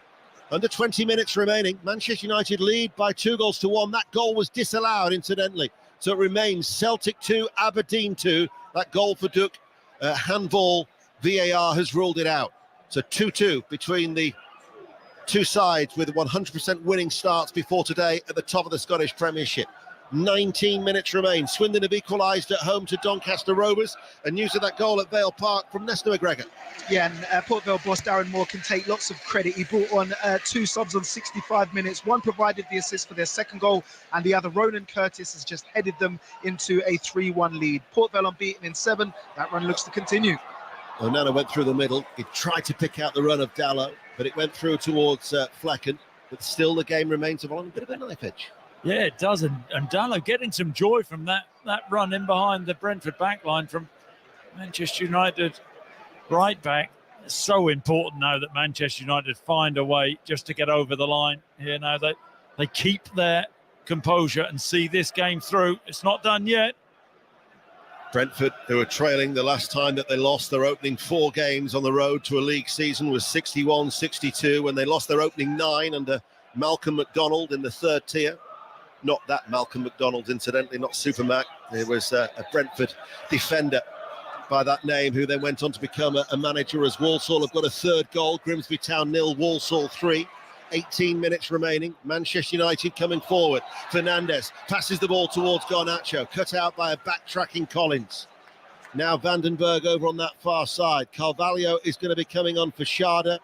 Under 20 minutes remaining. Manchester United lead by 2-1. That goal was disallowed, incidentally. So it remains Celtic 2, Aberdeen 2. That goal for Duke, handball, VAR has ruled it out. So 2-2 between the two sides, with 100% winning starts before today at the top of the Scottish Premiership. 19 minutes remain. Swindon have equalised at home to Doncaster Rovers, and news of that goal at Vale Park from Nestor McGregor. Yeah, and Port Vale boss Darren Moore can take lots of credit. He brought on 2 subs on 65 minutes. One provided the assist for their second goal, and the other, Ronan Curtis, has just headed them into a 3-1 lead. Port Vale unbeaten in 7. That run looks to continue. Onana went through the middle. He tried to pick out the run of Dallow, but it went through towards Flecken. But still, the game remains on a bit of a knife edge. Yeah, it does. And Dallow getting some joy from that run in behind the Brentford backline from Manchester United right back. It's so important now that Manchester United find a way just to get over the line here now. They keep their composure and see this game through. It's not done yet. Brentford, who were trailing the last time that they lost their opening 4 games on the road to a league season, was 61-62 when they lost their opening 9 under Malcolm McDonald in the 3rd tier. Not that Malcolm McDonald, incidentally, not Super Mac. It was a Brentford defender by that name, who then went on to become a manager as Walsall have got a 3rd goal. Grimsby Town 0, Walsall 3. 18 minutes remaining. Manchester United coming forward. Fernandes passes the ball towards Garnacho, cut out by a backtracking Collins. Now Vandenberg over on that far side. Carvalho is going to be coming on for Sharda,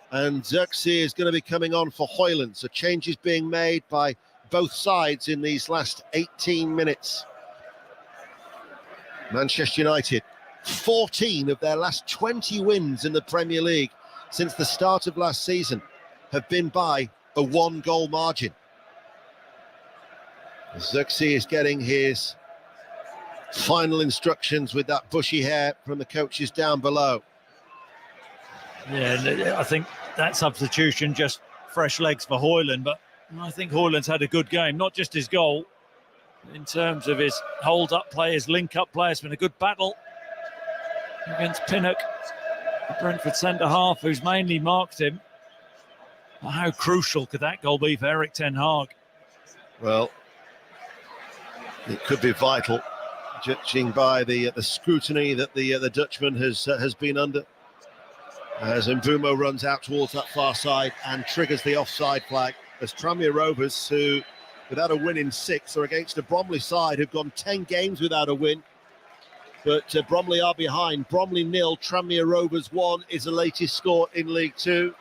and Xerxes is going to be coming on for Hoyland. So changes being made by both sides in these last 18 minutes. Manchester United, 14 of their last 20 wins in the Premier League since the start of last season have been by a 1-goal margin. Xerxes is getting his final instructions with that bushy hair from the coaches down below. Yeah, I think that substitution, just fresh legs for Hoyland, but I think Hoyland's had a good game, not just his goal. In terms of his hold-up play, his link-up play, it's been a good battle against Pinnock, the Brentford centre-half, who's mainly marked him. How crucial could that goal be for Erik ten Hag? Well, it could be vital, judging by the scrutiny that the Dutchman has been under. As Mbumo runs out towards that far side and triggers the offside flag, as Tranmere Rovers, who without a win in 6, are against a Bromley side who've gone 10 games without a win. But Bromley are behind. Bromley 0, Tranmere Rovers 1 is the latest score in League 2.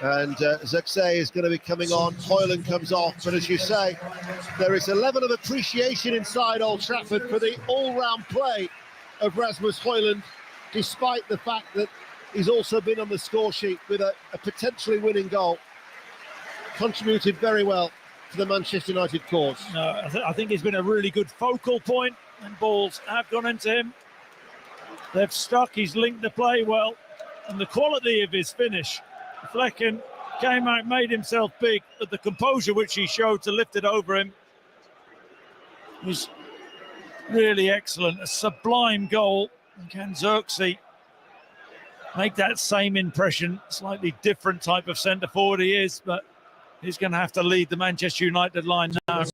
And Xerxes is going to be coming on. Hoyland comes off. But as you say, there is a level of appreciation inside Old Trafford for the all-round play of Rasmus Hoyland, despite the fact that he's also been on the score sheet with a potentially winning goal. Contributed very well to the Manchester United cause. No, I think he's been a really good focal point, and balls have gone into him. They've stuck, he's linked the play well, and the quality of his finish. Flecken came out, made himself big, but the composure which he showed to lift it over him was really excellent. A sublime goal. And can Xerxes make that same impression? Slightly different type of centre forward he is, but he's going to have to lead the Manchester United line now.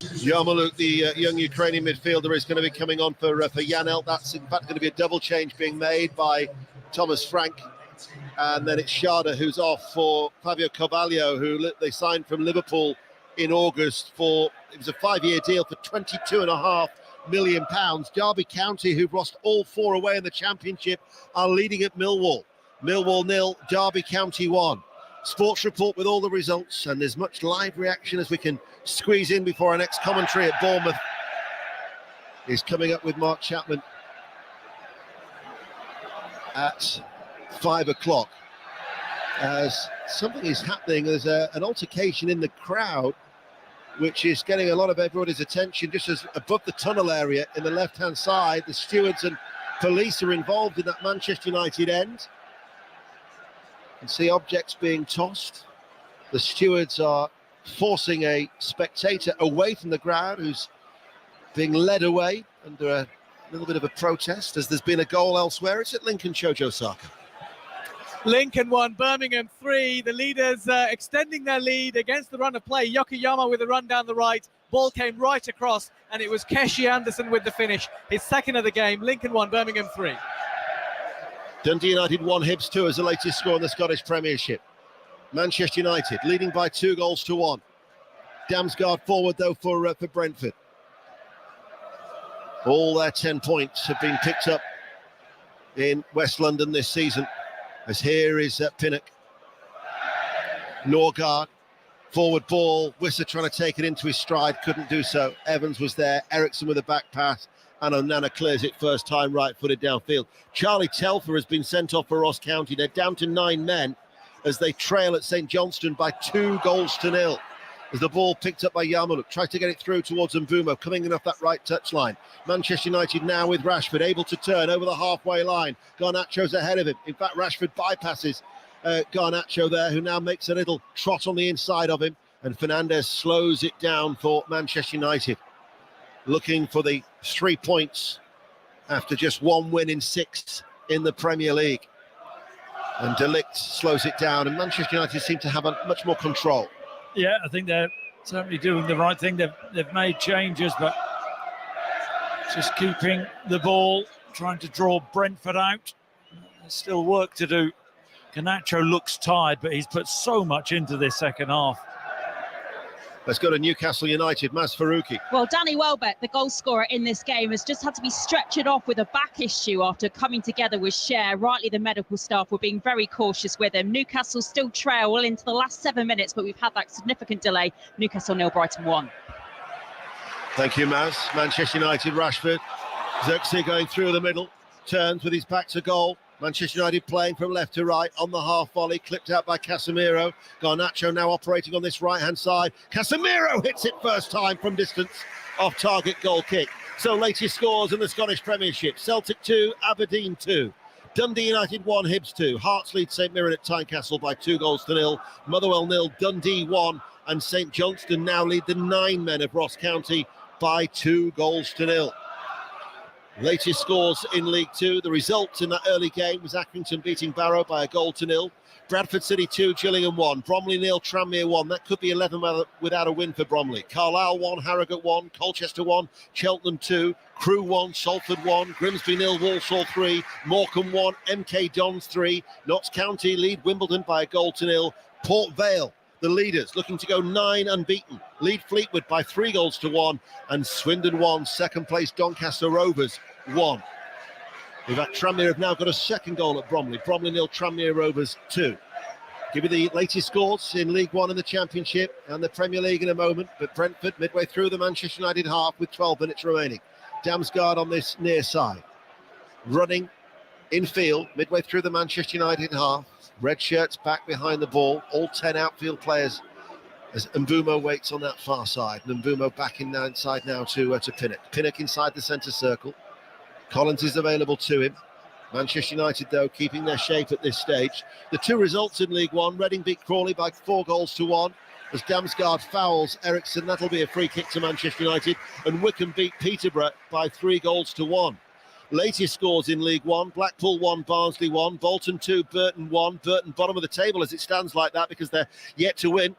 Yarmouk, the young Ukrainian midfielder, is going to be coming on for Janelt. That's in fact going to be a double change being made by Thomas Frank. And then it's Sharda who's off for Fabio Carvalho, who they signed from Liverpool in August for, it was a 5-year deal for £22.5 million. Derby County, who've lost all 4 away in the Championship, are leading at Millwall. Millwall 0, Derby County 1. Sports report with all the results, and as much live reaction as we can squeeze in before our next commentary at Bournemouth is coming up with Mark Chapman at 5 o'clock. As something is happening, there's an altercation in the crowd which is getting a lot of everybody's attention, just as above the tunnel area in the left-hand side. The stewards and police are involved in that Manchester United end. You can see objects being tossed. The stewards are forcing a spectator away from the crowd who's being led away under a little bit of a protest as there's been a goal elsewhere. It's at Lincoln, Chojo Saka. Lincoln 1, Birmingham 3. The leaders extending their lead against the run of play. Yokoyama with a run down the right. Ball came right across, and it was Keshi Anderson with the finish. His second of the game. Lincoln 1, Birmingham 3. Dundee United 1, Hibs 2 as the latest score in the Scottish Premiership. Manchester United leading by 2-1. Damsgaard forward, though, for Brentford. All their 10 points have been picked up in West London this season. As here is Pinnock. Norgard, forward ball. Wissa trying to take it into his stride, couldn't do so. Evans was there. Eriksson with a back pass. And Onana clears it first time right-footed downfield. Charlie Telfer has been sent off for Ross County. They're down to 9 men as they trail at St Johnstone by 2-0. As the ball picked up by Yarmouk, tries to get it through towards Mvumo, coming in off that right touchline. Manchester United now with Rashford, able to turn over the halfway line. Garnacho's ahead of him. In fact, Rashford bypasses Garnacho there, who now makes a little trot on the inside of him. And Fernandes slows it down for Manchester United. Looking for the 3 points after just one win in 6 in the Premier League. And De Ligt slows it down, and Manchester United seem to have much more control. Yeah, I think they're certainly doing the right thing. They've made changes, but just keeping the ball, trying to draw Brentford out. There's still work to do. Garnacho looks tired, but he's put so much into this second half. Let's go to Newcastle United, Maz Faruqi. Well, Danny Welbeck, the goal scorer in this game, has just had to be stretchered off with a back issue after coming together with Cher. Rightly, the medical staff were being very cautious with him. Newcastle still trail well into the last 7 minutes, but we've had that significant delay. Newcastle 0, Brighton 1. Thank you, Maz. Manchester United, Rashford. Xerxes going through the middle, turns with his back to goal. Manchester United playing from left to right on the half volley, clipped out by Casemiro. Garnacho now operating on this right-hand side. Casemiro hits it first time from distance, off-target goal kick. So latest scores in the Scottish Premiership. Celtic 2, Aberdeen 2. Dundee United 1, Hibs 2. Hearts lead St Mirren at Tynecastle by 2-0. Motherwell 0, Dundee 1. And St Johnstone now lead the 9 men of Ross County by 2-0. Latest scores in League 2. The result in that early game was Accrington beating Barrow by 1-0. Bradford City 2, Gillingham 1. Bromley 0, Tranmere 1. That could be 11 without a win for Bromley. Carlisle 1, Harrogate 1. Colchester 1, Cheltenham 2. Crewe 1, Salford 1. Grimsby 0, Walsall 3. Morecambe 1, MK Dons 3. Notts County lead Wimbledon by 1-0. Port Vale, the leaders, looking to go 9 unbeaten. Lead Fleetwood by 3-1. And Swindon 1, second place Doncaster Rovers 1. In fact, Tranmere have now got a second goal at Bromley. Bromley 0, Tranmere Rovers 2. Give you the latest scores in League 1 and the Championship and the Premier League in a moment. But Brentford midway through the Manchester United half with 12 minutes remaining. Damsgaard on this near side. Running in field midway through the Manchester United half. Red shirts back behind the ball. All 10 outfield players as Mvumo waits on that far side. And Mvumo back inside now to Pinnock. Pinnock inside the centre circle. Collins is available to him. Manchester United, though, keeping their shape at this stage. The 2 results in League 1. Reading beat Crawley by 4-1 as Damsgaard fouls Eriksson. That'll be a free kick to Manchester United. And Wickham beat Peterborough by 3-1. Latest scores in League 1. Blackpool 1, Barnsley 1. Bolton 2, Burton 1. Burton bottom of the table as it stands like that because they're yet to win.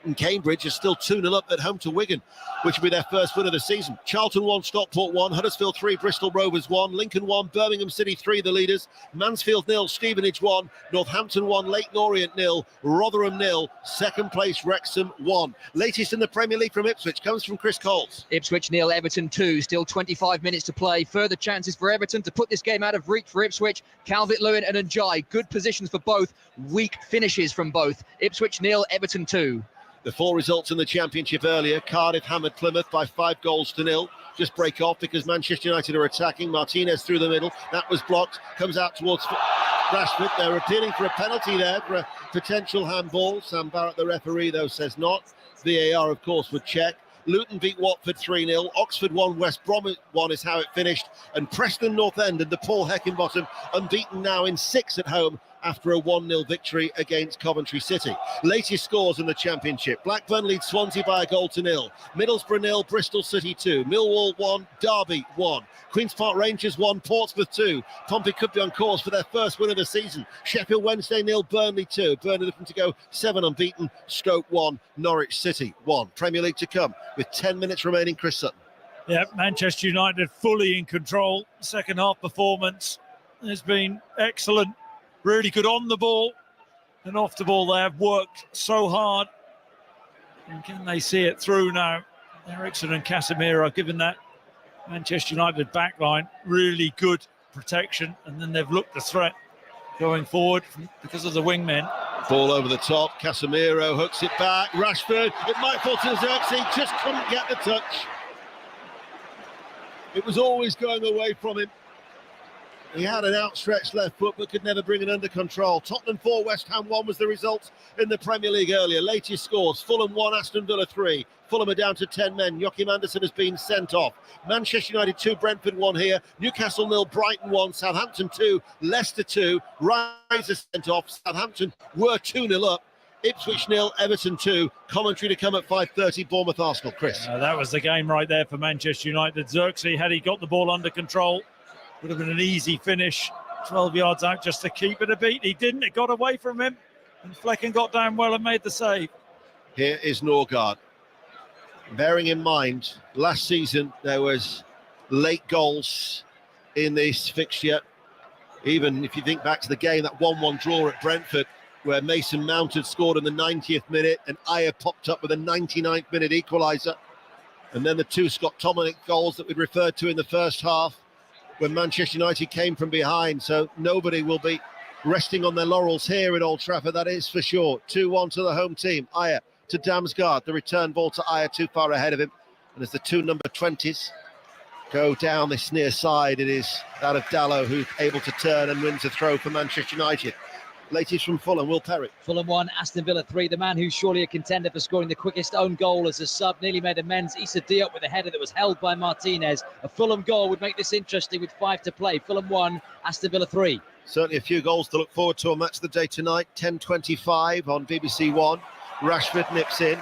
And Cambridge is still 2-0 up at home to Wigan, which will be their first win of the season. Charlton 1, Stockport 1, Huddersfield 3, Bristol Rovers 1, Lincoln 1, Birmingham City 3, the leaders, Mansfield 0, Stevenage 1, Northampton 1, Leyton Orient 0, Rotherham 0, second place Wrexham 1. Latest in the Premier League from Ipswich comes from Chris Coles. Ipswich 0, Everton 2, still 25 minutes to play. Further chances for Everton to put this game out of reach for Ipswich. Calvert-Lewin and Njai, good positions for both, weak finishes from both. Ipswich 0, Everton 2. The 4 results in the Championship earlier. Cardiff hammered Plymouth by 5-0. Just break off because Manchester United are attacking. Martinez through the middle. That was blocked. Comes out towards Rashford. They're appealing for a penalty there for a potential handball. Sam Barrett, the referee, though, says not. VAR, of course, would check. Luton beat Watford 3-0. Oxford 1, West Brom 1 is how it finished. And Preston North End and the Paul Heckingbottom unbeaten now in 6 at home after a 1-0 victory against Coventry City. Latest scores in the Championship. Blackburn leads Swansea by 1-0. Middlesbrough 0, Bristol City 2. Millwall 1, Derby 1. Queen's Park Rangers 1, Portsmouth 2. Pompey could be on course for their first win of the season. Sheffield Wednesday 0, Burnley 2. Burnley looking to go 7 unbeaten. Stoke 1, Norwich City 1. Premier League to come with 10 minutes remaining. Chris Sutton. Yeah, Manchester United fully in control. Second half performance has been excellent. Really good on the ball and off the ball. They have worked so hard. And can they see it through now? Ericsson and Casemiro given that Manchester United backline really good protection, and then they've looked the threat going forward because of the wingmen. Ball over the top. Casemiro hooks it back. Rashford. It might fall to Xerxes. Just couldn't get the touch. It was always going away from him. He had an outstretched left foot but could never bring it under control. Tottenham 4, West Ham 1 was the result in the Premier League earlier. Latest scores: Fulham 1, Aston Villa 3. Fulham are down to 10 men. Joachim Andersen has been sent off. Manchester United 2, Brentford 1 here. Newcastle 0, Brighton 1. Southampton 2, Leicester 2. Riser sent off. Southampton were 2-0 up. Ipswich 0, Everton 2. Commentary to come at 5:30. Bournemouth Arsenal. Chris. That was the game right there for Manchester United. Xerxes, had he got the ball under control, would have been an easy finish. 12 yards out just to keep it a beat. He didn't. It got away from him. And Flecken got down well and made the save. Here is Norgard. Bearing in mind, last season there was late goals in this fixture. Even if you think back to the game, that 1-1 draw at Brentford, where Mason Mount had scored in the 90th minute and Ayer popped up with a 99th minute equaliser. And then the 2 Scott Tomlin goals that we'd referred to in the first half when Manchester United came from behind. So nobody will be resting on their laurels here at Old Trafford, that is for sure. 2-1 to the home team. Ayer to Damsgaard. The return ball to Ayer too far ahead of him. And as the 2 number 20s go down this near side, it is that of Dallow who's able to turn and wins a throw for Manchester United. Latest from Fulham, Will Perry. Fulham 1, Aston Villa 3. The man who's surely a contender for scoring the quickest own goal as a sub nearly made amends. Issa Diop with a header that was held by Martinez. A Fulham goal would make this interesting with 5 to play. Fulham 1, Aston Villa 3. Certainly a few goals to look forward to on Match of the Day tonight. 10:25 on BBC One. Rashford nips in,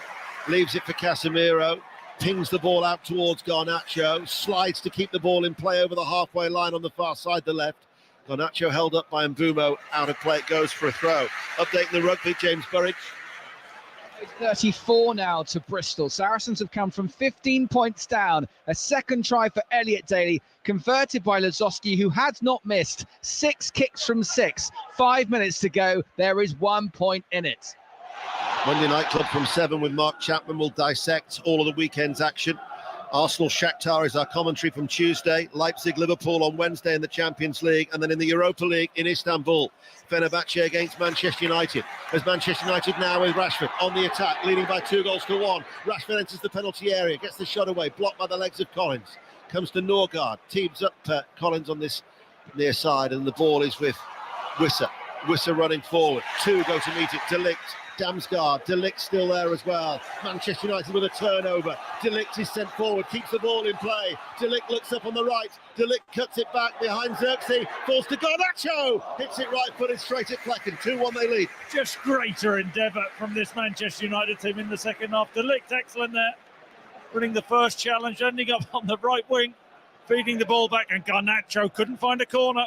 leaves it for Casemiro, pings the ball out towards Garnacho, slides to keep the ball in play over the halfway line on the far side, the left. Garnacho held up by Mbumo, out of play, it goes for a throw. Updating the rugby, James Burridge. 34 now to Bristol. Saracens have come from 15 points down. A second try for Elliot Daly, converted by Lazowski, who had not missed. 6 kicks from 6. 5 minutes to go. There is 1 point in it. Monday Night Club from 7 with Mark Chapman will dissect all of the weekend's action. Arsenal Shakhtar is our commentary from Tuesday. Leipzig Liverpool on Wednesday in the Champions League, and then in the Europa League in Istanbul, Fenerbahce against Manchester United. As Manchester United now with Rashford on the attack, leading by 2-1. Rashford enters the penalty area, gets the shot away, blocked by the legs of Collins. Comes to Norgard, teams up Collins on this near side, and the ball is with Wissa. Wissa running forward. 2 go to meet it. De Ligt. Damsgaard, De Ligt still there as well. Manchester United with a turnover. De Ligt is sent forward, keeps the ball in play. De Ligt looks up on the right. De Ligt cuts it back behind Xerxes. Falls to Garnacho. Hits it right-footed straight at Flecken. 2-1 they lead. Just greater endeavour from this Manchester United team in the second half. De Ligt excellent there. Winning the first challenge, ending up on the right wing, feeding the ball back, and Garnacho couldn't find a corner.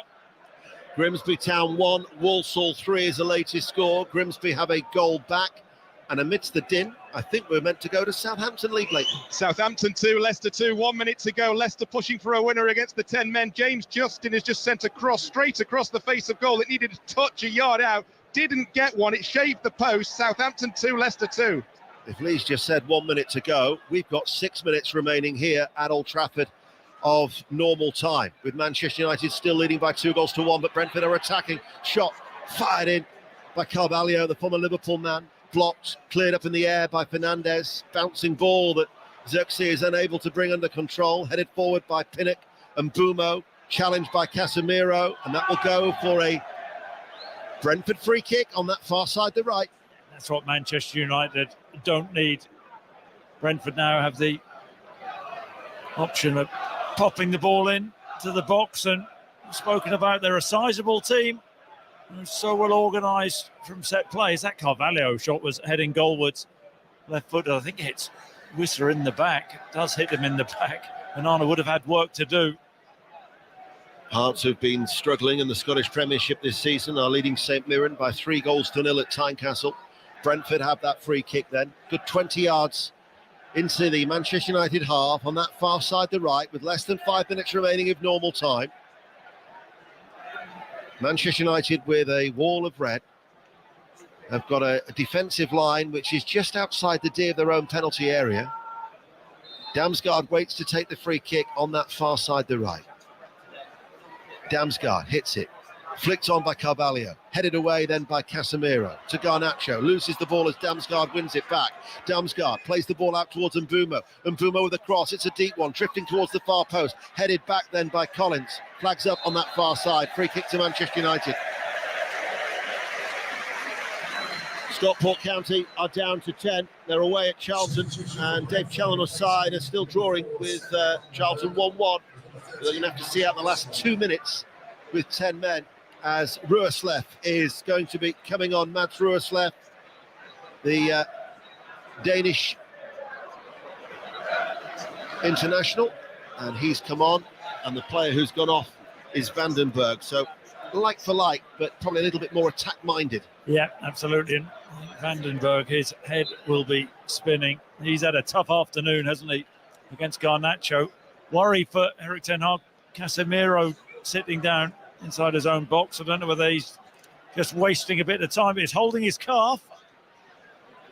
Grimsby Town 1, Walsall 3 is the latest score. Grimsby have a goal back, and amidst the din, I think we're meant to go to Southampton League late. Southampton 2, Leicester 2, 1 minute to go. Leicester pushing for a winner against the 10 men. James Justin has just sent a cross straight across the face of goal. It needed a touch, a yard out. Didn't get one. It shaved the post. Southampton 2, Leicester 2. If Lee's just said 1 minute to go, we've got 6 minutes remaining here at Old Trafford of normal time, with Manchester United still leading by 2-1, but Brentford are attacking. Shot fired in by Carvalho, the former Liverpool man, blocked, cleared up in the air by Fernandez. Bouncing ball that Xerxes is unable to bring under control, headed forward by Pinnock and Mbumo, challenged by Casemiro, and that will go for a Brentford free kick on that far side, the right. That's what Manchester United don't need. Brentford now have the option of popping the ball in to the box, and spoken about, they're a sizable team. So well organised from set plays. That Carvalho shot was heading goalwards. Left foot, I think it hits Whistler in the back. It does hit him in the back. And Arna would have had work to do. Hearts have been struggling in the Scottish Premiership this season, are leading St Mirren by 3-0 at Tynecastle. Brentford have that free kick then. Good 20 yards into the Manchester United half on that far side the right with less than 5 minutes remaining of normal time. Manchester United with a wall of red have got a defensive line which is just outside the D of their own penalty area. Damsgaard waits to take the free kick on that far side the right. Damsgaard hits it, flicked on by Carvalho, headed away then by Casemiro to Garnacho, loses the ball as Damsgaard wins it back. Damsgaard plays the ball out towards Mbeumo. Mbeumo with a cross, it's a deep one, drifting towards the far post, headed back then by Collins. Flags up on that far side, free kick to Manchester United. Stockport County are down to 10. They're away at Charlton, and Dave Challoner's side are still drawing with Charlton 1-1. They're going to have to see out the last 2 minutes with 10 men as Ruerslev is going to be coming on. Mats Ruerslev, the Danish international, and he's come on, and the player who's gone off is Vandenberg. So like for like, but probably a little bit more attack-minded. Yeah, absolutely. And Vandenberg, his head will be spinning. He's had a tough afternoon, hasn't he, against Garnacho. Worry for Erik ten Hag. Casemiro sitting down inside his own box. I don't know whether he's just wasting a bit of time, but he's holding his calf.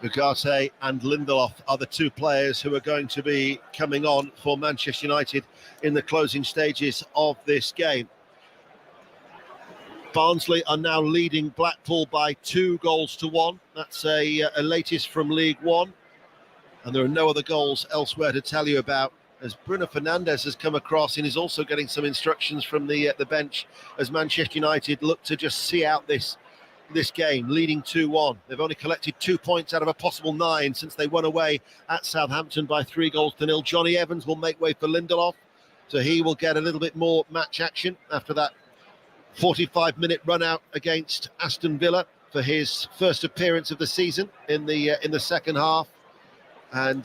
Ugarte and Lindelof are the two players who are going to be coming on for Manchester United in the closing stages of this game. Barnsley are now leading Blackpool by 2-1. That's a latest from League One. And there are no other goals elsewhere to tell you about, as Bruno Fernandes has come across and is also getting some instructions from the bench as Manchester United look to just see out this game, leading 2-1. They've only collected 2 points out of a possible 9 since they won away at Southampton by 3-0. Johnny Evans will make way for Lindelof, so he will get a little bit more match action after that 45-minute run out against Aston Villa for his first appearance of the season in the second half. And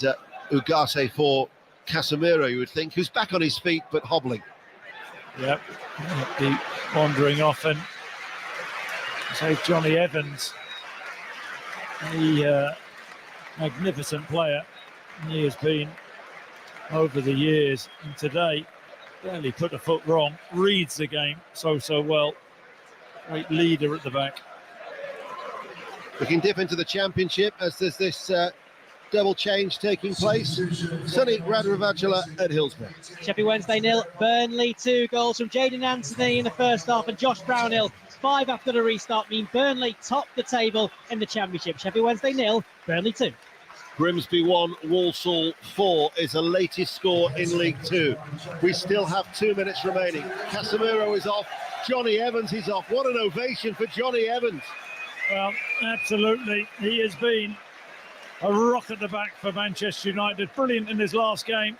Ugarte for Casemiro, you would think, who's back on his feet but hobbling. Yep, be wandering off. And so Johnny Evans, the magnificent player he has been over the years, and today barely put a foot wrong, reads the game so well. Great leader at the back. We can dip into the Championship as there's this double change taking place. Sonny Radravajala at Hillsborough. Sheffield Wednesday 0, Burnley 2 goals from Jaden Anthony in the first half and Josh Brownhill 5 after the restart mean Burnley top the table in the Championship. Sheffield Wednesday 0, Burnley 2. Grimsby 1, Walsall 4 is the latest score in League Two. We still have 2 minutes remaining. Casemiro is off. Johnny Evans is off. What an ovation for Johnny Evans. Well, absolutely. He has been a rock at the back for Manchester United. Brilliant in his last game.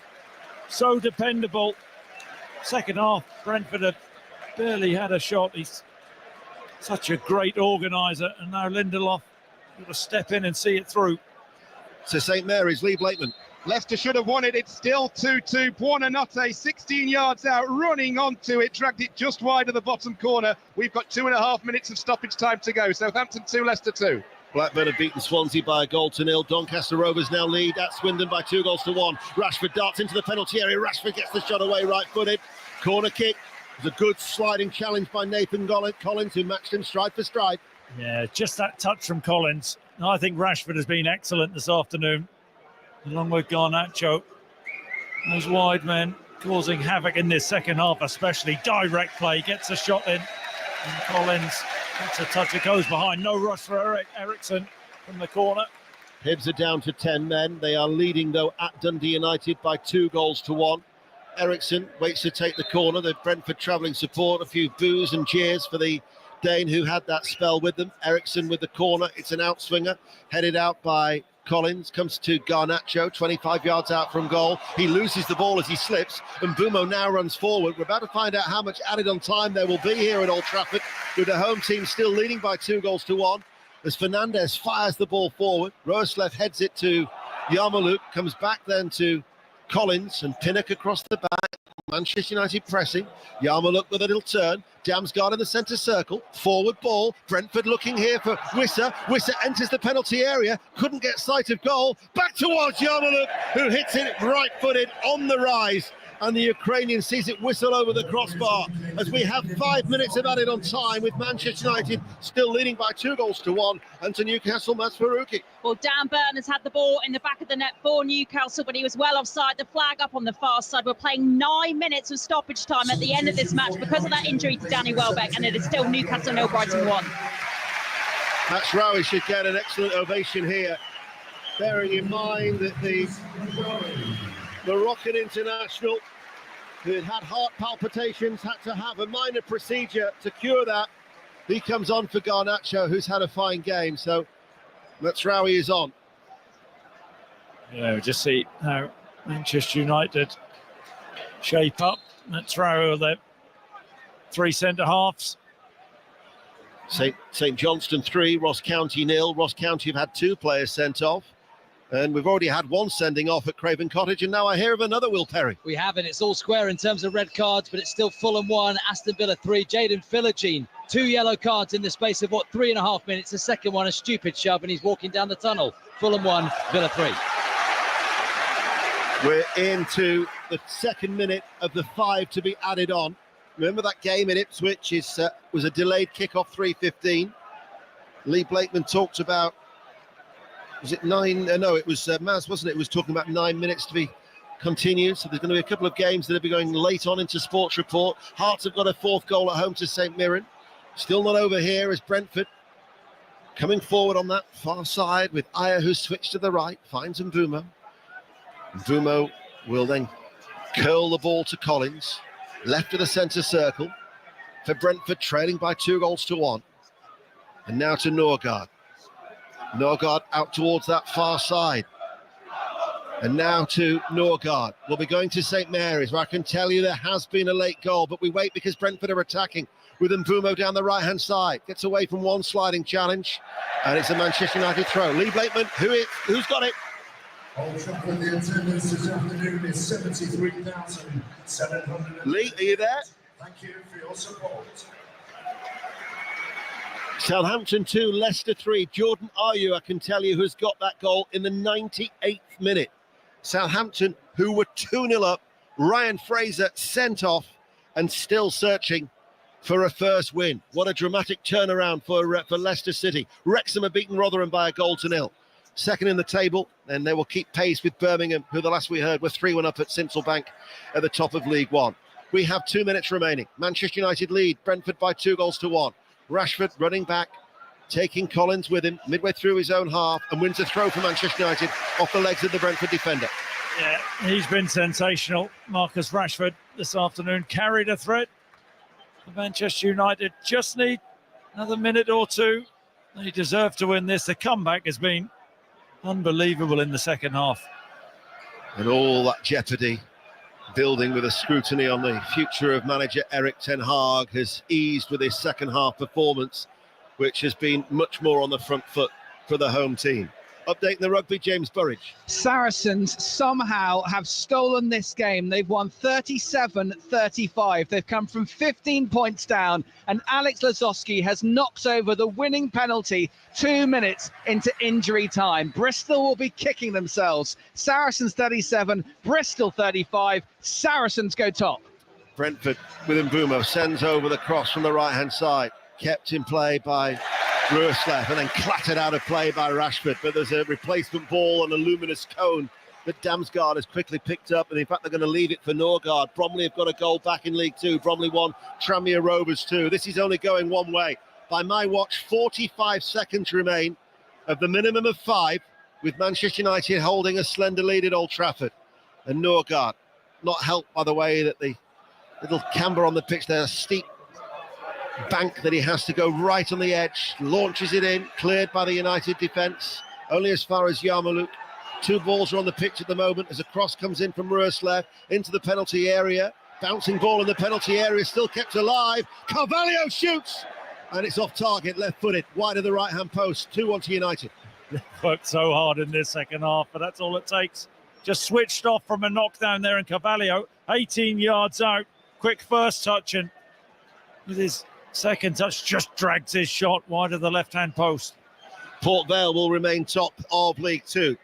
So dependable. Second half, Brentford had barely had a shot. He's such a great organiser. And now Lindelof got to step in and see it through. To St Mary's, Lee Blakeman. Leicester should have won it. It's still 2-2. Buonanotte, 16 yards out, running onto it, dragged it just wide of the bottom corner. We've got 2.5 minutes of stoppage time to go. Southampton 2, Leicester 2. Blackburn have beaten Swansea by 1-0. Doncaster Rovers now lead at Swindon by 2-1. Rashford darts into the penalty area. Rashford gets the shot away right-footed. Corner kick. It was a good sliding challenge by Nathan Collins, who matched him stride for stride. Yeah, just that touch from Collins. I think Rashford has been excellent this afternoon, along with Garnacho. Those wide men causing havoc in this second half, especially. Direct play, gets a shot in. And Collins gets a touch, it goes behind. No rush for Eriksson from the corner. Hibs are down to 10 men. They are leading, though, at Dundee United by 2-1. Eriksson waits to take the corner. The Brentford travelling support, a few boos and jeers for the Dane who had that spell with them. Eriksson with the corner. It's an outswinger, headed out by Collins, comes to Garnacho, 25 yards out from goal. He loses the ball as he slips, and Mbeumo now runs forward. We're about to find out how much added on time there will be here at Old Trafford. with the home team still leading by 2-1 as Fernandez fires the ball forward. Roerslev heads it to Yarmouk, comes back then to Collins and Pinnock across the back. Manchester United pressing. Yarmouk with a little turn. Damsgaard in the centre circle. Forward ball. Brentford looking here for Wissa. Wissa enters the penalty area. Couldn't get sight of goal. Back towards Yarmouk, who hits it right-footed on the rise. And the Ukrainian sees it whistle over the crossbar as we have 5 minutes of added on time, with Manchester United still leading by 2-1. And to Newcastle, Mats Faruqi. Well, Dan Burn has had the ball in the back of the net for Newcastle, but he was well offside. The flag up on the far side. We're playing 9 minutes of stoppage time at the end of this match because of that injury to Danny Welbeck, and it is still Newcastle 0, Brighton 1. Mazraoui should get an excellent ovation here, bearing in mind that the Moroccan international, who had heart palpitations, had to have a minor procedure to cure that. He comes on for Garnacho, who's had a fine game. So Mazraoui is on. Yeah, just see how Manchester United shape up. Mazraoui, their 3 centre-halves. St Johnstone 3, Ross County 0. Ross County have had 2 players sent off. And we've already had 1 sending off at Craven Cottage, and now I hear of another, Will Perry. We haven't. It's all square in terms of red cards, but it's still Fulham 1, Aston Villa 3. Jaden Philogene, 2 yellow cards in the space of, 3.5 minutes. The second one, a stupid shove, and he's walking down the tunnel. Fulham 1, Villa 3. We're into the second minute of the 5 to be added on. Remember that game in Ipswich was a delayed kickoff, 3:15. Lee Blakeman talked about, was it 9? No, it was Maz, wasn't it? It was talking about 9 minutes to be continued. So there's going to be a couple of games that will be going late on into Sports Report. Hearts have got a 4th goal at home to St Mirren. Still not over here as Brentford coming forward on that far side with Ayer, who's switched to the right, finds Mvumo. Mvumo will then curl the ball to Collins, left of the centre circle for Brentford, trailing by 2-1. And now to Norgard. Norgard out towards that far side. And now to Norgard. We'll be going to St Mary's, where I can tell you there has been a late goal, but we wait because Brentford are attacking with Mvumo down the right-hand side. Gets away from one sliding challenge, and it's a Manchester United throw. Lee Blakeman, who's got it? Old Trafford, the attendance this afternoon is 73,700. Lee, are you there? Thank you for your support. Southampton 2, Leicester 3. Jordan Ayew, I can tell you, has got that goal in the 98th minute. Southampton, who were 2-0 up, Ryan Fraser sent off and still searching for a first win. What a dramatic turnaround for Leicester City. Wrexham have beaten Rotherham by 1-0. Second in the table, and they will keep pace with Birmingham, who the last we heard were 3-1 up at Sincilbank at the top of League One. We have 2 minutes remaining. Manchester United lead Brentford by 2-1. Rashford running back, taking Collins with him midway through his own half, and wins a throw for Manchester United off the legs of the Brentford defender. Yeah, he's been sensational. Marcus Rashford this afternoon carried a threat. Manchester United just need another minute or two. They deserve to win this. The comeback has been unbelievable in the second half. And all that jeopardy building with a scrutiny on the future of manager Erik ten Hag has eased with his second half performance, which has been much more on the front foot for the home team. Updating the rugby, James Burridge. Saracens somehow have stolen this game. They've won 37-35. They've come from 15 points down, and Alex Lazowski has knocked over the winning penalty 2 minutes into injury time. Bristol will be kicking themselves. Saracens 37, Bristol 35. Saracens go top. Brentford with Mvumo sends over the cross from the right-hand side. Kept in play by Roerslev and then clattered out of play by Rashford, but there's a replacement ball and a luminous cone that Damsgaard has quickly picked up, and in fact they're going to leave it for Norgard. Bromley have got a goal back in League Two. Bromley 1, Tranmere Rovers 2. This is only going one way. By my watch, 45 seconds remain of the minimum of 5, with Manchester United holding a slender lead at Old Trafford. And Norgard, not helped by the way that the little camber on the pitch there, steep bank that he has to go right on the edge, launches it in, cleared by the United defence, only as far as Yarmouk. 2 balls are on the pitch at the moment as a cross comes in from Roerslev into the penalty area. Bouncing ball in the penalty area, still kept alive. Carvalho shoots, And it's off target, left-footed, wide of the right-hand post, 2-1 to United. Worked so hard in this second half, but that's all it takes. Just switched off from a knockdown there, and Carvalho, 18 yards out, quick first touch, and with his second touch, just drags his shot wide of the left-hand post. Port Vale will remain top of League Two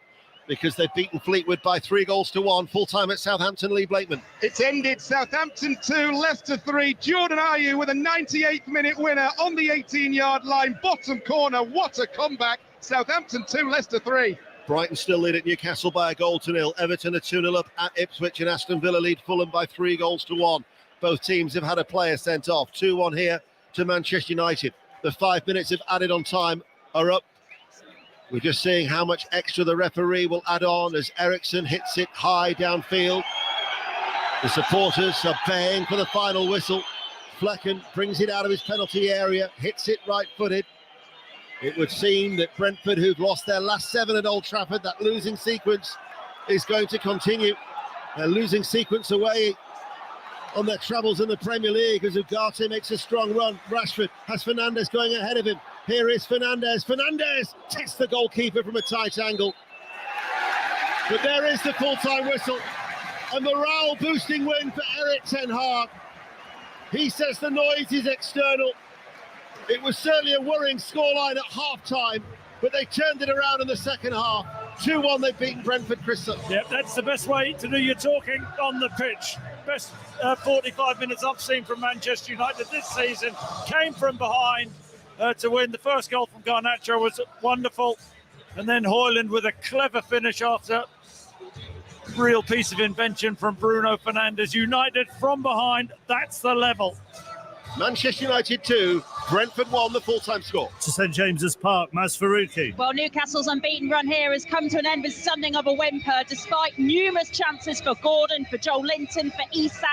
because they've beaten Fleetwood by 3-1, full-time at Southampton, Lee Blakeman. It's ended. Southampton 2, Leicester 3. Jordan Ayew with a 98th minute winner on the 18-yard line, bottom corner. What a comeback. Southampton 2, Leicester 3. Brighton still lead at Newcastle by 1-0. Everton are 2-0 up at Ipswich, and Aston Villa lead Fulham by 3-1. Both teams have had a player sent off. 2-1 here to Manchester United. The 5 minutes of added on time are up. We're just seeing how much extra the referee will add on as Eriksson hits it high downfield. The supporters are baying for the final whistle. Flecken brings it out of his penalty area, hits it right-footed. It would seem that Brentford, who've lost their last 7 at Old Trafford, that losing sequence is going to continue. Their losing sequence away on their travels in the Premier League as Ugarte makes a strong run. Rashford has Fernandes going ahead of him. Here is Fernandes. Fernandes tests the goalkeeper from a tight angle. But there is the full-time whistle. A morale-boosting win for Erik ten Hag. He says the noise is external. It was certainly a worrying scoreline at half-time, but they turned it around in the second half. 2-1, they've beaten Brentford, Chris. Yep, that's the best way to do your talking on the pitch. Best 45 minutes I've seen from Manchester United this season. Came from behind to win. The first goal from Garnacho was wonderful. And then Højlund with a clever finish after real piece of invention from Bruno Fernandes. United from behind, that's the level. Manchester United 2, Brentford 1, the full-time score. To St James's Park, Maz Faruqi. Well, Newcastle's unbeaten run here has come to an end with something of a whimper, despite numerous chances for Gordon, for Joel Linton, for Isak,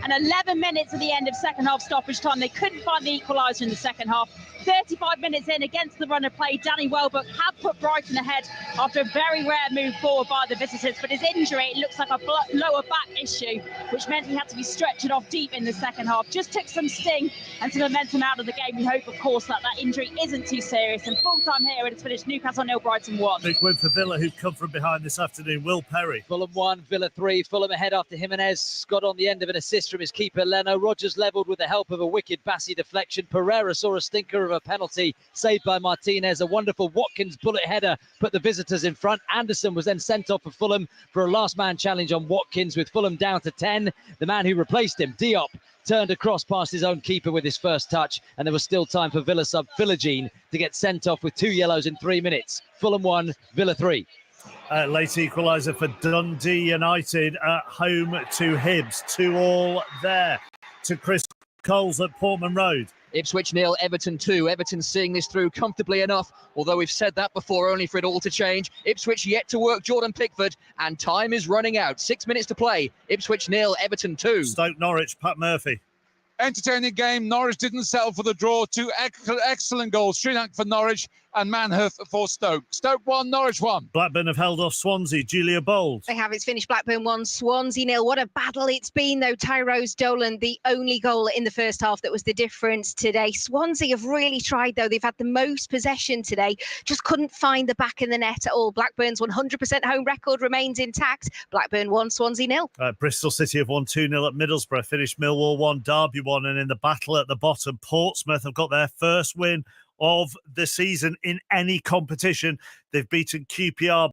and 11 minutes at the end of second half stoppage time. They couldn't find the equaliser in the second half. 35 minutes in, against the run of play, Danny Welbeck had put Brighton ahead after a very rare move forward by the visitors, but his injury, it looks like a lower back issue, which meant he had to be stretched off deep in the second half. Just took some sting and some momentum out of the game. We hope, of course, that injury isn't too serious. And full time here, it's finished Newcastle 0, Brighton 1. Big win for Villa, who've come from behind this afternoon. Will Perry. Fulham 1, Villa 3. Fulham ahead after Jimenez got on the end of an assist from his keeper, Leno. Rodgers levelled with the help of a wicked Bassi deflection. Pereira saw a stinker of a penalty saved by Martinez. A wonderful Watkins bullet header put the visitors in front. Anderson was then sent off for Fulham for a last man challenge on Watkins, with Fulham down to 10. The man who replaced him, Diop, turned across past his own keeper with his first touch, and there was still time for Villa sub Philogene to get sent off with 2 yellows in 3 minutes. Fulham 1, Villa 3. Late equaliser for Dundee United at home to Hibs. 2-2 there to Chris Coles at Portman Road. Ipswich 0, Everton 2. Everton seeing this through comfortably enough, although we've said that before, only for it all to change. Ipswich yet to work Jordan Pickford, and time is running out. 6 minutes to play. Ipswich 0, Everton 2. Stoke Norwich, Pat Murphy. Entertaining game. Norwich didn't settle for the draw. 2 excellent goals. Srinak for Norwich and Manhoof for Stoke. Stoke 1, Norwich 1. Blackburn have held off Swansea. Julia Bold. They have. It's finished Blackburn 1, Swansea 0. What a battle it's been, though. Tyrose Dolan, the only goal in the first half that was the difference today. Swansea have really tried, though. They've had the most possession today. Just couldn't find the back of the net at all. Blackburn's 100% home record remains intact. Blackburn 1, Swansea 0. Bristol City have won 2-0 at Middlesbrough. Finished Millwall 1, Derby 1. And in the battle at the bottom, Portsmouth have got their first win of the season in any competition. They've beaten QPR